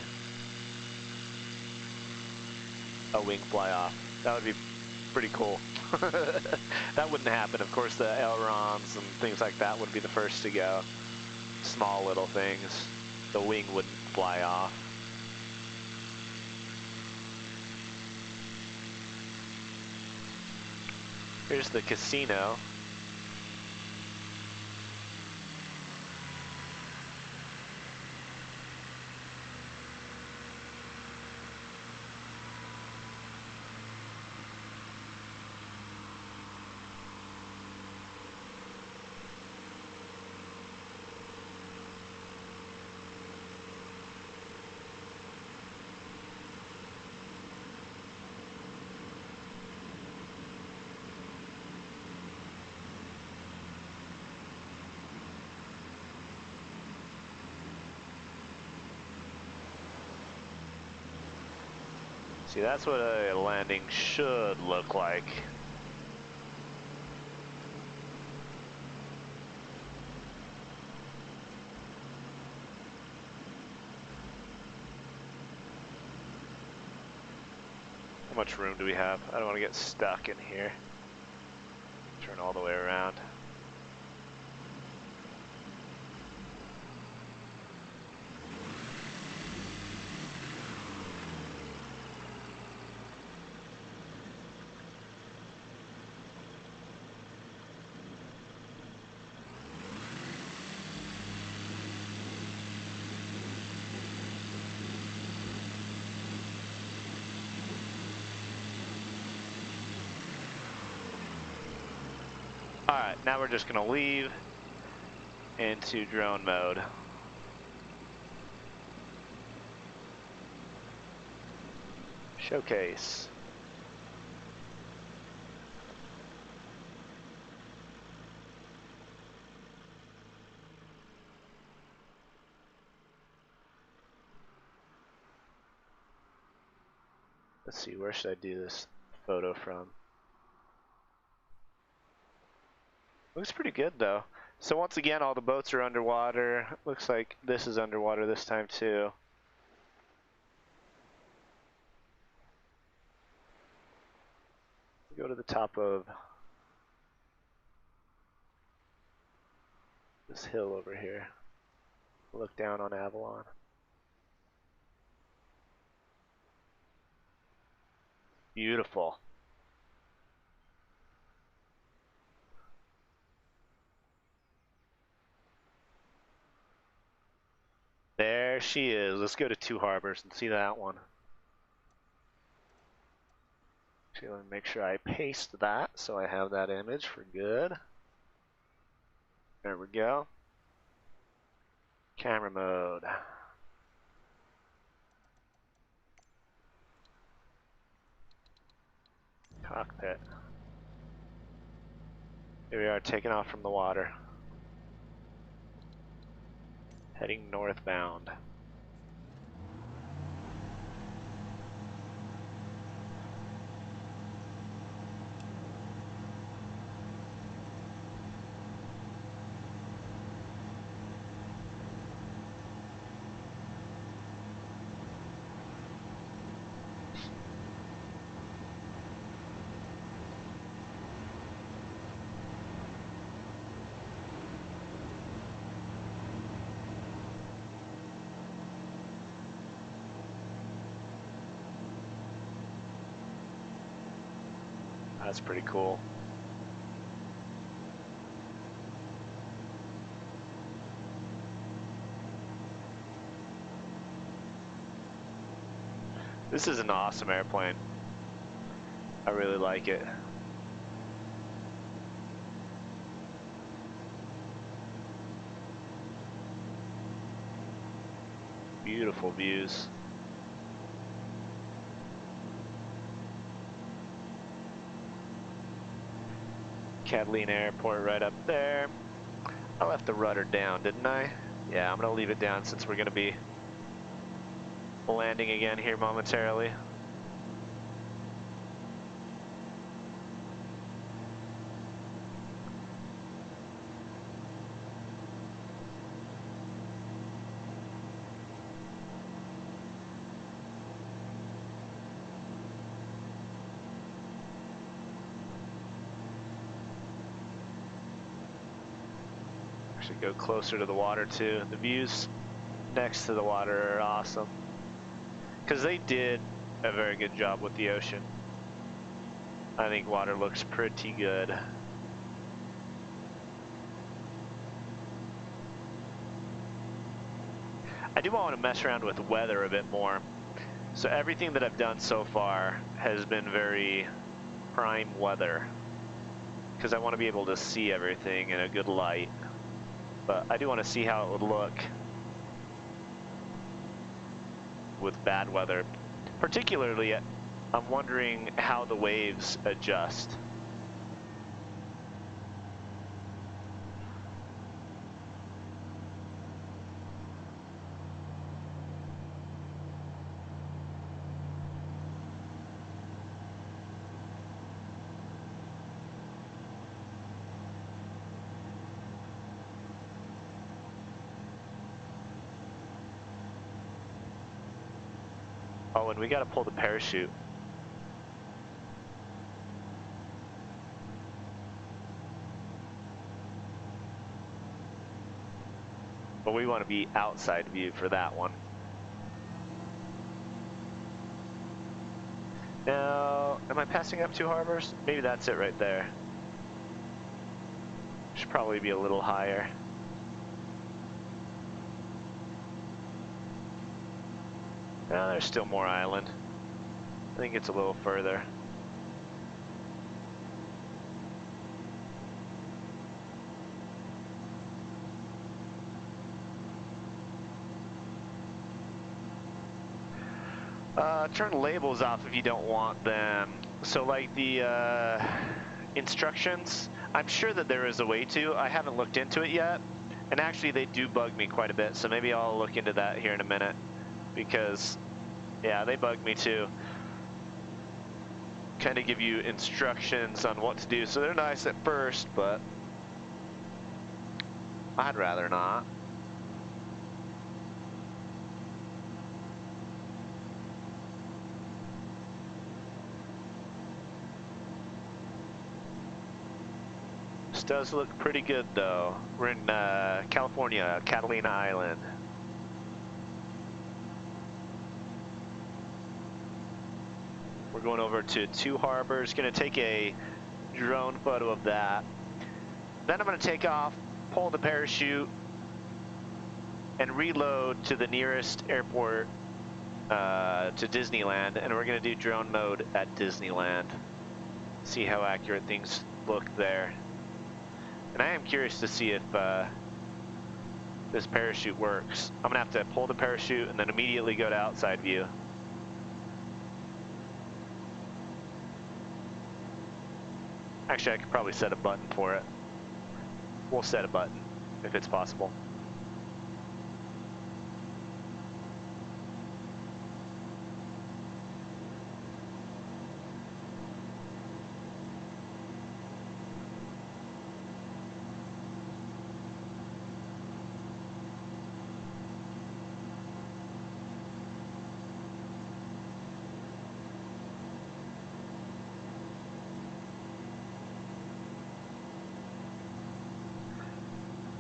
a wing fly off. That would be pretty cool. That wouldn't happen. Of course, the ailerons and things like that would be the first to go. Small little things. The wing wouldn't fly off. Here's the casino. See, that's what a landing should look like. How much room do we have? I don't want to get stuck in here. Turn all the way around. Alright, now we're just going to leave into drone mode. Showcase. Let's see, where should I do this photo from? Looks pretty good though. So once again, all the boats are underwater. Looks like this is underwater this time too. Go to the top of this hill over here. Look down on Avalon. Beautiful. There she is. Let's go to Two Harbors and see that one. Actually, let me make sure I paste that so I have that image for good. There we go. Camera mode. Cockpit. Here we are, taking off from the water. Heading northbound. That's pretty cool. This is an awesome airplane. I really like it. Beautiful views. Catalina Airport right up there. I left the rudder down, didn't I? Yeah, I'm gonna leave it down since we're gonna be landing again here momentarily. Should go closer to the water too. The views next to the water are awesome because they did a very good job with the ocean. I think water looks pretty good. I do want to mess around with weather a bit more. So everything that I've done so far has been very prime weather because I want to be able to see everything in a good light. But I do want to see how it would look with bad weather. Particularly, I'm wondering how the waves adjust. Oh, and we gotta pull the parachute. But we want to be outside view for that one. Now, am I passing up 2 harbors? Maybe that's it right there. Should probably be a little higher. Oh, there's still more island. I think it's a little further. Turn labels off if you don't want them. So like the instructions, I'm sure that there is a way to. I haven't looked into it yet. And actually they do bug me quite a bit, so maybe I'll look into that here in a minute. Because, yeah, they bug me too. Kind of give you instructions on what to do. So they're nice at first, but I'd rather not. This does look pretty good though. We're in California, Catalina Island. We're going over to 2 harbors. Gonna take a drone photo of that. Then I'm gonna take off, pull the parachute, and reload to the nearest airport to Disneyland, and we're gonna do drone mode at Disneyland. See how accurate things look there. And I am curious to see if this parachute works. I'm gonna have to pull the parachute and then immediately go to outside view. Actually, I could probably set a button for it. We'll set a button if it's possible.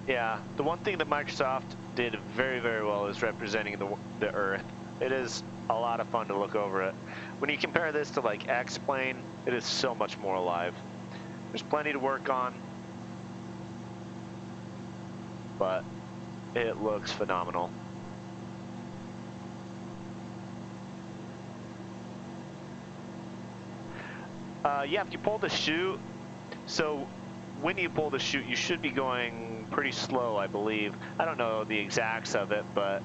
Yeah, the one thing that Microsoft did very, very well is representing the Earth. It is a lot of fun to look over it. When you compare this to like X-Plane, it is so much more alive. There's plenty to work on, but it looks phenomenal. Yeah, if you pull the chute, so when you pull the chute, you should be going pretty slow, I believe. I don't know the exacts of it, but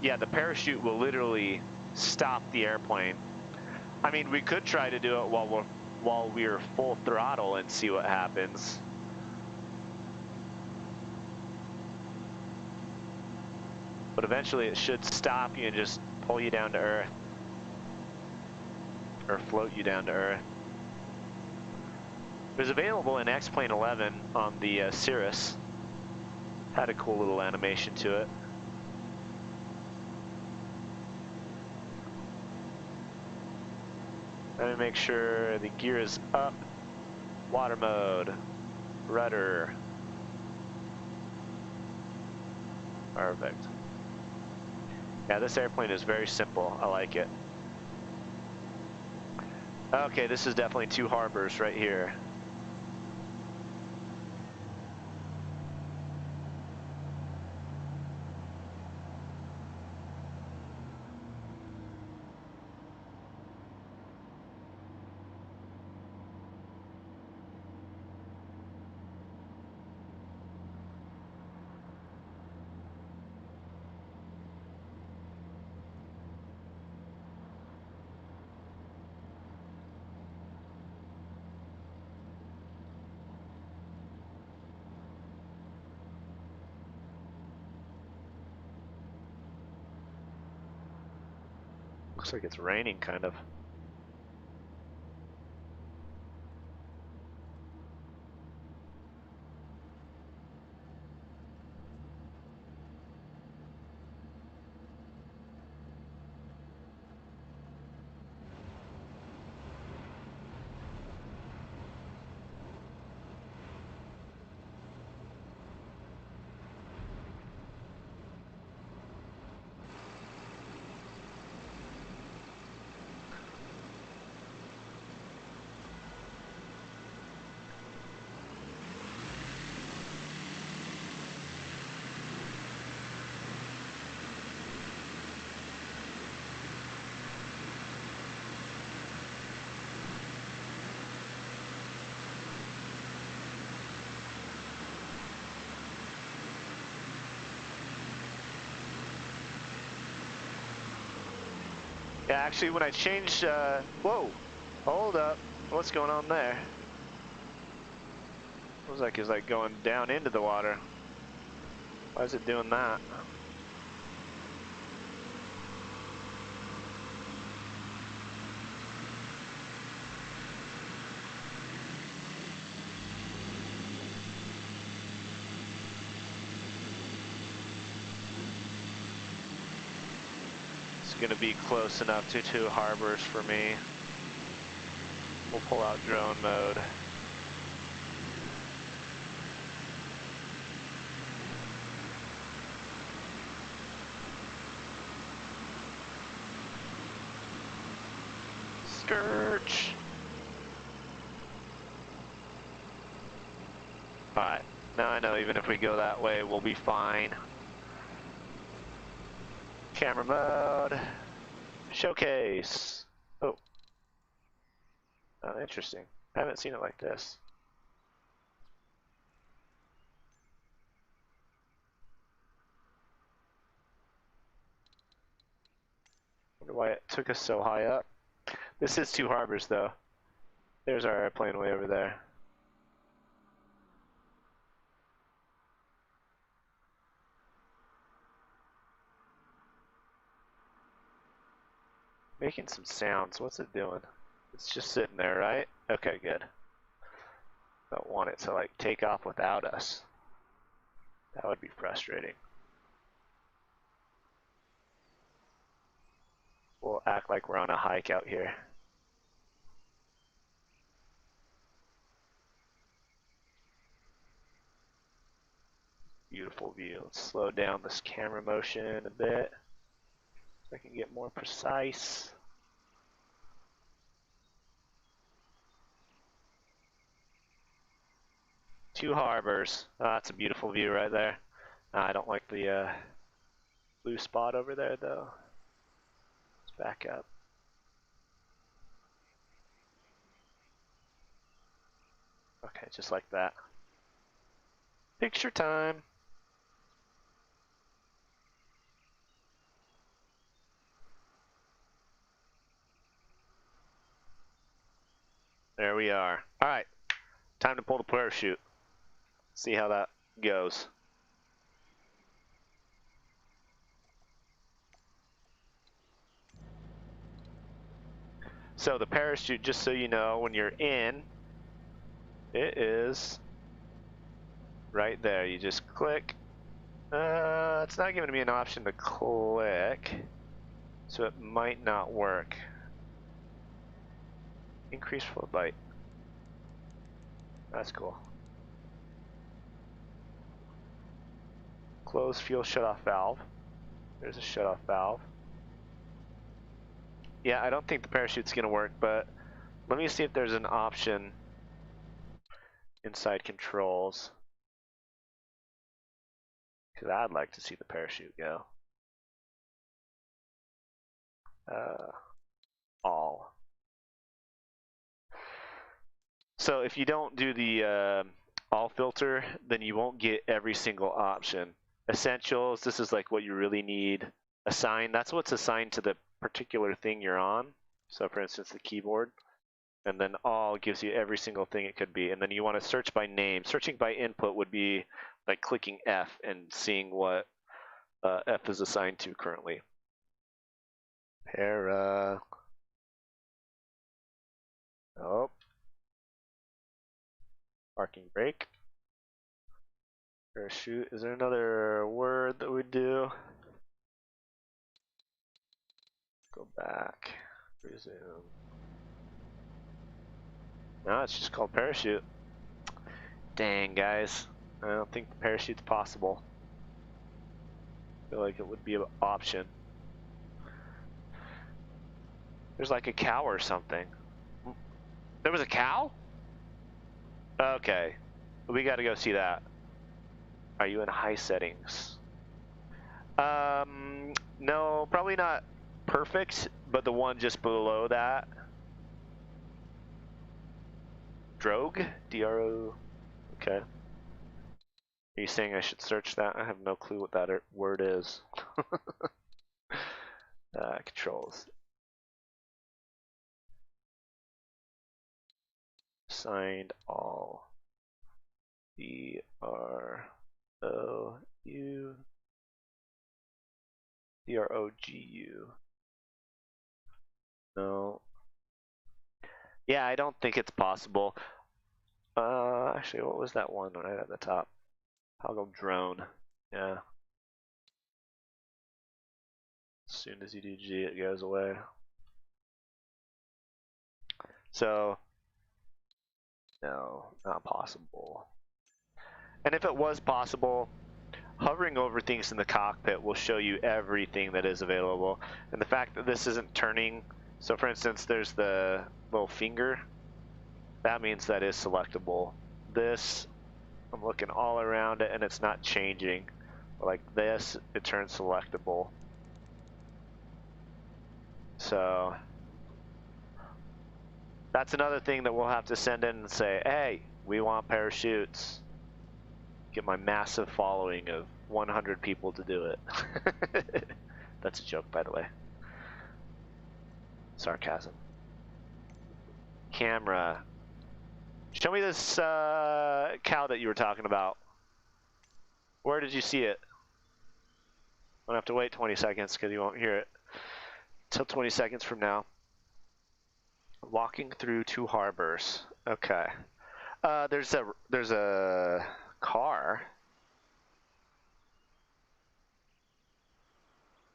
yeah, the parachute will literally stop the airplane. I mean, we could try to do it while we're full throttle and see what happens. But eventually it should stop you and just pull you down to Earth. Or float you down to Earth. It was available in X-Plane 11 on the Cirrus. Had a cool little animation to it. Let me make sure the gear is up. Water mode. Rudder. Perfect. Yeah, this airplane is very simple. I like it. Okay, this is definitely 2 harbors right here. Looks like it's raining, kind of. Yeah, actually, when I changed, whoa, hold up, what's going on there? Looks like it's like going down into the water. Why is it doing that? It's gonna be close enough to 2 harbors for me. We'll pull out drone mode. Scourge. Alright, now I know even if we go that way, we'll be fine. Camera mode. Showcase. Oh. Oh, interesting. I haven't seen it like this. Wonder why it took us so high up. This is 2 harbors though. There's our airplane way over there. Making some sounds. What's it doing? It's just sitting there, right? Okay, good. Don't want it to like take off without us. That would be frustrating. We'll act like we're on a hike out here. Beautiful view. Let's slow down this camera motion a bit so I can get more precise. Two harbors. Oh, that's a beautiful view right there. I don't like the blue spot over there though. Let's back up. Okay, just like that. Picture time. There we are. All right, time to pull the parachute. See how that goes. So the parachute, just so you know, when you're in, it is right there. You just click. It's not giving me an option to click, so it might not work. Increase flow bite. That's cool. Close fuel shutoff valve. There's a shutoff valve. Yeah, I don't think the parachute's gonna work, but let me see if there's an option inside controls. Because I'd like to see the parachute go. All. So if you don't do the all filter, then you won't get every single option. Essentials, this is like what you really need. Assign, that's what's assigned to the particular thing you're on. So for instance, the keyboard. And then all gives you every single thing it could be. And then you want to search by name. Searching by input would be like clicking F and seeing what F is assigned to currently. Para. Oh. Parking brake. Parachute. Is there another word that we do? Go back. Resume. No, it's just called parachute. Dang, guys. I don't think the parachute's possible. I feel like it would be an option. There's like a cow or something. There was a cow? Okay. We gotta go see that. Are you in high settings? No, probably not perfect, but the one just below that. Drogue? D-R-O. Okay. Are you saying I should search that? I have no clue what that word is. Controls. signed all. Drogu. No. Yeah, I don't think it's possible. Actually, what was that one right at the top? Toggle drone. Yeah. As soon as you do G, it goes away. So, no, not possible. And if it was possible, hovering over things in the cockpit will show you everything that is available. And the fact that this isn't turning, so for instance, there's the little finger, that means that is selectable. This, I'm looking all around it and it's not changing. Like this, it turns selectable. So that's another thing that we'll have to send in and say, hey, we want parachutes. Get my massive following of 100 people to do it. That's a joke, by the way. Sarcasm. Camera. Show me this cow that you were talking about. Where did you see it? I'm gonna have to wait 20 seconds because you won't hear it till 20 seconds from now. Walking through 2 harbors. Okay. There's a car.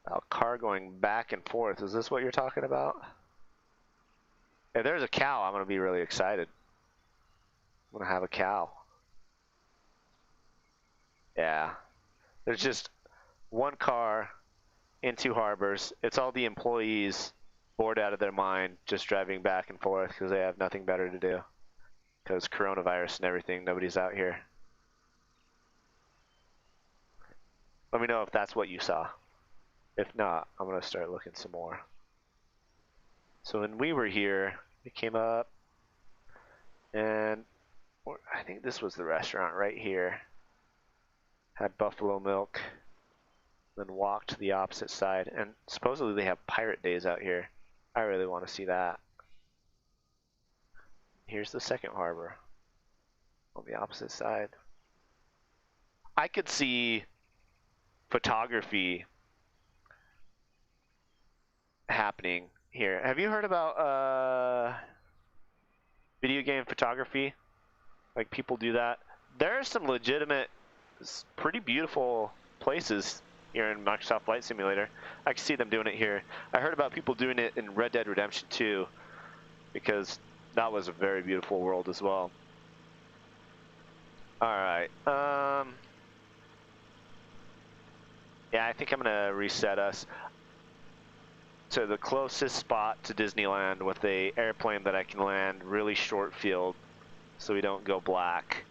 A car going back and forth. Is this what you're talking about? If there's a cow, I'm gonna be really excited. I'm gonna have a cow. Yeah. There's just one car in 2 harbors. It's all the employees bored out of their mind just driving back and forth because they have nothing better to do. Because coronavirus and everything, nobody's out here. Let me know if that's what you saw. If not, I'm gonna start looking some more. So when we were here, we came up and I think this was the restaurant right here. Had buffalo milk, then walked to the opposite side, and supposedly they have pirate days out here. I really want to see that. Here's the second harbor on the opposite side. I could see photography happening here. Have you heard about video game photography? Like people do that. There are some legitimate, pretty beautiful places here in Microsoft Flight Simulator. I can see them doing it here. I heard about people doing it in Red Dead Redemption 2 because that was a very beautiful world as well. Alright. Yeah, I think I'm going to reset us to the closest spot to Disneyland with a airplane that I can land really short field so we don't go black.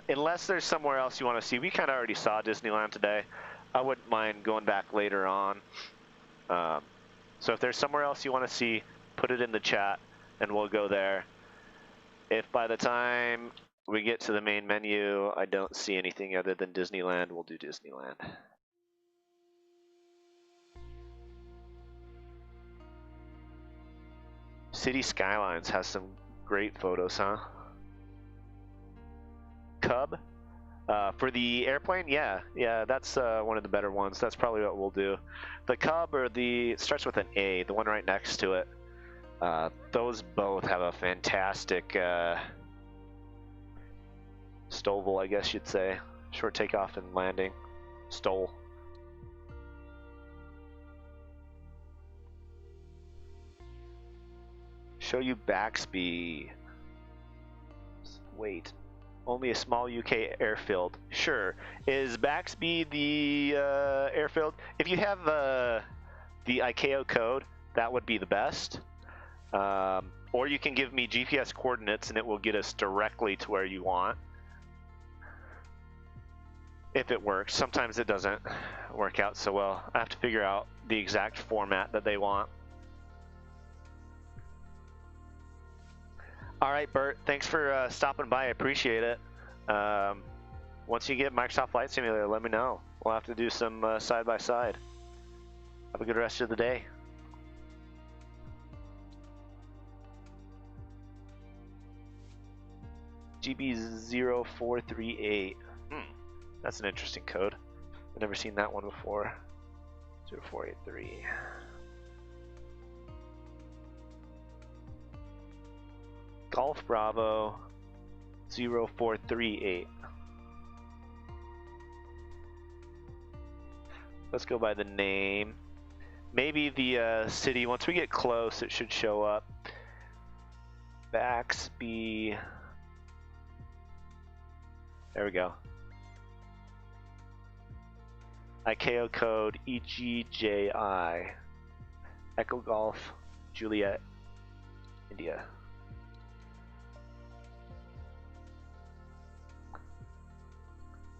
Unless there's somewhere else you want to see. We kind of already saw Disneyland today. I wouldn't mind going back later on. So if there's somewhere else you want to see, put it in the chat and we'll go there. If by the time we get to the main menu, I don't see anything other than Disneyland, we'll do Disneyland. City Skylines has some great photos, huh? Cub? For the airplane, yeah, that's one of the better ones. That's probably what we'll do. The Cub, or it starts with an A, the one right next to it. Those both have a fantastic STOL, I guess you'd say. Short takeoff and landing. STOL. Show you Baxby. Wait. Only a small UK airfield. Sure. Is Baxby the airfield? If you have the ICAO code, that would be the best. Or you can give me GPS coordinates and it will get us directly to where you want. If it works. Sometimes it doesn't work out so well. I have to figure out the exact format that they want. All right, Bert, thanks for stopping by. I appreciate it. Once you get Microsoft Flight Simulator, let me know. We'll have to do some side-by-side. Have a good rest of the day. GB0438. That's an interesting code. I've never seen that one before. 0483. Golf Bravo 0438. Let's go by the name. Maybe the city, once we get close, it should show up. Baxby. There we go. ICAO code EGJI. Echo Golf Juliet India.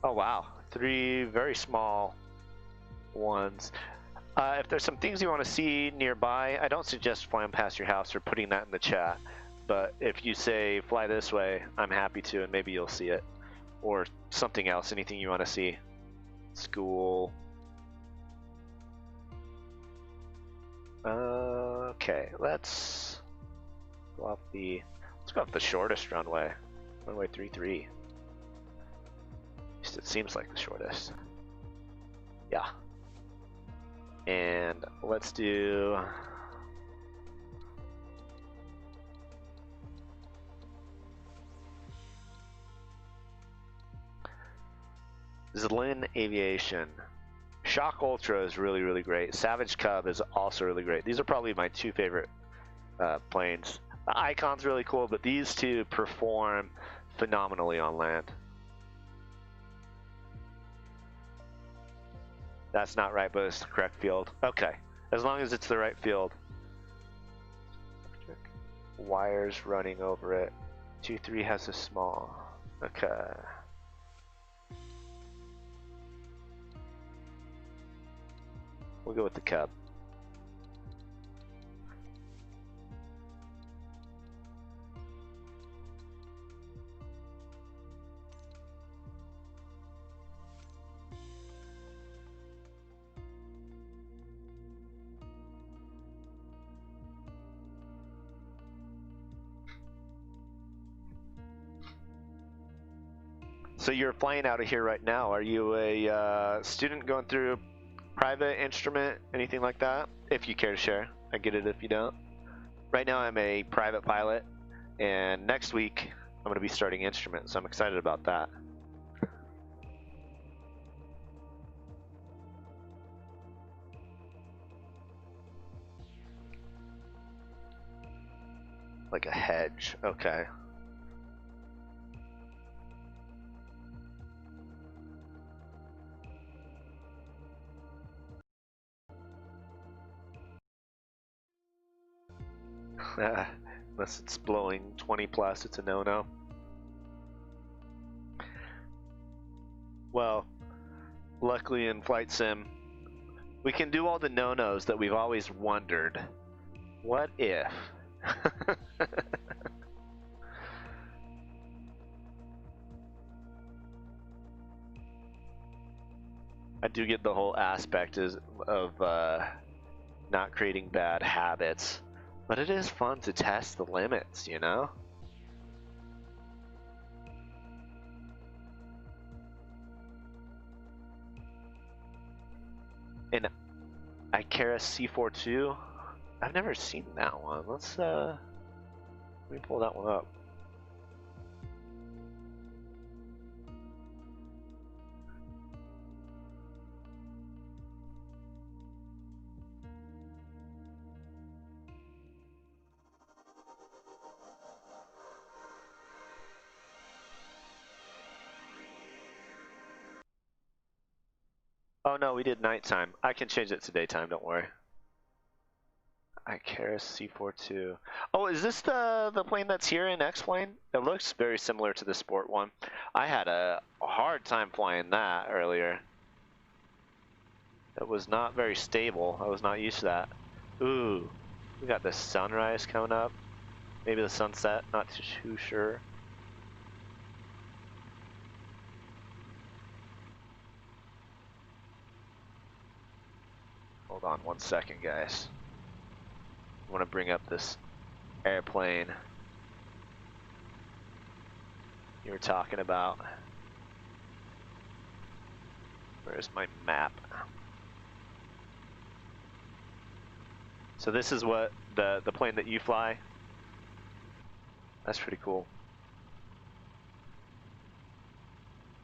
Oh wow, 3 very small ones. If there's some things you want to see nearby, I don't suggest flying past your house or putting that in the chat. But if you say fly this way, I'm happy to, and maybe you'll see it. Or something else, anything you want to see. School. Okay, let's go off the shortest runway. Runway 33. At least it seems like the shortest. Yeah. And let's do Zlin Aviation. Shock Ultra is really, really great. Savage Cub is also really great. These are probably my 2 favorite planes. The Icon's really cool, but these 2 perform phenomenally on land. That's not right, but it's the correct field. Okay, as long as it's the right field. Wires running over it. 2-3 has a small. Okay. We'll go with the Cub. So you're flying out of here right now. Are you a student going through private instrument, anything like that? If you care to share. I get it if you don't. Right now I'm a private pilot, and next week I'm going to be starting instrument, so I'm excited about that. Like a hedge, okay. Unless it's blowing 20 plus, it's a no-no. Well, luckily in Flight Sim, we can do all the no-nos that we've always wondered. What if? I do get the whole aspect of not creating bad habits. But it is fun to test the limits, you know? And Icarus C42, I've never seen that one. Let me pull that one up. Oh no, we did nighttime. I can change it to daytime, don't worry. Icarus C42. Oh, is this the plane that's here in X-Plane? It looks very similar to the Sport one. I had a hard time flying that earlier. It was not very stable. I was not used to that. Ooh, we got the sunrise coming up. Maybe the sunset, not too sure. Hold on 1 second, guys. I want to bring up this airplane. you were talking about. Where's my map? So this is what the plane that you fly. That's pretty cool.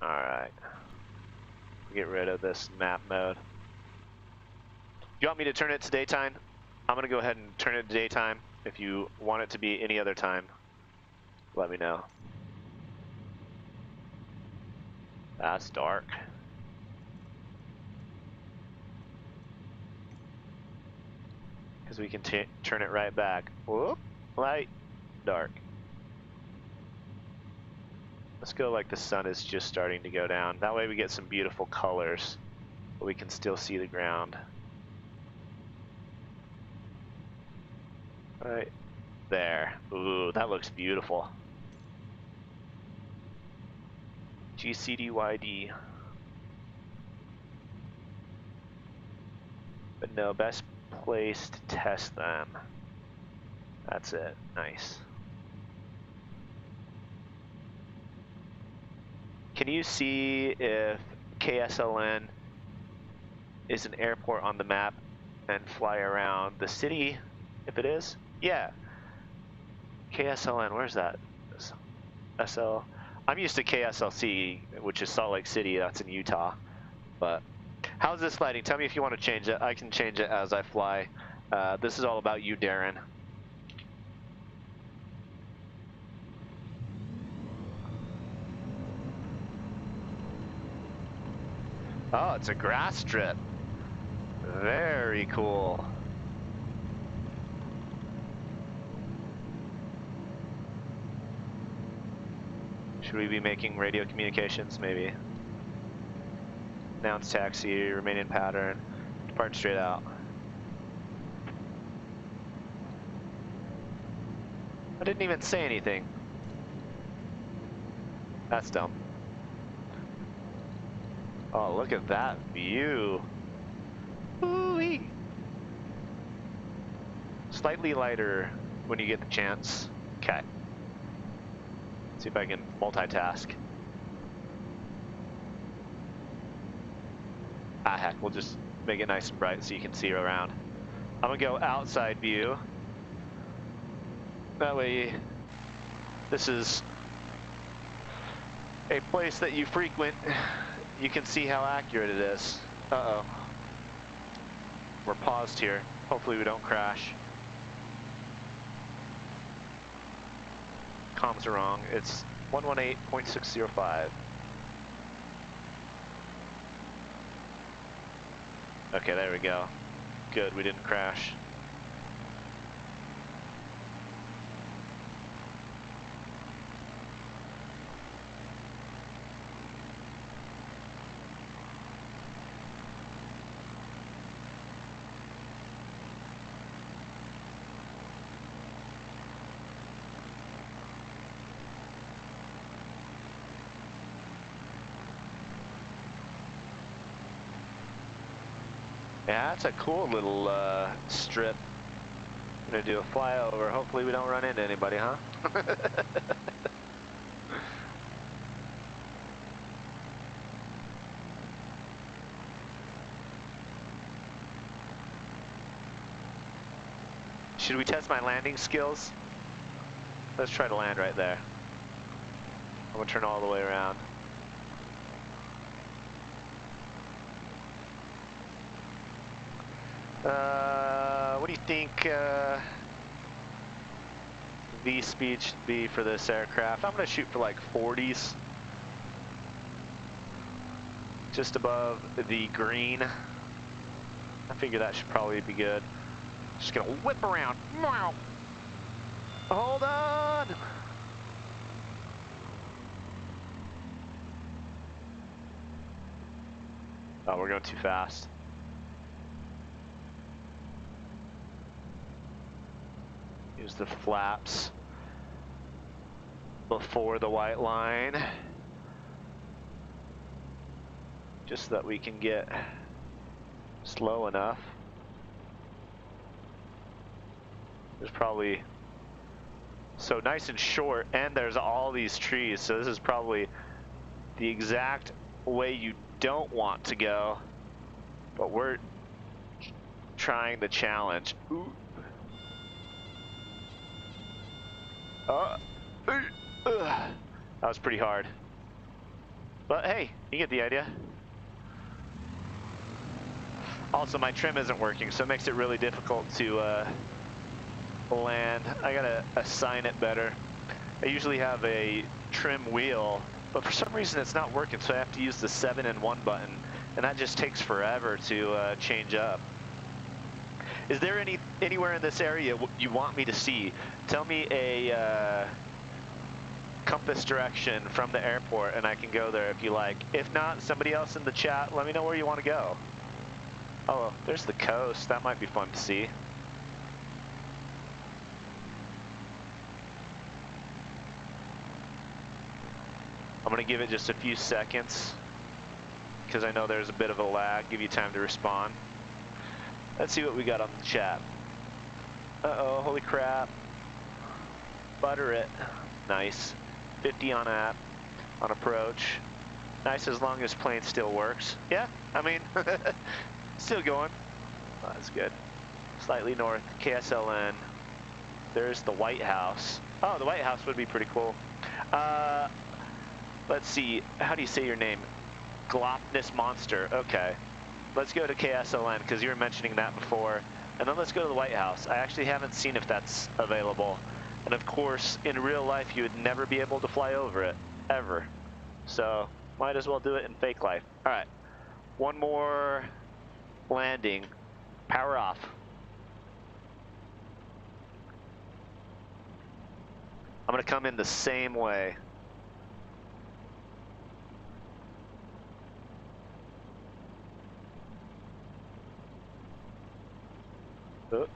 All right. Get rid of this map mode. You want me to turn it to daytime? I'm gonna go ahead and turn it to daytime. If you want it to be any other time, let me know. That's dark. Because we can turn it right back. Whoop, light, dark. Let's go like the sun is just starting to go down. That way we get some beautiful colors, but we can still see the ground. Right there. Ooh, that looks beautiful. GCDYD. But no, best place to test them. That's it. Nice. Can you see if KSLN is an airport on the map and fly around the city? If it is? Yeah. KSLN, where's that? SL. I'm used to KSLC, which is Salt Lake City. That's in Utah. But how's this lighting? Tell me if you want to change it. I can change it as I fly. This is all about you, Darren. Oh, it's a grass strip. Very cool. Should we be making radio communications? Maybe. Announce taxi, remain in pattern, depart straight out. I didn't even say anything. That's dumb. Oh, look at that view. Ooh-wee. Slightly lighter when you get the chance. Okay. See if I can multitask. Ah, heck, we'll just make it nice and bright so you can see around. I'm gonna go outside view. That way, this is a place that you frequent. You can see how accurate it is. Uh-oh. We're paused here. Hopefully we don't crash. Comms are wrong. It's 118.605. Okay, there we go. Good, we didn't crash. Yeah, that's a cool little strip. I'm gonna do a flyover. Hopefully we don't run into anybody, huh? Should we test my landing skills? Let's try to land right there. I'm gonna turn all the way around. What do you think V speed should be for this aircraft? I'm gonna shoot for like 40s. Just above the green. I figure that should probably be good. Just gonna whip around. Hold on! Oh, we're going too fast. Use the flaps before the white line. Just so that we can get slow enough. There's probably So nice and short, and there's all these trees, so this is probably the exact way you don't want to go, but we're trying the challenge. Ooh. That was pretty hard. But hey, you get the idea. Also, my trim isn't working, so it makes it really difficult to land. I gotta assign it better. I usually have a trim wheel, but for some reason it's not working, so I have to use the 7-in-1 button, and that just takes forever to change up. Is there anywhere in this area you want me to see? Tell me a compass direction from the airport and I can go there if you like. If not, somebody else in the chat, let me know where you want to go. Oh, there's the coast. That might be fun to see. I'm going to give it just a few seconds because I know there's a bit of a lag. Give you time to respond. Let's see what we got on the chat. Uh-oh, holy crap. Butter it. Nice. 50 on approach. Nice as long as plane still works. Yeah, I mean, still going. Oh, that's good. Slightly north, KSLN. There's the White House. Oh, the White House would be pretty cool. Let's see, how do you say your name? Glopness Monster, okay. Let's go to KSLN, because you were mentioning that before. And then let's go to the White House. I actually haven't seen if that's available. And of course, in real life, you would never be able to fly over it, ever. So, might as well do it in fake life. All right, one more landing. Power off. I'm gonna come in the same way. Oh.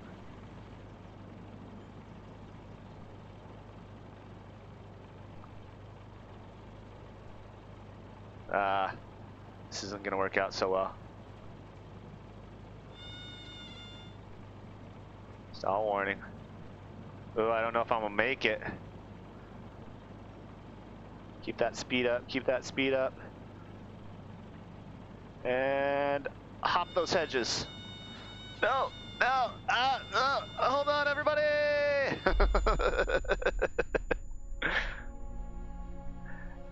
This isn't gonna work out so well. Stall warning. Oh, I don't know if I'm gonna make it. Keep that speed up, keep that speed up. And hop those hedges. No, no, hold on everybody!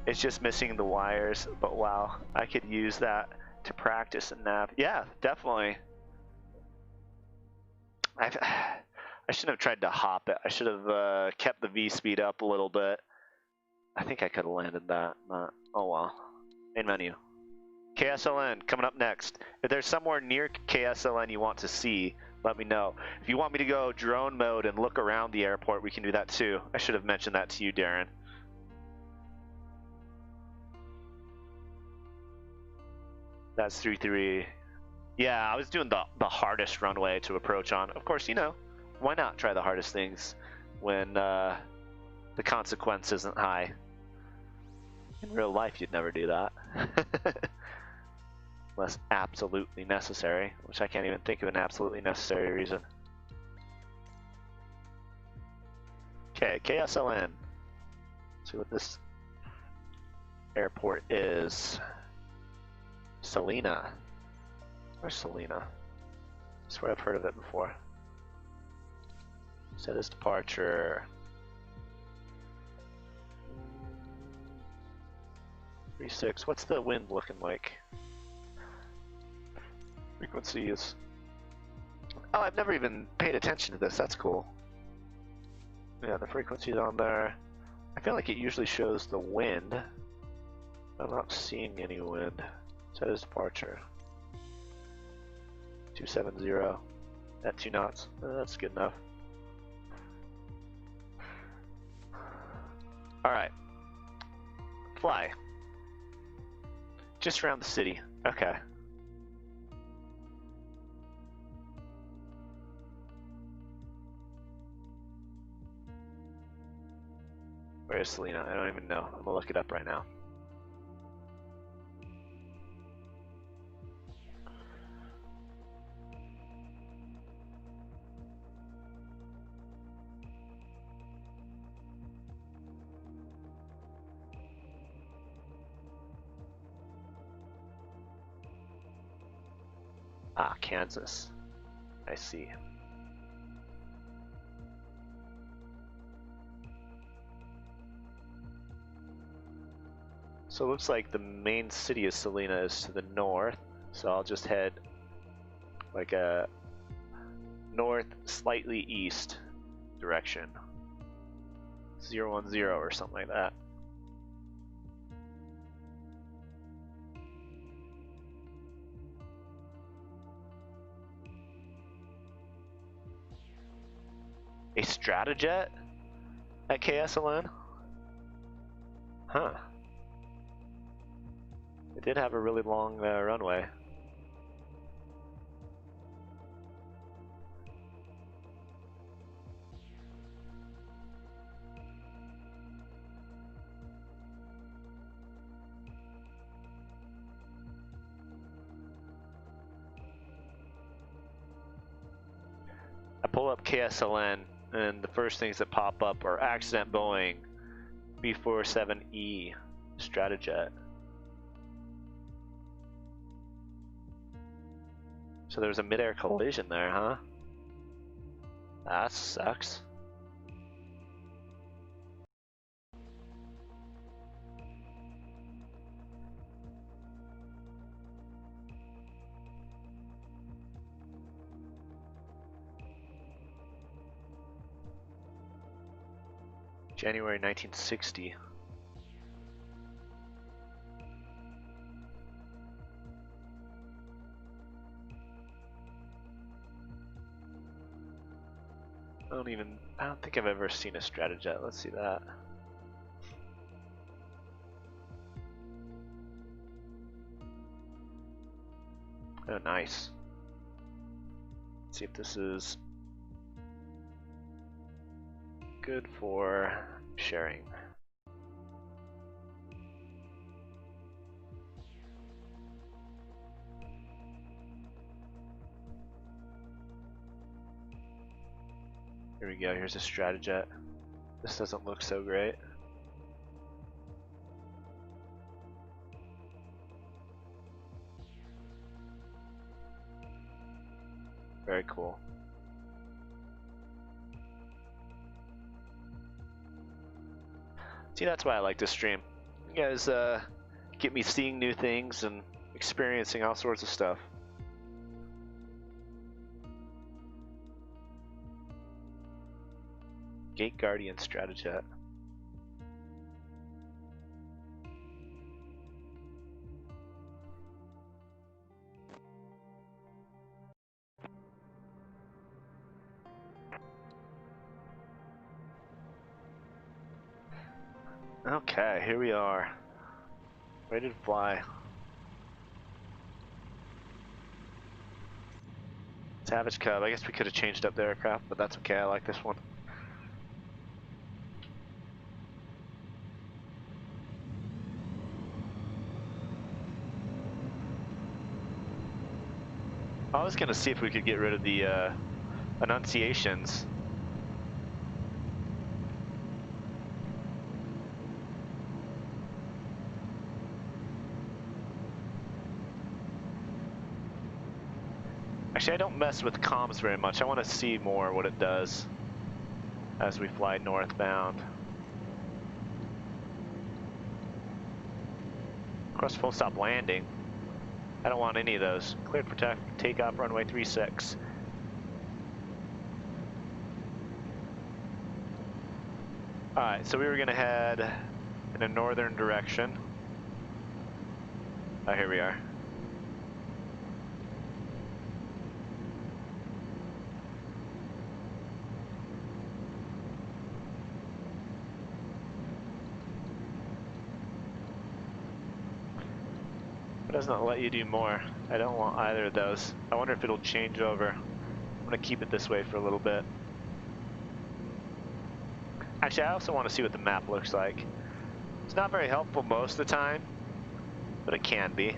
It's just missing the wires, but wow, I could use that to practice in Nav. Yeah, definitely. I shouldn't have tried to hop it. I should have kept the V speed up a little bit. I think I could have landed that, but oh well. Main menu. KSLN coming up next. If there's somewhere near KSLN you want to see, let me know. If you want me to go drone mode and look around the airport, we can do that too. I should have mentioned that to you, Darren. That's 3-3. Yeah, I was doing the hardest runway to approach on. Of course, you know, why not try the hardest things when the consequence isn't high? In real life, you'd never do that. Unless absolutely necessary, which I can't even think of an absolutely necessary reason. Okay, KSLN. Let's see what this airport is. Salina. Where's Salina? I swear I've heard of it before. Set as departure. 36. What's the wind looking like? Frequency is... Oh, I've never even paid attention to this. That's cool. Yeah, the frequency's on there. I feel like it usually shows the wind. I'm not seeing any wind. Set as departure. 270 at 2 knots. That's good enough. Alright. Fly. Just around the city. Okay. Where is Selena? I don't even know. I'm gonna look it up right now. Ah, Kansas. I see. So it looks like the main city of Salina is to the north. So I'll just head like a north, slightly east direction. 010 or something like that. A Stratajet at KSLN? Huh. It did have a really long runway. I pull up KSLN and the first things that pop up are accident Boeing B-47E Stratajet. So there was a mid-air collision there, huh? That sucks. January 1960. I don't think I've ever seen a Stratajet. Let's see that. Oh, nice. Let's see if this is good for sharing. Here we go, here's a Stratajet. This doesn't look so great. Very cool. See, that's why I like to stream. You guys get me seeing new things and experiencing all sorts of stuff. Gate Guardian Stratajet. Okay, here we are. Ready to fly. Savage Cub. I guess we could have changed up the aircraft, but that's okay. I like this one. I was gonna see if we could get rid of the Annunciations. Actually, I don't mess with comms very much. I want to see more what it does as we fly northbound. Of course, full stop landing. I don't want any of those. Cleared for takeoff, runway 36. Alright, so we were going to head in a northern direction. Oh, here we are. It does not let you do more. I don't want either of those. I wonder if it'll change over. I'm going to keep it this way for a little bit. Actually, I also want to see what the map looks like. It's not very helpful most of the time, but it can be.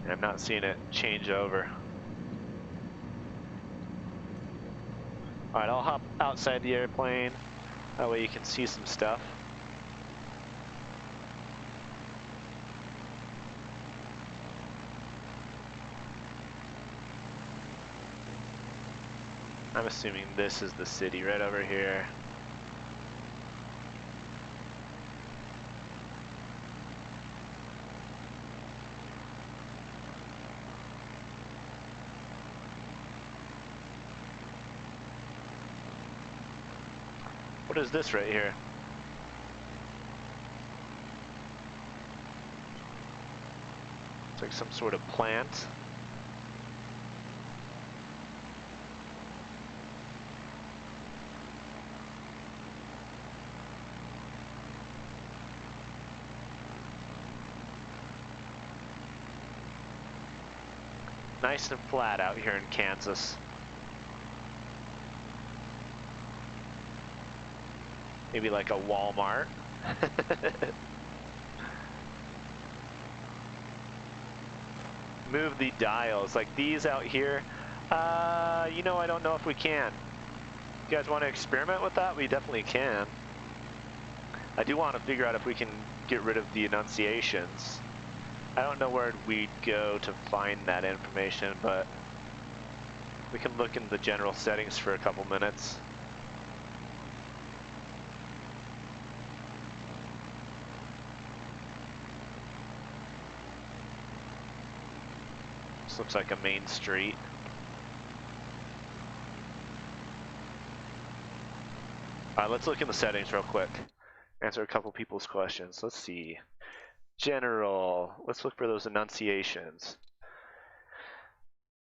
I'm not seeing it change over. Alright, I'll hop outside the airplane. That way you can see some stuff. I'm assuming this is the city right over here. What is this right here? It's like some sort of plant. Nice and flat out here in Kansas. Maybe like a Walmart. Move the dials, like these out here. You know, I don't know if we can. You guys want to experiment with that? We definitely can. I do want to figure out if we can get rid of the enunciations. I don't know where we'd go to find that information, but we can look in the general settings for a couple minutes. This looks like a main street. Alright, let's look in the settings real quick. Answer a couple people's questions. Let's see. General. Let's look for those enunciations.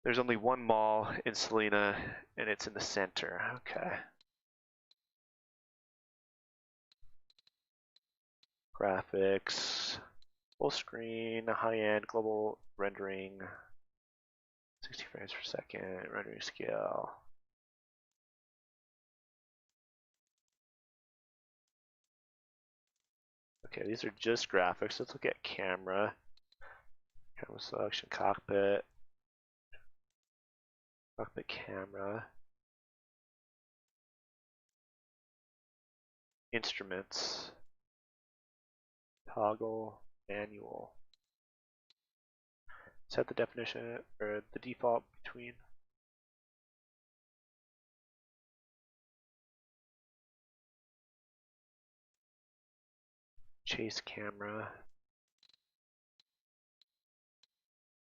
There's only one mall in Salina, and it's in the center. Okay. Graphics. Full screen, high-end, global rendering. 60 frames per second, rendering scale. Okay, these are just graphics. Let's look at camera. Camera selection, cockpit. Cockpit camera. Instruments. Toggle, manual. Set the definition or the default between. Chase camera.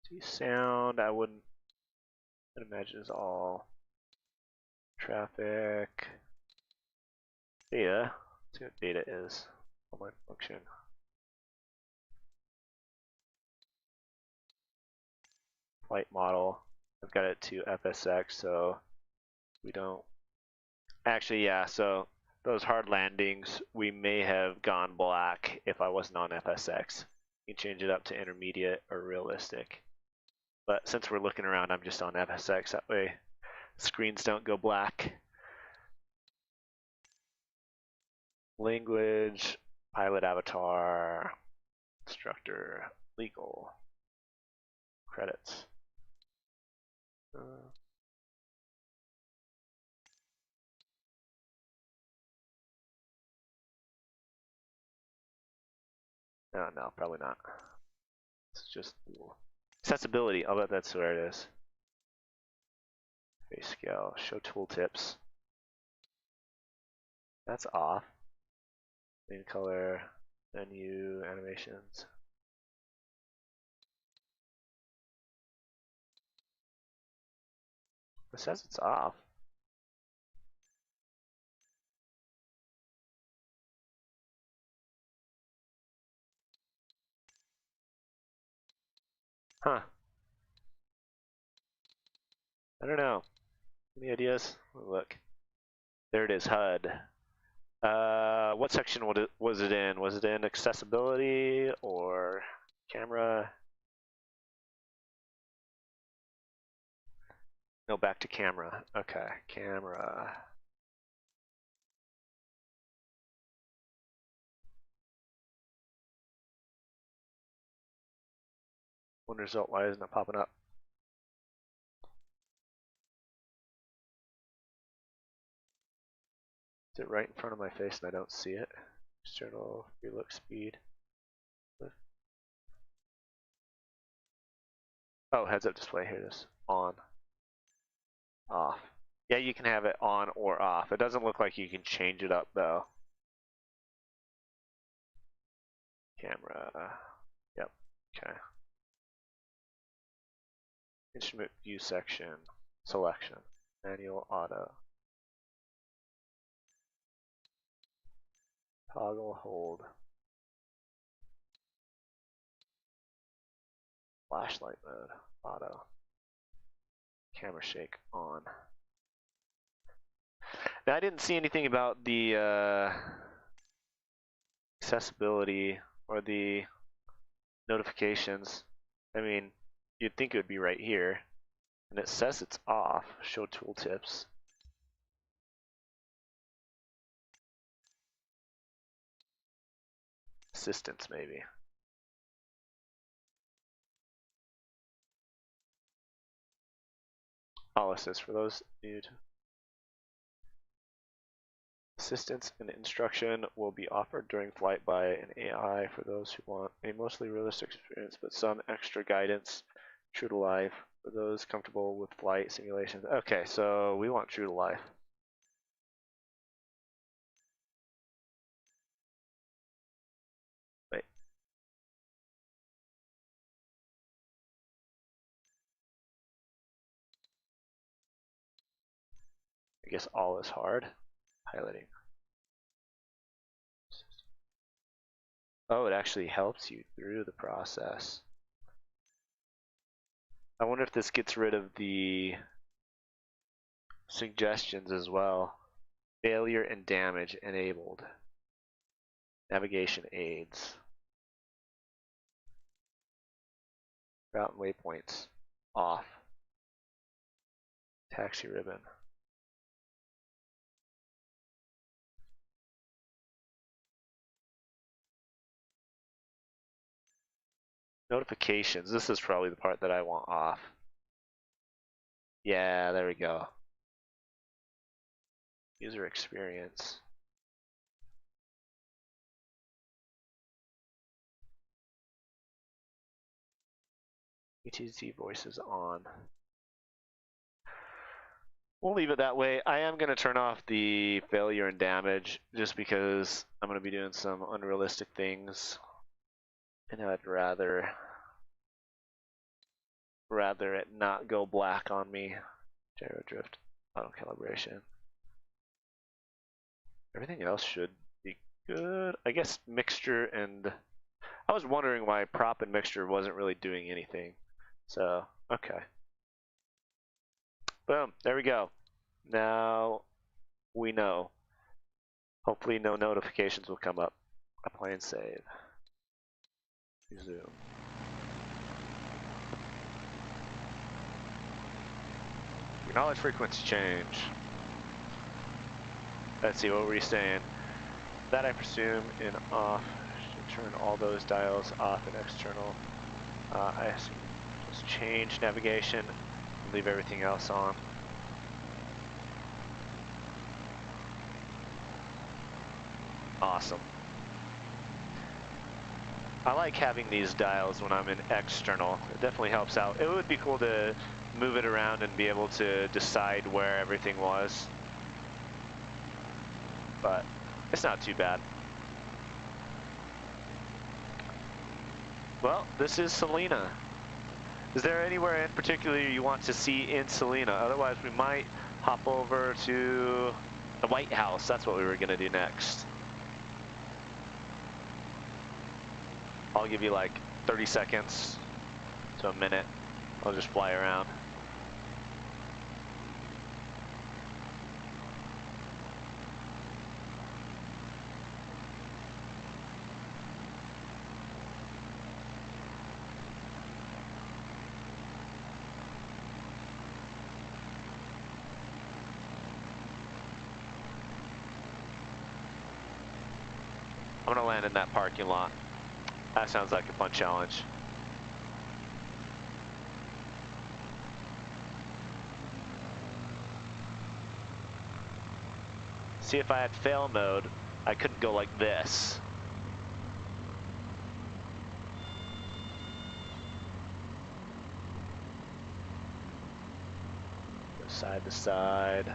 See sound, I wouldn't imagine is all. Traffic. Data. Let's see what data is. Online function. Flight model. I've got it to FSX, so we don't. Actually, yeah, so those hard landings, we may have gone black if I wasn't on FSX. You can change it up to intermediate or realistic. But since we're looking around, I'm just on FSX. That way screens don't go black. Language, pilot avatar, instructor, legal, credits. No, probably not. It's just accessibility. I'll bet that's where it is. Face scale, show tooltips. That's off. Main color, menu, animations. It says it's off. Huh. I don't know. Any ideas? Look. There it is, HUD. What section was it in? Was it in accessibility or camera? No, back to camera. Okay, camera. One result, why isn't it popping up? Is it right in front of my face and I don't see it? External relook speed. Oh, heads up display, here it is. On. Off. Yeah, you can have it on or off. It doesn't look like you can change it up though. Camera. Yep. Okay. Instrument view section. Selection. Manual auto. Toggle hold. Flashlight mode. Auto. Camera shake on. Now I didn't see anything about the accessibility or the notifications. I mean, you'd think it would be right here. And it says it's off. Show tooltips. Assistance maybe. All assist for those new to assistance and instruction will be offered during flight by an AI for those who want a mostly realistic experience, but some extra guidance. True to life for those comfortable with flight simulations. Okay, so we want true to life. Wait. I guess all is hard. Piloting. Oh, it actually helps you through the process. I wonder if this gets rid of the suggestions as well. Failure and damage enabled. Navigation aids. Route and waypoints off. Taxi ribbon. Notifications. This is probably the part that I want off. Yeah, there we go. User experience. ETC voices on. We'll leave it that way. I am going to turn off the failure and damage just because I'm going to be doing some unrealistic things. And I'd rather it not go black on me. Gyro drift, auto calibration. Everything else should be good. I guess mixture and I was wondering why prop and mixture wasn't really doing anything. So, okay. Boom, there we go. Now we know. Hopefully no notifications will come up. Apply and save. Zoom. Acknowledge frequency change. Let's see, what were you saying? That I presume in off. Should turn all those dials off and external. I assume just change navigation. Leave everything else on. Awesome. I like having these dials when I'm in external. It definitely helps out. It would be cool to move it around and be able to decide where everything was. But it's not too bad. Well, this is Selena. Is there anywhere in particular you want to see in Selena? Otherwise, we might hop over to the White House. That's what we were going to do next. I'll give you like 30 seconds to a minute. I'll just fly around. I'm gonna land in that parking lot. That sounds like a fun challenge. See, if I had fail mode, I couldn't go like this. Go side to side.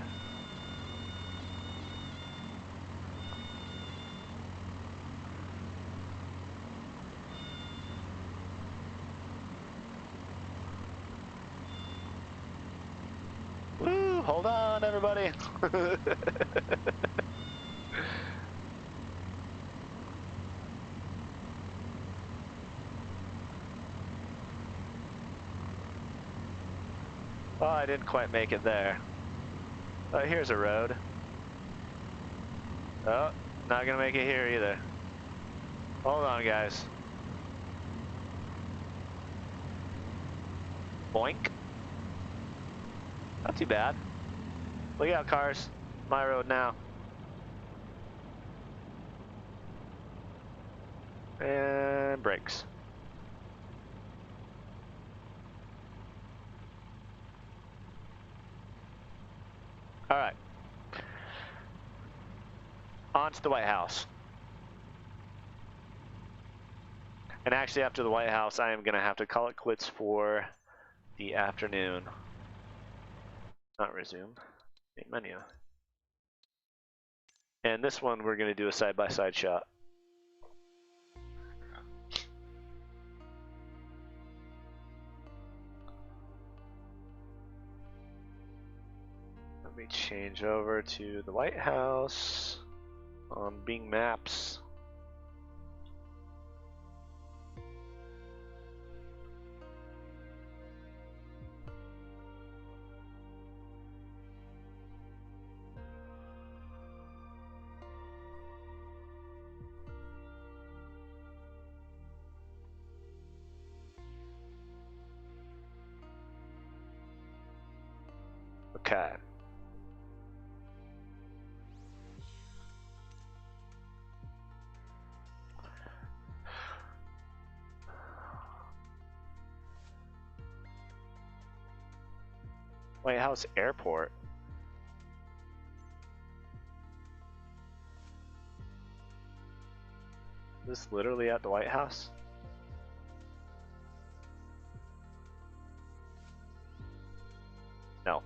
Woo! Hold on, everybody. Oh, I didn't quite make it there. Oh, here's a road. Oh, not gonna make it here either. Hold on, guys. Boink. Not too bad. Look out, cars. My road now. And brakes. All right. On to the White House. And actually, after the White House, I am going to have to call it quits for the afternoon. Not resume. Main menu. And this one, we're going to do a side-by-side shot. Let me change over to the White House on Bing Maps. Okay. White House Airport. Is this literally at the White House? No.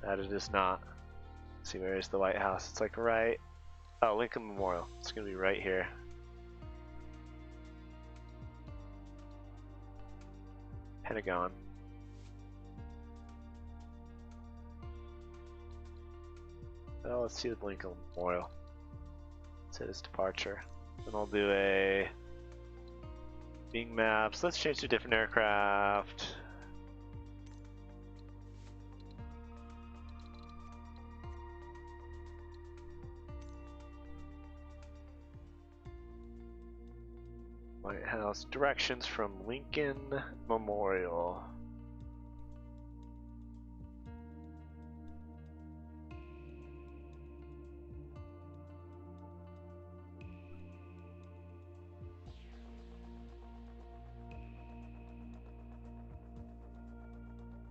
That it is not. Let's see, where is the White House? It's like right... Oh, Lincoln Memorial. It's gonna be right here. Pentagon. Oh, let's see the Lincoln Memorial. Set its departure. Then I'll do a Bing Maps. Let's change to a different aircraft. White House directions from Lincoln Memorial.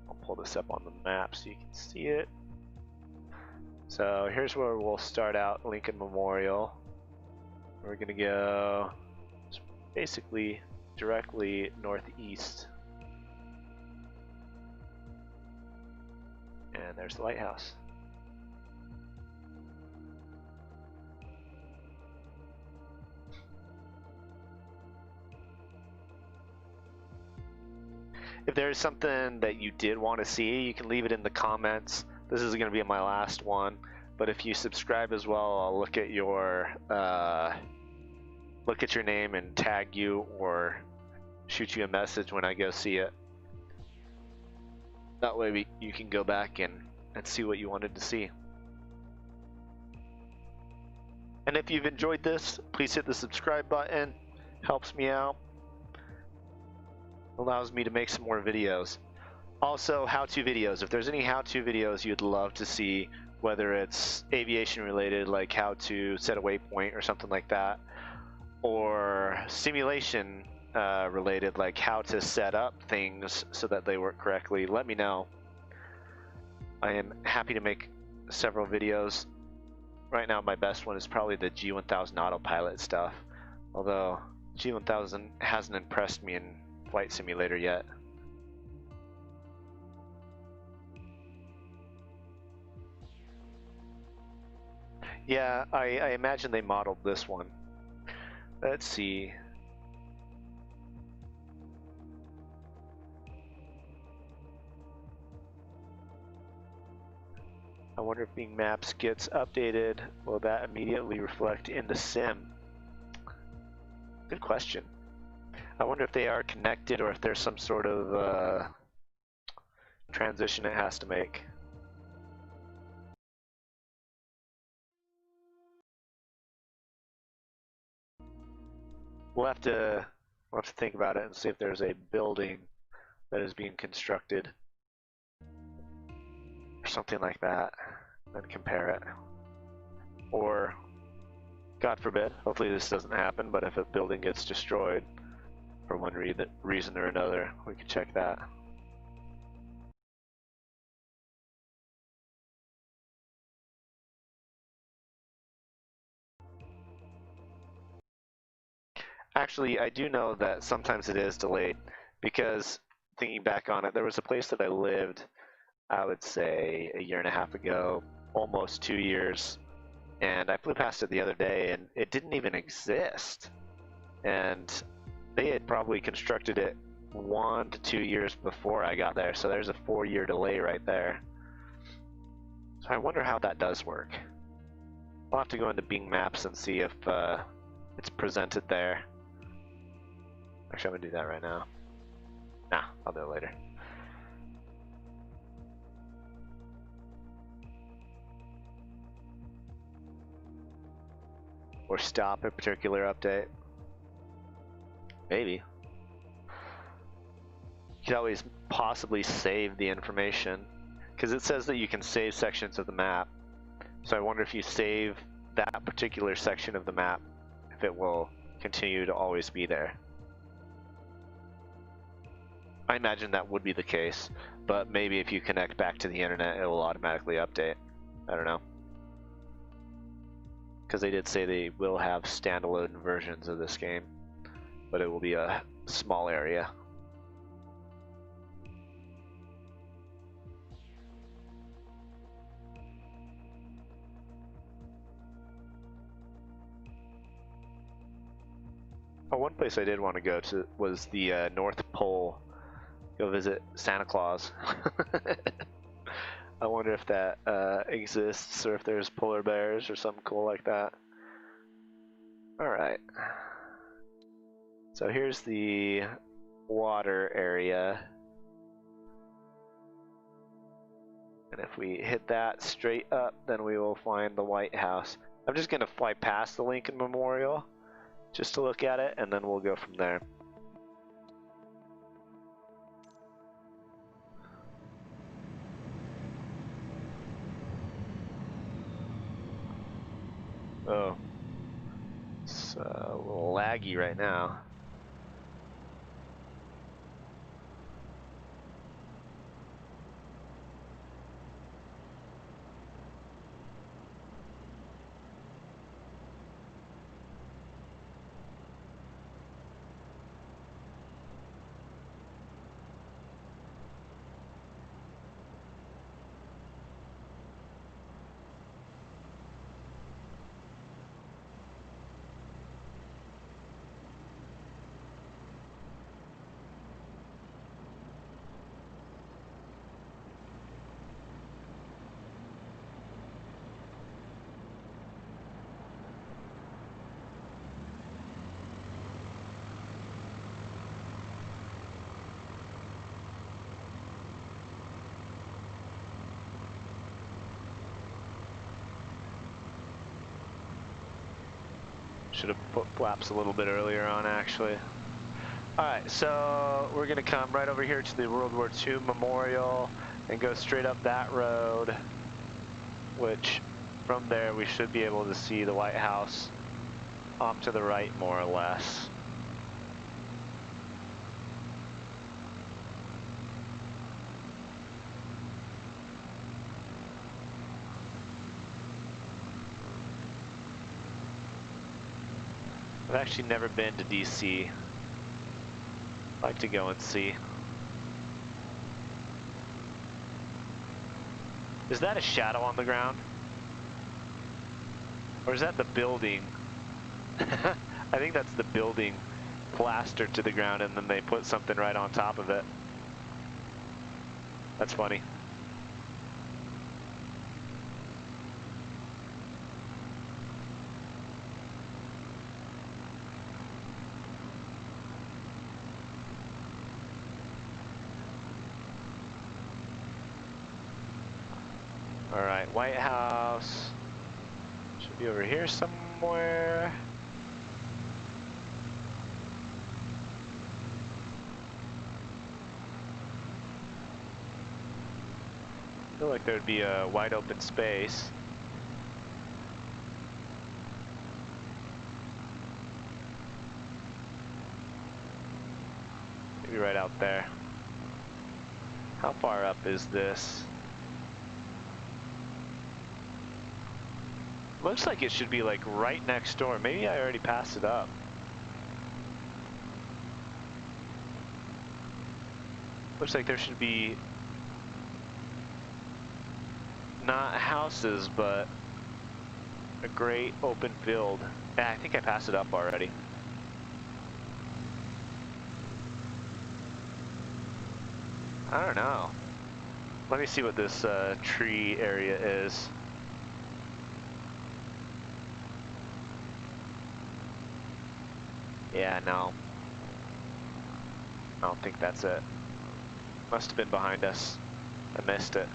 I'll pull this up on the map so you can see it. So here's where we'll start out, Lincoln Memorial. We're gonna go basically directly northeast. And there's the White House. If there's something that you did want to see, you can leave it in the comments. This is going to be my last one, but if you subscribe as well, I'll look at your name and tag you or shoot you a message when I go see it. That way you can go back and see what you wanted to see. And if you've enjoyed this, please hit the subscribe button. Helps me out. Allows me to make some more videos. Also, how-to videos. If there's any how-to videos you'd love to see, whether it's aviation related, like how to set a waypoint or something like that, or simulation related, like how to set up things so that they work correctly, let me know. I am happy to make several videos. Right now my best one is probably the G1000 autopilot stuff, although G1000 hasn't impressed me in Flight Simulator yet. Yeah, I imagine they modeled this one. Let's see. I wonder if Bing Maps gets updated, will that immediately reflect in the sim? Good question. I wonder if they are connected or if there's some sort of transition it has to make. We'll have to think about it and see if there's a building that is being constructed or something like that, and compare it. Or, God forbid, hopefully this doesn't happen, but if a building gets destroyed for one reason or another, we can check that. Actually, I do know that sometimes it is delayed, because thinking back on it, there was a place that I lived, I would say a year and a half ago, almost 2 years, and I flew past it the other day and it didn't even exist. And they had probably constructed it 1 to 2 years before I got there, so there's a 4-year delay right there. So I wonder how that does work. I'll have to go into Bing Maps and see if it's presented there. Actually, I'm gonna do that right now. Nah, I'll do it later. Or stop a particular update. Maybe. You could always possibly save the information, because it says that you can save sections of the map. So I wonder if you save that particular section of the map, if it will continue to always be there. I imagine that would be the case, but maybe if you connect back to the internet, it will automatically update. I don't know. Because they did say they will have standalone versions of this game, but it will be a small area. Oh, one place I did want to go to was the North Pole. Go visit Santa Claus. I wonder if that exists, or if there's polar bears or something cool like that. Alright. So here's the water area. And if we hit that straight up, then we will find the White House. I'm just going to fly past the Lincoln Memorial just to look at it, and then we'll go from there. Oh, it's a little laggy right now. Should have put flaps a little bit earlier on, actually. Alright, so we're going to come right over here to the World War II Memorial and go straight up that road, which from there we should be able to see the White House off to the right, more or less. I've actually never been to DC. I'd like to go and see. Is that a shadow on the ground? Or is that the building? I think that's the building plastered to the ground and then they put something right on top of it. That's funny. All right, White House. Should be over here somewhere. I feel like there'd be a wide open space. Maybe right out there. How far up is this? Looks like it should be like right next door. Maybe I already passed it up. Looks like there should be not houses, but a great open field. Yeah, I think I passed it up already. I don't know. Let me see what this tree area is. Yeah, no. I don't think that's it. Must have been behind us. I missed it.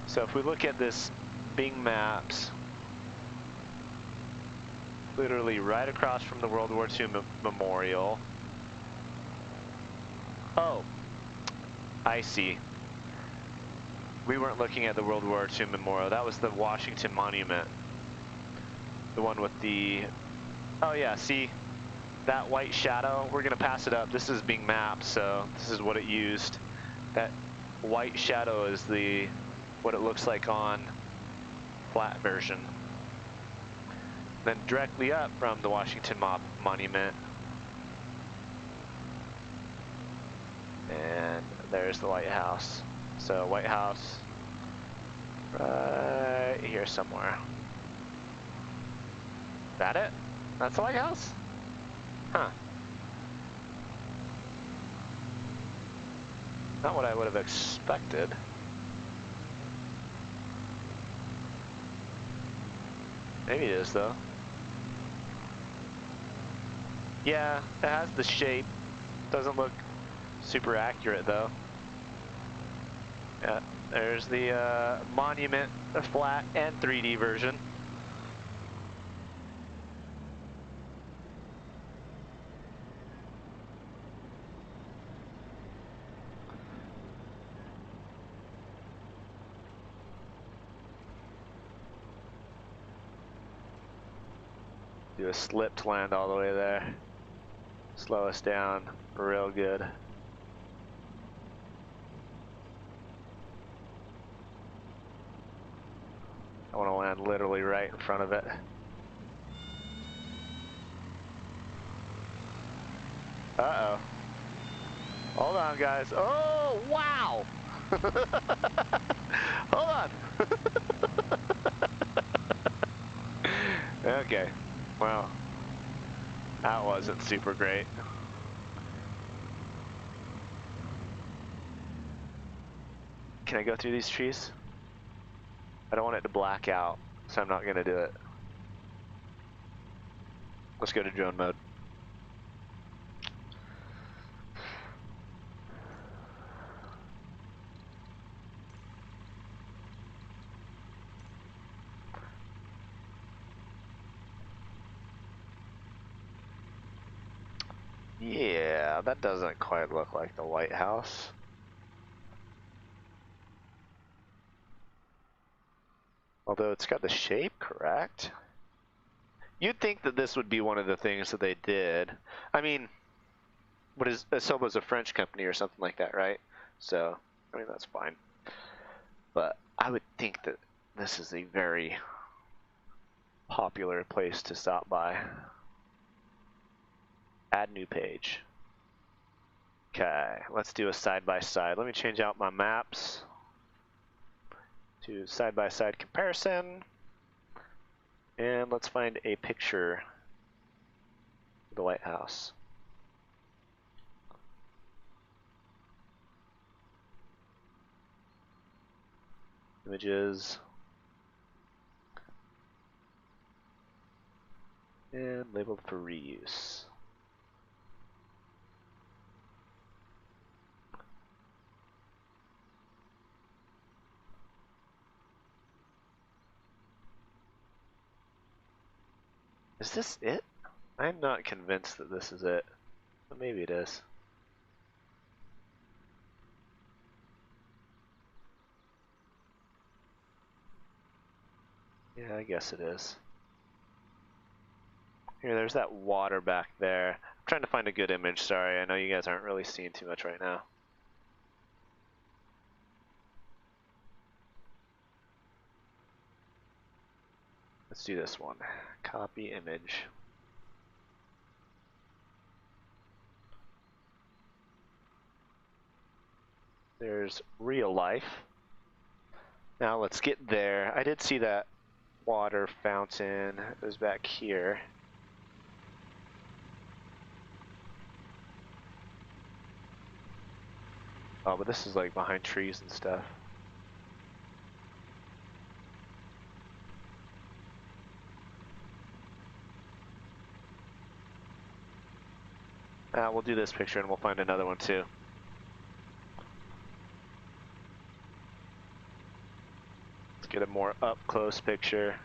So if we look at this Bing Maps, literally right across from the World War II Memorial. Oh, I see. We weren't looking at the World War II Memorial. That was the Washington Monument. The one with the... Oh yeah, see? That white shadow? We're going to pass it up. This is Bing Maps, so this is what it used. That white shadow is what it looks like on flat version. Then directly up from the Washington Monument. And there's the White House. So White House, right here somewhere. Is that it? That's the White House? Huh. Not what I would have expected. Maybe it is though. Yeah, it has the shape. Doesn't look super accurate though. Yeah, there's the monument, the flat and 3D version. Do a slip to land all the way there. Slow us down real good. I want to land literally right in front of it. Uh-oh. Hold on, guys. Oh, wow! Hold on. Okay. Well, that wasn't super great. Can I go through these trees? I don't want it to black out, so I'm not going to do it. Let's go to drone mode. Yeah, that doesn't quite look like the White House. Although it's got the shape correct. You'd think that this would be one of the things that they did. I mean, Asobo's a French company or something like that, right? So, I mean, that's fine. But I would think that this is a very popular place to stop by. Add new page. Okay, let's do a side-by-side. Let me change out my maps to side-by-side comparison. And let's find a picture of the White House. Images. And labeled for reuse. Is this it? I'm not convinced that this is it, but maybe it is. Yeah, I guess it is. Here, there's that water back there. I'm trying to find a good image, sorry. I know you guys aren't really seeing too much right now. Let's do this one. Copy image. There's real life. Now let's get there. I did see that water fountain. It was back here. Oh, but this is like behind trees and stuff. We'll do this picture and we'll find another one too. Let's get a more up-close picture.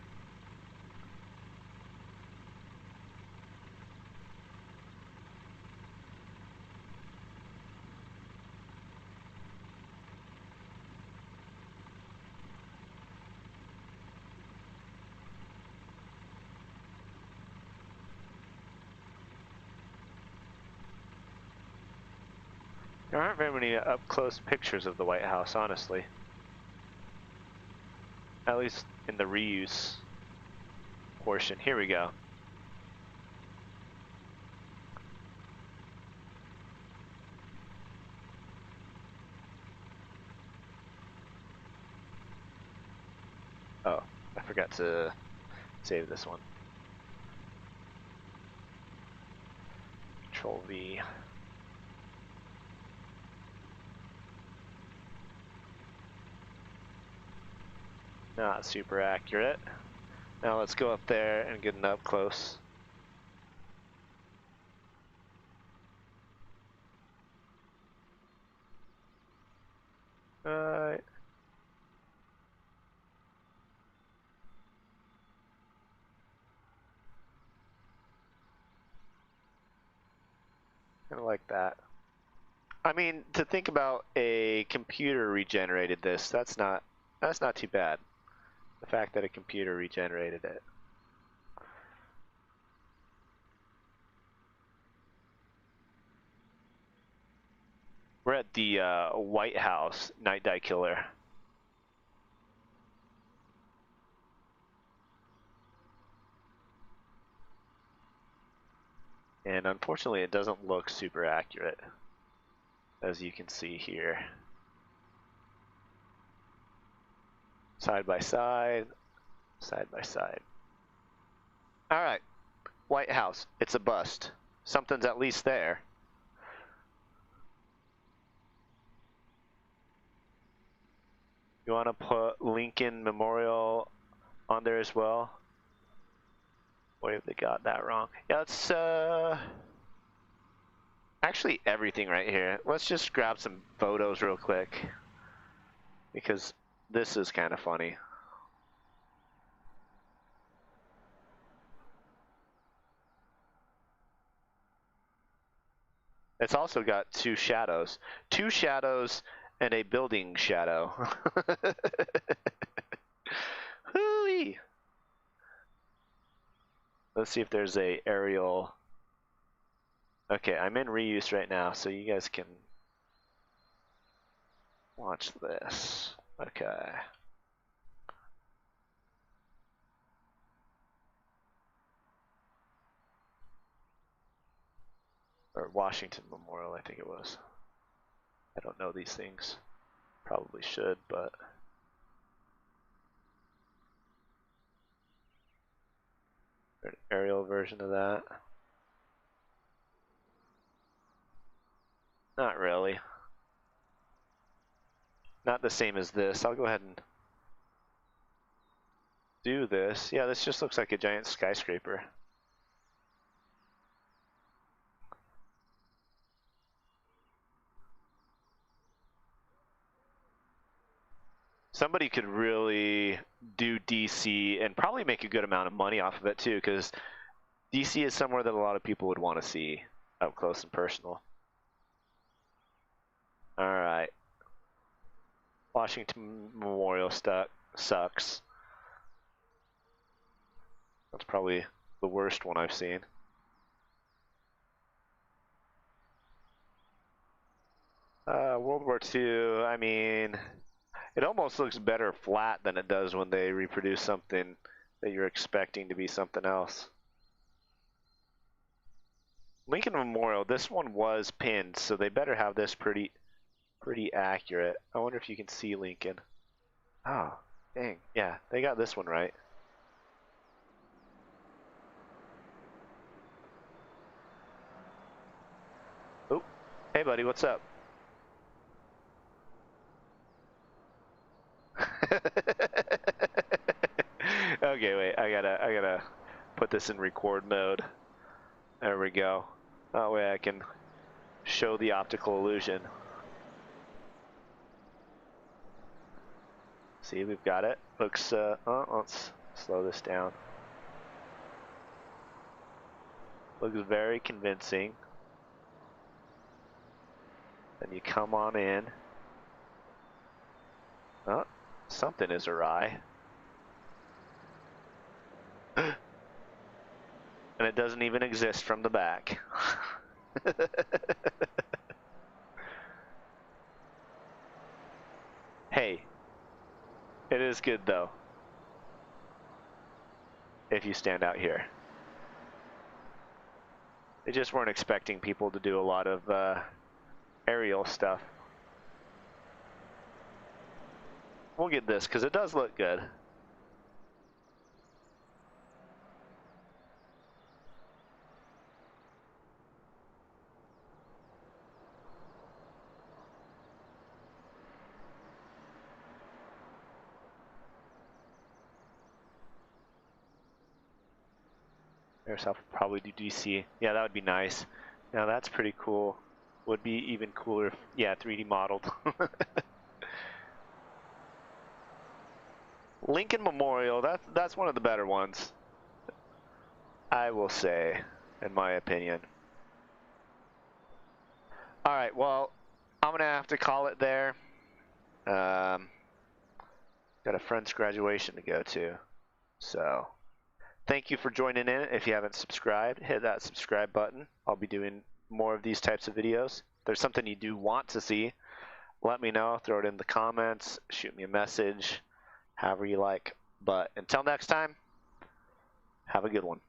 There aren't very many up-close pictures of the White House, honestly. At least in the reuse portion. Here we go. Oh, I forgot to save this one. Control V. Not super accurate. Now let's go up there and get an up close. Alright. Kind of like that. I mean, to think about a computer regenerated this, that's not too bad. The fact that a computer regenerated it. We're at the White House Night Dive Killer. And unfortunately it doesn't look super accurate, as you can see here. Side by side, side by side. Alright, White House, it's a bust. Something's at least there. You want to put Lincoln Memorial on there as well? Or have they got that wrong? Yeah, let's actually everything right here. Let's just grab some photos real quick, because this is kind of funny. It's also got two shadows and a building shadow. Hooey! Let's see if there's a aerial. Okay, I'm in reuse right now, so you guys can watch this. Okay. Or Washington Memorial, I think it was. I don't know these things. Probably should, but... An aerial version of that. Not really. Not the same as this. I'll go ahead and do this. Yeah, this just looks like a giant skyscraper. Somebody could really do DC and probably make a good amount of money off of it too, because DC is somewhere that a lot of people would want to see up close and personal. Alright. Washington Memorial sucks. That's probably the worst one I've seen. World War II, I mean, it almost looks better flat than it does when they reproduce something that you're expecting to be something else. Lincoln Memorial, this one was pinned, so they better have this pretty accurate. I wonder if you can see Lincoln. Oh, dang. Yeah, they got this one right. Oh, hey buddy, what's up? Okay, wait, I gotta put this in record mode. There we go. That way I can show the optical illusion. See, we've got it. Looks, let's slow this down. Looks very convincing. Then you come on in. Oh, something is awry. And it doesn't even exist from the back. Hey, it is good though, if you stand out here. They just weren't expecting people to do a lot of aerial stuff. We'll get this, because it does look good. There's how probably do DC. Yeah, that would be nice. Now that's pretty cool. Would be even cooler if, yeah, 3D modeled. Lincoln Memorial, that's one of the better ones, I will say, in my opinion. Alright, well, I'm gonna have to call it there. Got a friend's graduation to go to, so thank you for joining in. If you haven't subscribed, hit that subscribe button. I'll be doing more of these types of videos. If there's something you do want to see, let me know. Throw it in the comments, shoot me a message, however you like. But until next time, have a good one.